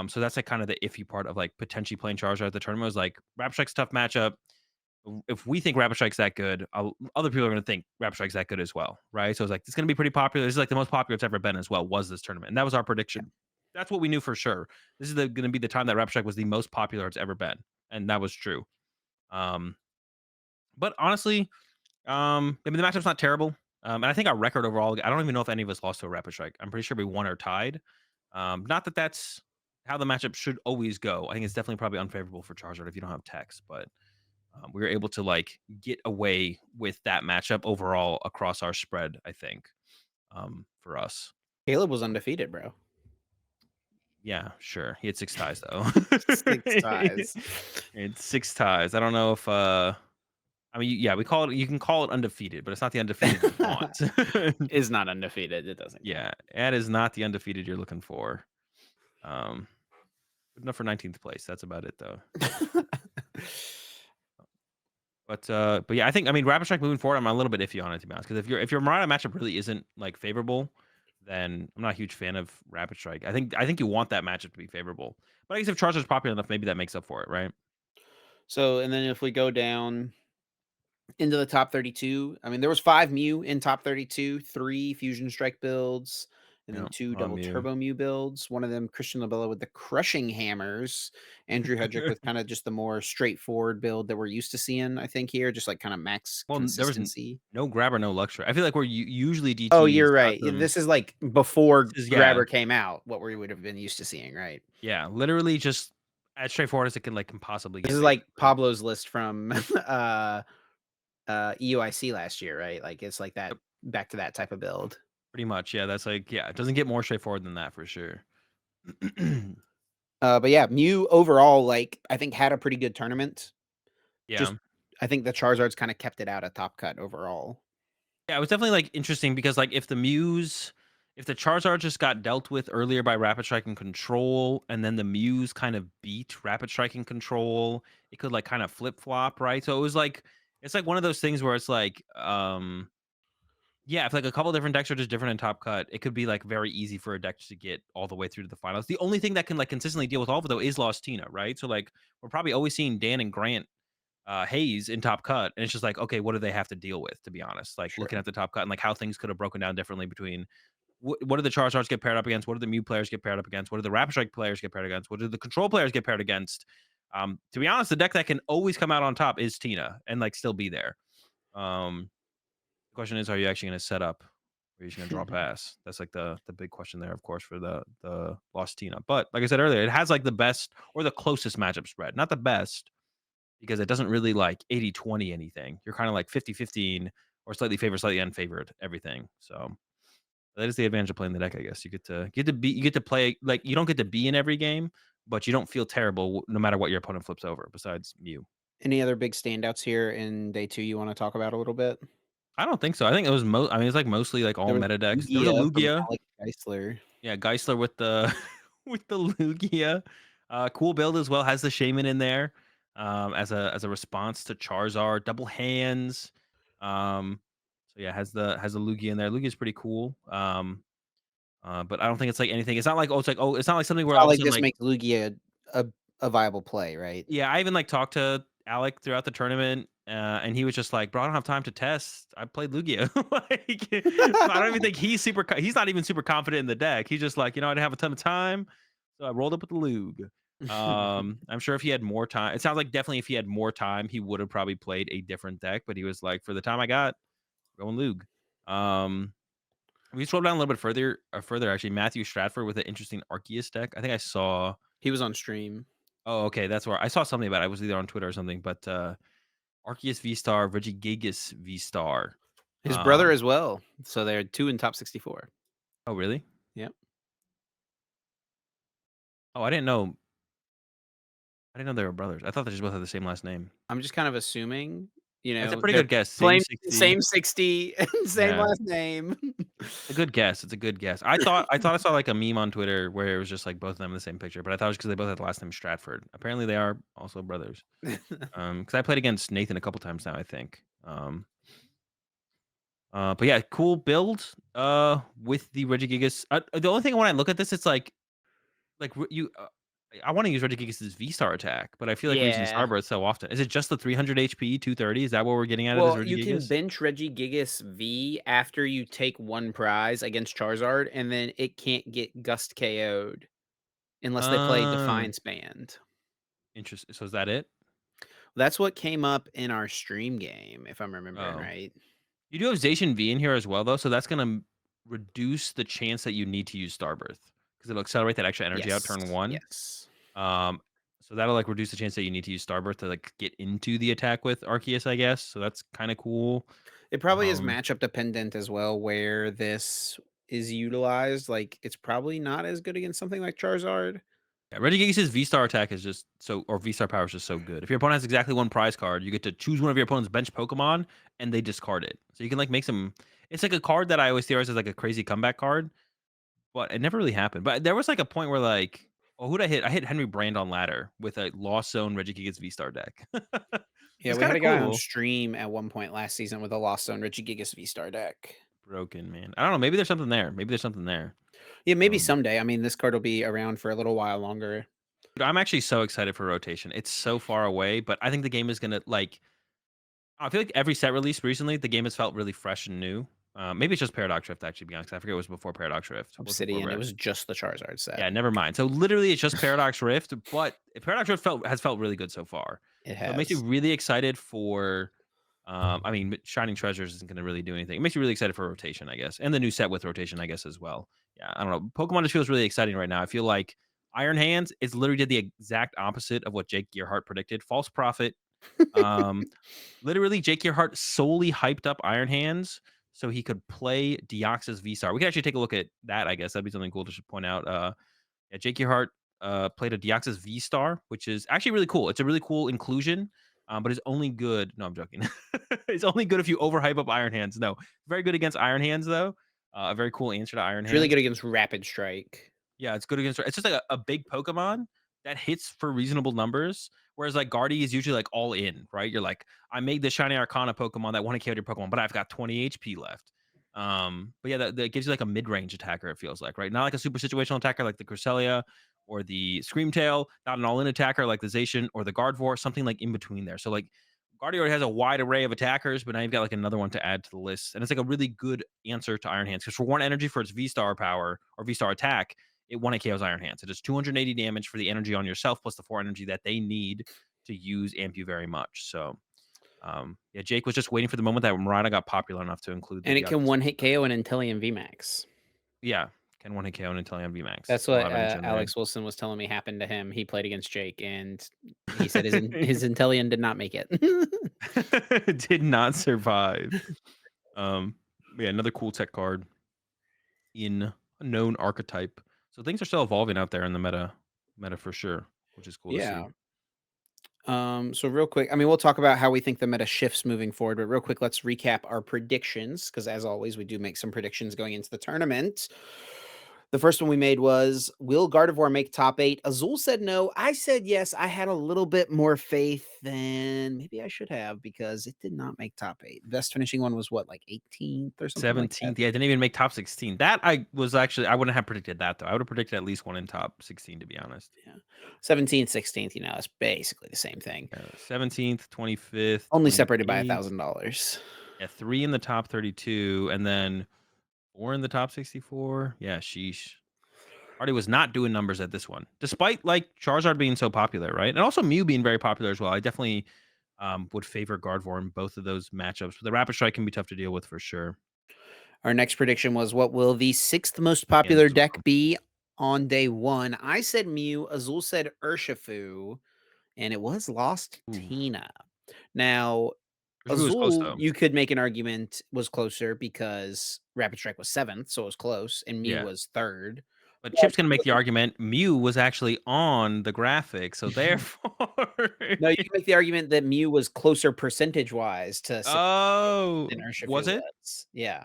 So that's like kind of the iffy part of like potentially playing Charizard at the tournament was like Rapid Strike's a tough matchup. If we think Rapid Strike's that good, other people are going to think Rapid Strike's that good as well, right? So it's like it's going to be pretty popular. This is like the most popular it's ever been as well. Was this tournament, and that was our Yeah. prediction. That's what we knew for sure. This is going to be the time that Rapid Strike was the most popular it's ever been, and that was true. Um, but honestly, I mean the matchup's not terrible, and I think our record overall. I don't even know if any of us lost to a Rapid Strike. I'm pretty sure we won or tied. Not that that's how the matchup should always go. I think it's definitely probably unfavorable for Charizard if you don't have Tex, but we were able to like get away with that matchup overall across our spread. I think for us, Caleb was undefeated, bro. yeah, sure. He had 6 ties though. 6 ties. It's 6 ties. I don't know if I mean yeah, we call it. You can call it undefeated, but it's not the undefeated you want. Is not undefeated, it doesn't count. Yeah, that is not the undefeated you're looking for. Um, Good enough for 19th place. That's about it though. But yeah, I think I mean Rapid Strike moving forward, I'm a little bit iffy on it to be honest. Because if your Marana matchup really isn't like favorable, then I'm not a huge fan of Rapid Strike. I think you want that matchup to be favorable. But I guess if Charizard's popular enough, maybe that makes up for it, right? So, and then if we go down into the top 32, I mean, there was 5 Mew in top 32, 3 Fusion Strike builds, and then Yeah, 2 double Mew. turbo Mew builds. One of them, Christian Labella with the crushing hammers, Andrew Hedrick with kind of just the more straightforward build that we're used to seeing, I think, here, just like kind of max Well, there was consistency. no grabber, no luxury. I feel like we're usually Oh, DTs you're got right. them. This is like before This is yeah, Grabber came out, what we would have been used to seeing, right? yeah, literally just as straightforward as it can possibly This get, is like basically. Pablo's list from EUIC last year, right? Like it's like that Yep, back to that type of build. pretty much. Yeah, that's like yeah, it doesn't get more straightforward than that for sure. But yeah, Mew overall, like I think had a pretty good tournament. Just Yeah. I think the Charizards kind of kept it out of top cut overall. Yeah, it was definitely, like, interesting because, like, if the Charizard just got dealt with earlier by Rapid Strike and Control, and then the Muse kind of beat Rapid Strike and Control, it could, like, kind of flip-flop, right? So it was like it's like one of those things where it's like, yeah, if, like, a couple different decks are just different in Top Cut, it could be, like, very easy for a deck to get all the way through to the finals. The only thing that can, like, consistently deal with all of it, though, is Lost Tina, right? So, like, we're probably always seeing Dan and Grant Hayes in Top Cut, and it's just like, okay, what do they have to deal with? To be honest, like looking Sure. at the Top Cut and like how things could have broken down differently between what do the Charizards get paired up against? What do the Mew players get paired up against? What do the Rapid Strike players get paired against? What do the Control players get paired against? To be honest, the deck that can always come out on top is Tina and like still be there. The question is, are you actually going to set up? Or are you just going to draw pass? That's like the big question there, of course, for the Lost Tina. But like I said earlier, it has like the best or the closest matchup spread, not the best, because it doesn't really like 80-20 anything. You're kind of like 50-15 or slightly favored, slightly unfavored, everything. So that is the advantage of playing the deck, I guess. You get to play like you don't get to be in every game, but you don't feel terrible no matter what your opponent flips over, besides Mew. Any other big standouts here in day two you want to talk about a little bit? I don't think so. I think it was I mean, it's like mostly like all There was meta decks. There was a Lugia from Lugia. Alex Geisler. Yeah, Geisler with the with the Lugia. Cool build as well. Has the Shaman in there as a response to Charizard. Double hands. Um, so yeah, has the Lugia in there. Lugia's pretty cool. But I don't think it's like anything. It's not like something It's where all not of a like sudden this like makes Lugia a a viable play, right? yeah, I even like talked to Alec throughout the tournament, and he was just like, "Bro, I don't have time to test. I played Lugia." Like, so I don't even think he's not even super confident in the deck. He's just like, I didn't have a ton of time, so I rolled up with the Lug. I'm sure if he had more time, it sounds like definitely if he had more time, he would have probably played a different deck. But he was like, for the time I got, going Lug. Um, we scroll down a little bit further actually. Matthew Stratford with an interesting Arceus deck. I think I saw. He was on stream. Oh, okay, that's where I saw something about it. I was either on Twitter or something, but Arceus V-Star, Regigigas V-Star. His brother Um, as well. So they're 2 in top 64. oh, really? Yep. Oh, I didn't know they were brothers. I thought they just both had the same last name. I'm just kind of assuming, That's a pretty they're good guess. Same claiming 60. same 60 and same Yeah, last name. a good guess. It's a good guess. I thought I saw like a meme on Twitter where it was just like both of them in the same picture, but I thought it was because they both had the last name Stratford. Apparently, they are also brothers. Because I played against Nathan a couple times now, I think. But yeah, cool build. With the Regigigas. The only thing when I look at this, it's like you. I want to use Regigigas' V-Star attack, but I feel like we're using Yeah. Starbirth so often. Is it just the 300 HP, 230? Is that what we're getting out of this Well, you can Regigigas? bench Regigigas V after you take 1 prize against Charizard, and then it can't get Gust KO'd unless they play Uh, Defiance Band. Interesting. So is that it? That's what came up in our stream game, if I'm remembering Oh, right. you do have Zacian V in here as well, though, so that's gonna reduce the chance that you need to use Starbirth because it'll accelerate that extra energy out Yes. turn one. Yes. Um, so that'll like reduce the chance that you need to use Starbirth to like get into the attack with Arceus, I guess. So that's kind of cool. It probably is Um, matchup dependent as well where this is utilized, like, it's probably not as good against something like Charizard. yeah, Regigigas' V-Star attack is just so, or V-Star power is just so good. If your opponent has exactly one prize card, you get to choose one of your opponent's bench Pokemon and they discard it. So you can like make some. It's like a card that I always theorize as like a crazy comeback card, but it never really happened. But there was like a point where like, oh, who'd I hit? I hit Henry Brand on ladder with a Lost Zone Regigigas V-Star deck. Yeah, It's we kind had of a guy on cool. stream at one point last season with a Lost Zone Regigigas V-Star deck. broken, man. I don't know, maybe there's something there. Maybe there's something there. Yeah, maybe Um, someday. I mean, this card will be around for a little while longer. Dude, I'm actually so excited for rotation. It's so far away, but I think the game is gonna like I feel like every set release recently, the game has felt really fresh and new. Maybe it's just Paradox Rift, actually, to be honest. I forget it was before Paradox Rift. What's before Obsidian, it was just the Charizard set. Yeah, never mind. So literally, it's just Paradox Rift, but Paradox Rift has felt really good so far. It So it makes me has. really excited for. I mean, Shining Treasures isn't going to really do anything. It makes me really excited for rotation, I guess, and the new set with rotation, I guess, as well. Yeah, I don't know. Pokemon just feels really exciting right now. I feel like Iron Hands is literally did the exact opposite of what Jake Gearhart predicted. False prophet. Um, Literally, Jake Gearhart solely hyped up Iron Hands so he could play Deoxys V-Star. We could actually take a look at that. I guess that'd be something cool to just point out. Yeah, Jake Hart played a Deoxys V Star, which is actually really cool. It's a really cool inclusion, but it's only good. No, I'm joking. It's only good if you overhype up Iron Hands. No, very good against Iron Hands though. A very cool answer to Iron It's really Hands. good against Rapid Strike. Yeah, it's good against. It's just like a big Pokemon that hits for reasonable numbers. Whereas like Guardy is usually like all in, right? You're like, I made the Shiny Arcana Pokemon that want to kill your Pokemon, but I've got 20 HP left. But yeah, that gives you like a mid-range attacker. It feels like, right? Not like a super situational attacker like the Cresselia or the Screamtail. Not an all-in attacker like the Zacian or the Gardevoir. Something like in between there. So like Guardy already has a wide array of attackers, but now you've got like another one to add to the list, and it's like a really good answer to Iron Hands because for one energy for its V Star power or V Star attack, it 1 KOs Iron Hands. It does 280 damage for the energy on yourself plus the 4 energy that they need to use Ampu very much. So, yeah, Jake was just waiting for the moment that Murata got popular enough to include the And it can Deoxys one-hit V-Star. KO an Inteleon VMAX. Yeah, can 1 KO an Inteleon VMAX. That's We'll what, have it in Gen Alex Wilson was telling me happened to him. He played against Jake, and he said his Inteleon did not make it. Did not survive. Um, yeah, another cool tech card in a known archetype. So things are still evolving out there in the meta for sure, which is cool to see. Yeah. So real quick, I mean, we'll talk about how we think the meta shifts moving forward, but real quick, let's recap our predictions because, as always, we do make some predictions going into the tournament. The first one we made was, will Gardevoir make top eight? Azul said no. I said yes. I had a little bit more faith than maybe I should have because it did not make top eight. Best finishing one was what, like 18th or something like that? 17th. Yeah, didn't even make top 16. That I wouldn't have predicted that though. I would have predicted at least one in top 16 to be honest. Yeah. 17th, 16th, it's basically the same thing. 17th, 25th, Only separated by 28th. $1,000. Yeah, 3 in the top 32 and then 4 in the top 64. Yeah, sheesh. Hardy was not doing numbers at this one, despite like Charizard being so popular, right? And also Mew being very popular as well. I definitely would favor Gardevoir in both of those matchups. But the Rapid Strike can be tough to deal with for sure. Our next prediction was, what will the sixth most Yeah, this popular is deck be on day one? I said Mew. Azul said Urshifu, and it was Lost ooh. Tina. Now, Urshifu was close Azul, though. you could make an argument was closer because Rapid Strike was seventh, so it was close, and Mew Yeah. was third. But But Chip's gonna make the argument Mew was actually on the graphic, so therefore no, you can make the argument that Mew was closer percentage wise to six Oh, than Urshifu was it? was. Yeah,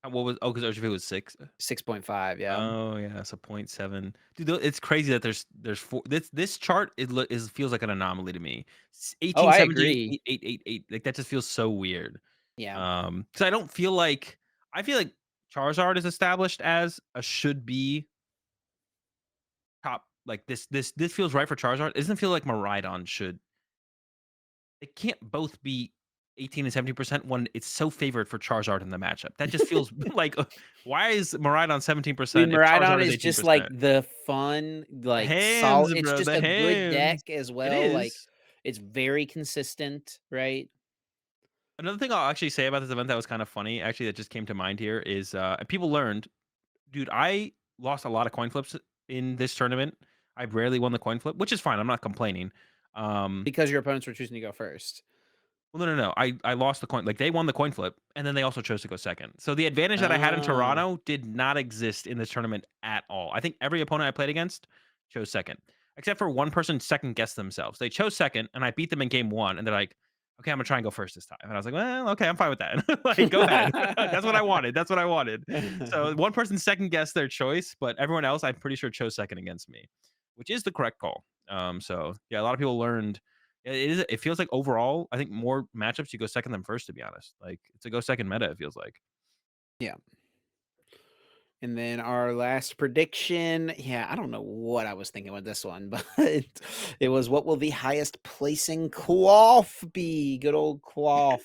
What was 'cause Urshifu was 6? 6.5. Yeah. Oh, yeah, so point 0.7. Dude, it's crazy that there's 4 this chart is feels like an anomaly to me. Oh, 18, I 17, agree. 8, 8, 8, 8, like, that just feels so weird. Yeah. Because I feel like Charizard is established as a should be top like, this feels right for Charizard. It doesn't feel like Miraidon should. It can't both be 18 and 70% when it's so favored for Charizard in the matchup. That just feels like, why is Miraidon I mean, 17% if Miraidon Charizard is is just like 18%? the fun, The like hands, it's bro, just the a good deck hands. as It well. Like is. it's very consistent, right? Another thing I'll actually say about this event that was kind of funny, actually, that just came to mind here is, and people learned, dude, I lost a lot of coin flips in this tournament. I rarely won the coin flip, which is fine. I'm not complaining. Um, Because your opponents were choosing to go first. Well, no, no, no. I lost the coin. Like they won the coin flip, and then they also chose to go second. So the advantage that I had in Oh. Toronto did not exist in this tournament at all. I think every opponent I played against chose second, except for one person second guessed themselves. They chose second, and I beat them in game one. And they're like, "Okay, I'm gonna try and go first this time." And I was like, "Well, okay, I'm fine with that. Like, go ahead. That's what I wanted. That's what I wanted." So one person second guessed their choice, but everyone else, I'm pretty sure, chose second against me, which is the correct call. So yeah, a lot of people learned it feels like overall, I think more matchups you go second than first, to be honest. Like, it's a go second meta, it feels like. Yeah. And then our last prediction, yeah, I don't know what I was thinking with this one, but it was what will the highest placing cloth be? Good old cloth.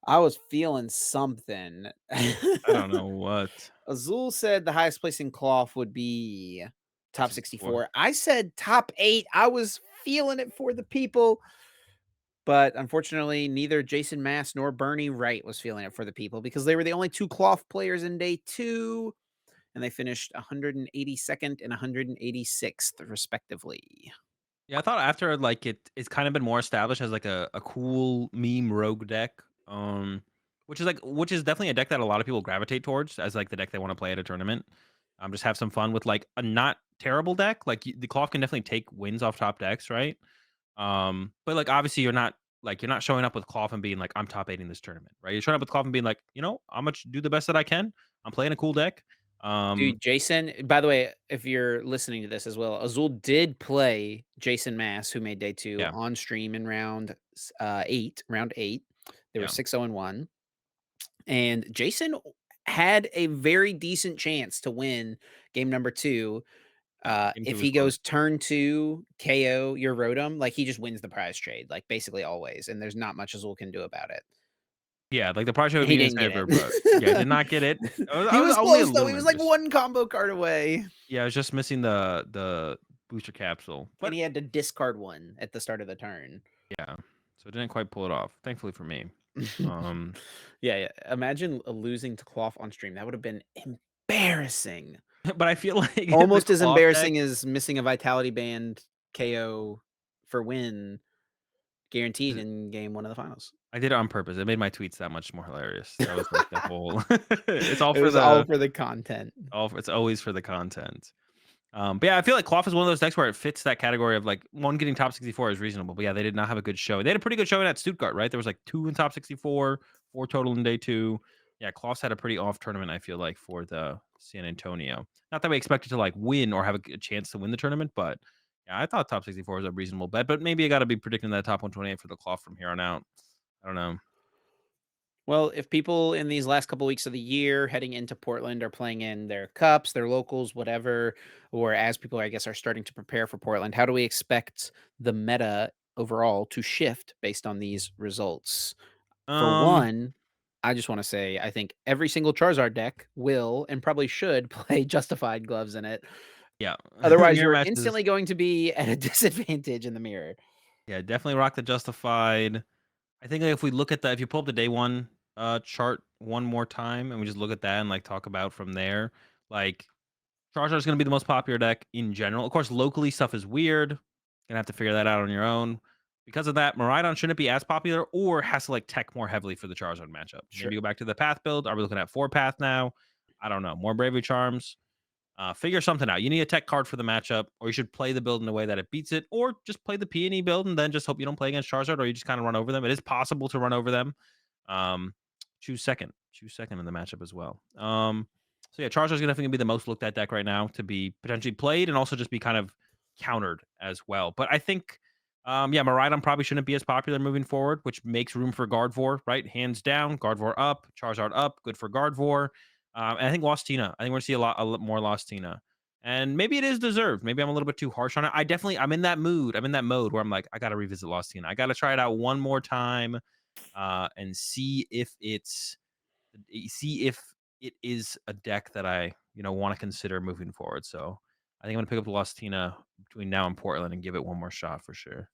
I was feeling something. I don't know what. Azul said the highest placing cloth would be Top top 64. 64. I said top 8. I was feeling it for the people, but unfortunately, neither Jason Mass nor Bernie Wright was feeling it for the people because they were the only two cloth players in day 2, and they finished 182nd and 186th respectively. Yeah, I thought after, like, it's kind of been more established as, like, a cool meme rogue deck, which is definitely a deck that a lot of people gravitate towards as, like, the deck they wanna play at a tournament. Just have some fun with, like, a not terrible deck, like, the Cloth can definitely take wins off top decks, right? But, like, obviously, you're not showing up with Cloth and being like, "I'm top 8 in this tournament," right? You're showing up with Cloth and being like, "You know, Imma do the best that I can. I'm playing a cool deck." Um Dude, Jason, by the way, if you're listening to this as well, Azul did play Jason Mass, who made day 2 Yeah, on stream in round 8. They were yeah. 6-0 and 1, and Jason had a very decent chance to win game number 2. Game 2 If was he close. goes turn 2, KO your Rotom, like, he just wins the prize trade, like, basically always, and there's not much Azul can do about it. Yeah, like, the price should And be he in his didn't get favor, but yeah, I it. did not get it. He I was was only a close, though, he was, lumen, like, just 1 combo card away, yeah, I was just missing the booster capsule, and but he had to discard 1 at the start of the turn. yeah, so didn't quite pull it off, thankfully for me. Um, Yeah, yeah, imagine, losing to Cloth on stream, that would've been embarrassing. but I feel like the Almost as cloth deck embarrassing as missing a Vitality Band KO for win guaranteed in game 1 of the finals. I did it on purpose, it made my tweets that much more hilarious. That was, like, the whole it's all It for was all the for the content. it's always for the content. But yeah, I feel like Cloth is one of those decks where it fits that category of like one getting top 64 is reasonable. But yeah, they did not have a good show. They had a pretty good showing at Stuttgart, right? There was like 2 in top 64, 4 total in day 2. Yeah, Cloth's had a pretty off tournament, I feel like, for the San Antonio. Not that we expected to like win or have a chance to win the tournament, but yeah, I thought top 64 was a reasonable bet. But maybe I gotta be predicting that top 128 for the Cloth from here on out. I don't know. Well, if people in these last couple weeks of the year heading into Portland are playing in their cups, their locals, whatever, or as people, I guess, are starting to prepare for Portland, how do we expect the meta overall to shift based on these results? For Um, one, I just want to say I think every single Charizard deck will and probably should play Justified gloves in it. yeah. Otherwise, Mirror you're matches. instantly going to be at a disadvantage in the mirror. Yeah, definitely rock the justified. I think if we look at the if you pull up the day one chart one more time and we just look at that and like talk about from there, like Charizard is going to be the most popular deck in general. Of course, locally stuff is weird. Gonna have to figure that out on your own. Because of that, Miraidon shouldn't be as popular or has to like tech more heavily for the Charizard matchup. Maybe Sure. go back to the path build. Are we looking at 4 path now? I don't know. More bravery charms. Figure something out. You need a tech card for the matchup, or you should play the build in a way that it beats it, or just play the Peony build and then just hope you don't play against Charizard, or you just kind of run over them. It is possible to run over them. Um, choose second in the matchup as well. So yeah, Charizard's gonna definitely be the most looked at deck right now to be potentially played and also just be kind of countered as well. But I think, yeah, Miraidon probably shouldn't be as popular moving forward, which makes room for Gardevoir, right? Hands down, Gardevoir up, Charizard up, good for Gardevoir. And I think Lost Tina. I think we're gonna see a lot more Lost Tina. And maybe it is deserved. Maybe I'm a little bit too harsh on it. I'm in that mood. I'm in that mode where I'm like, I gotta revisit Lost Tina. I gotta try it out one more time, and see if it is a deck that I want to consider moving forward. So I think I'm gonna pick up the Lost Tina between now and Portland and give it one more shot for sure.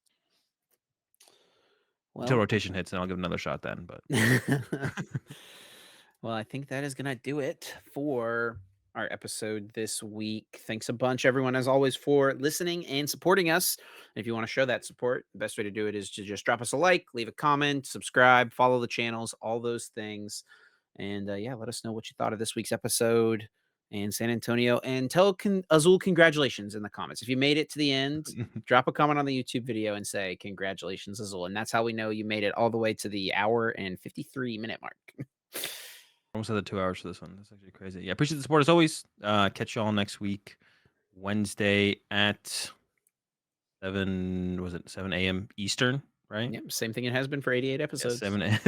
Until Well, rotation hits, and I'll give it another shot then. But well, I think that is gonna do it for our episode this week. Thanks a bunch, everyone, as always, for listening and supporting us. If you want to show that support, the best way to do it is to just drop us a like, leave a comment, subscribe, follow the channels, all those things. And yeah, let us know what you thought of this week's episode in San Antonio. And tell Azul congratulations in the comments. If you made it to the end, drop a comment on the YouTube video and say congratulations, Azul. And that's how we know you made it all the way to the hour and 53-minute mark. almost at the 2 hours for this one. That's actually crazy. Yeah, appreciate the support as always. Catch you all next week, Wednesday at 7 a.m. Eastern. right? Yep, same thing it has been for 88 Yeah, episodes. 7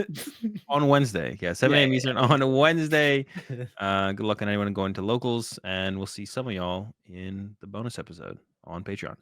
on Wednesday. Yeah, 7 a.m. Eastern Yay. on Wednesday. Good luck on anyone going to locals, and we'll see some of y'all in the bonus episode on Patreon.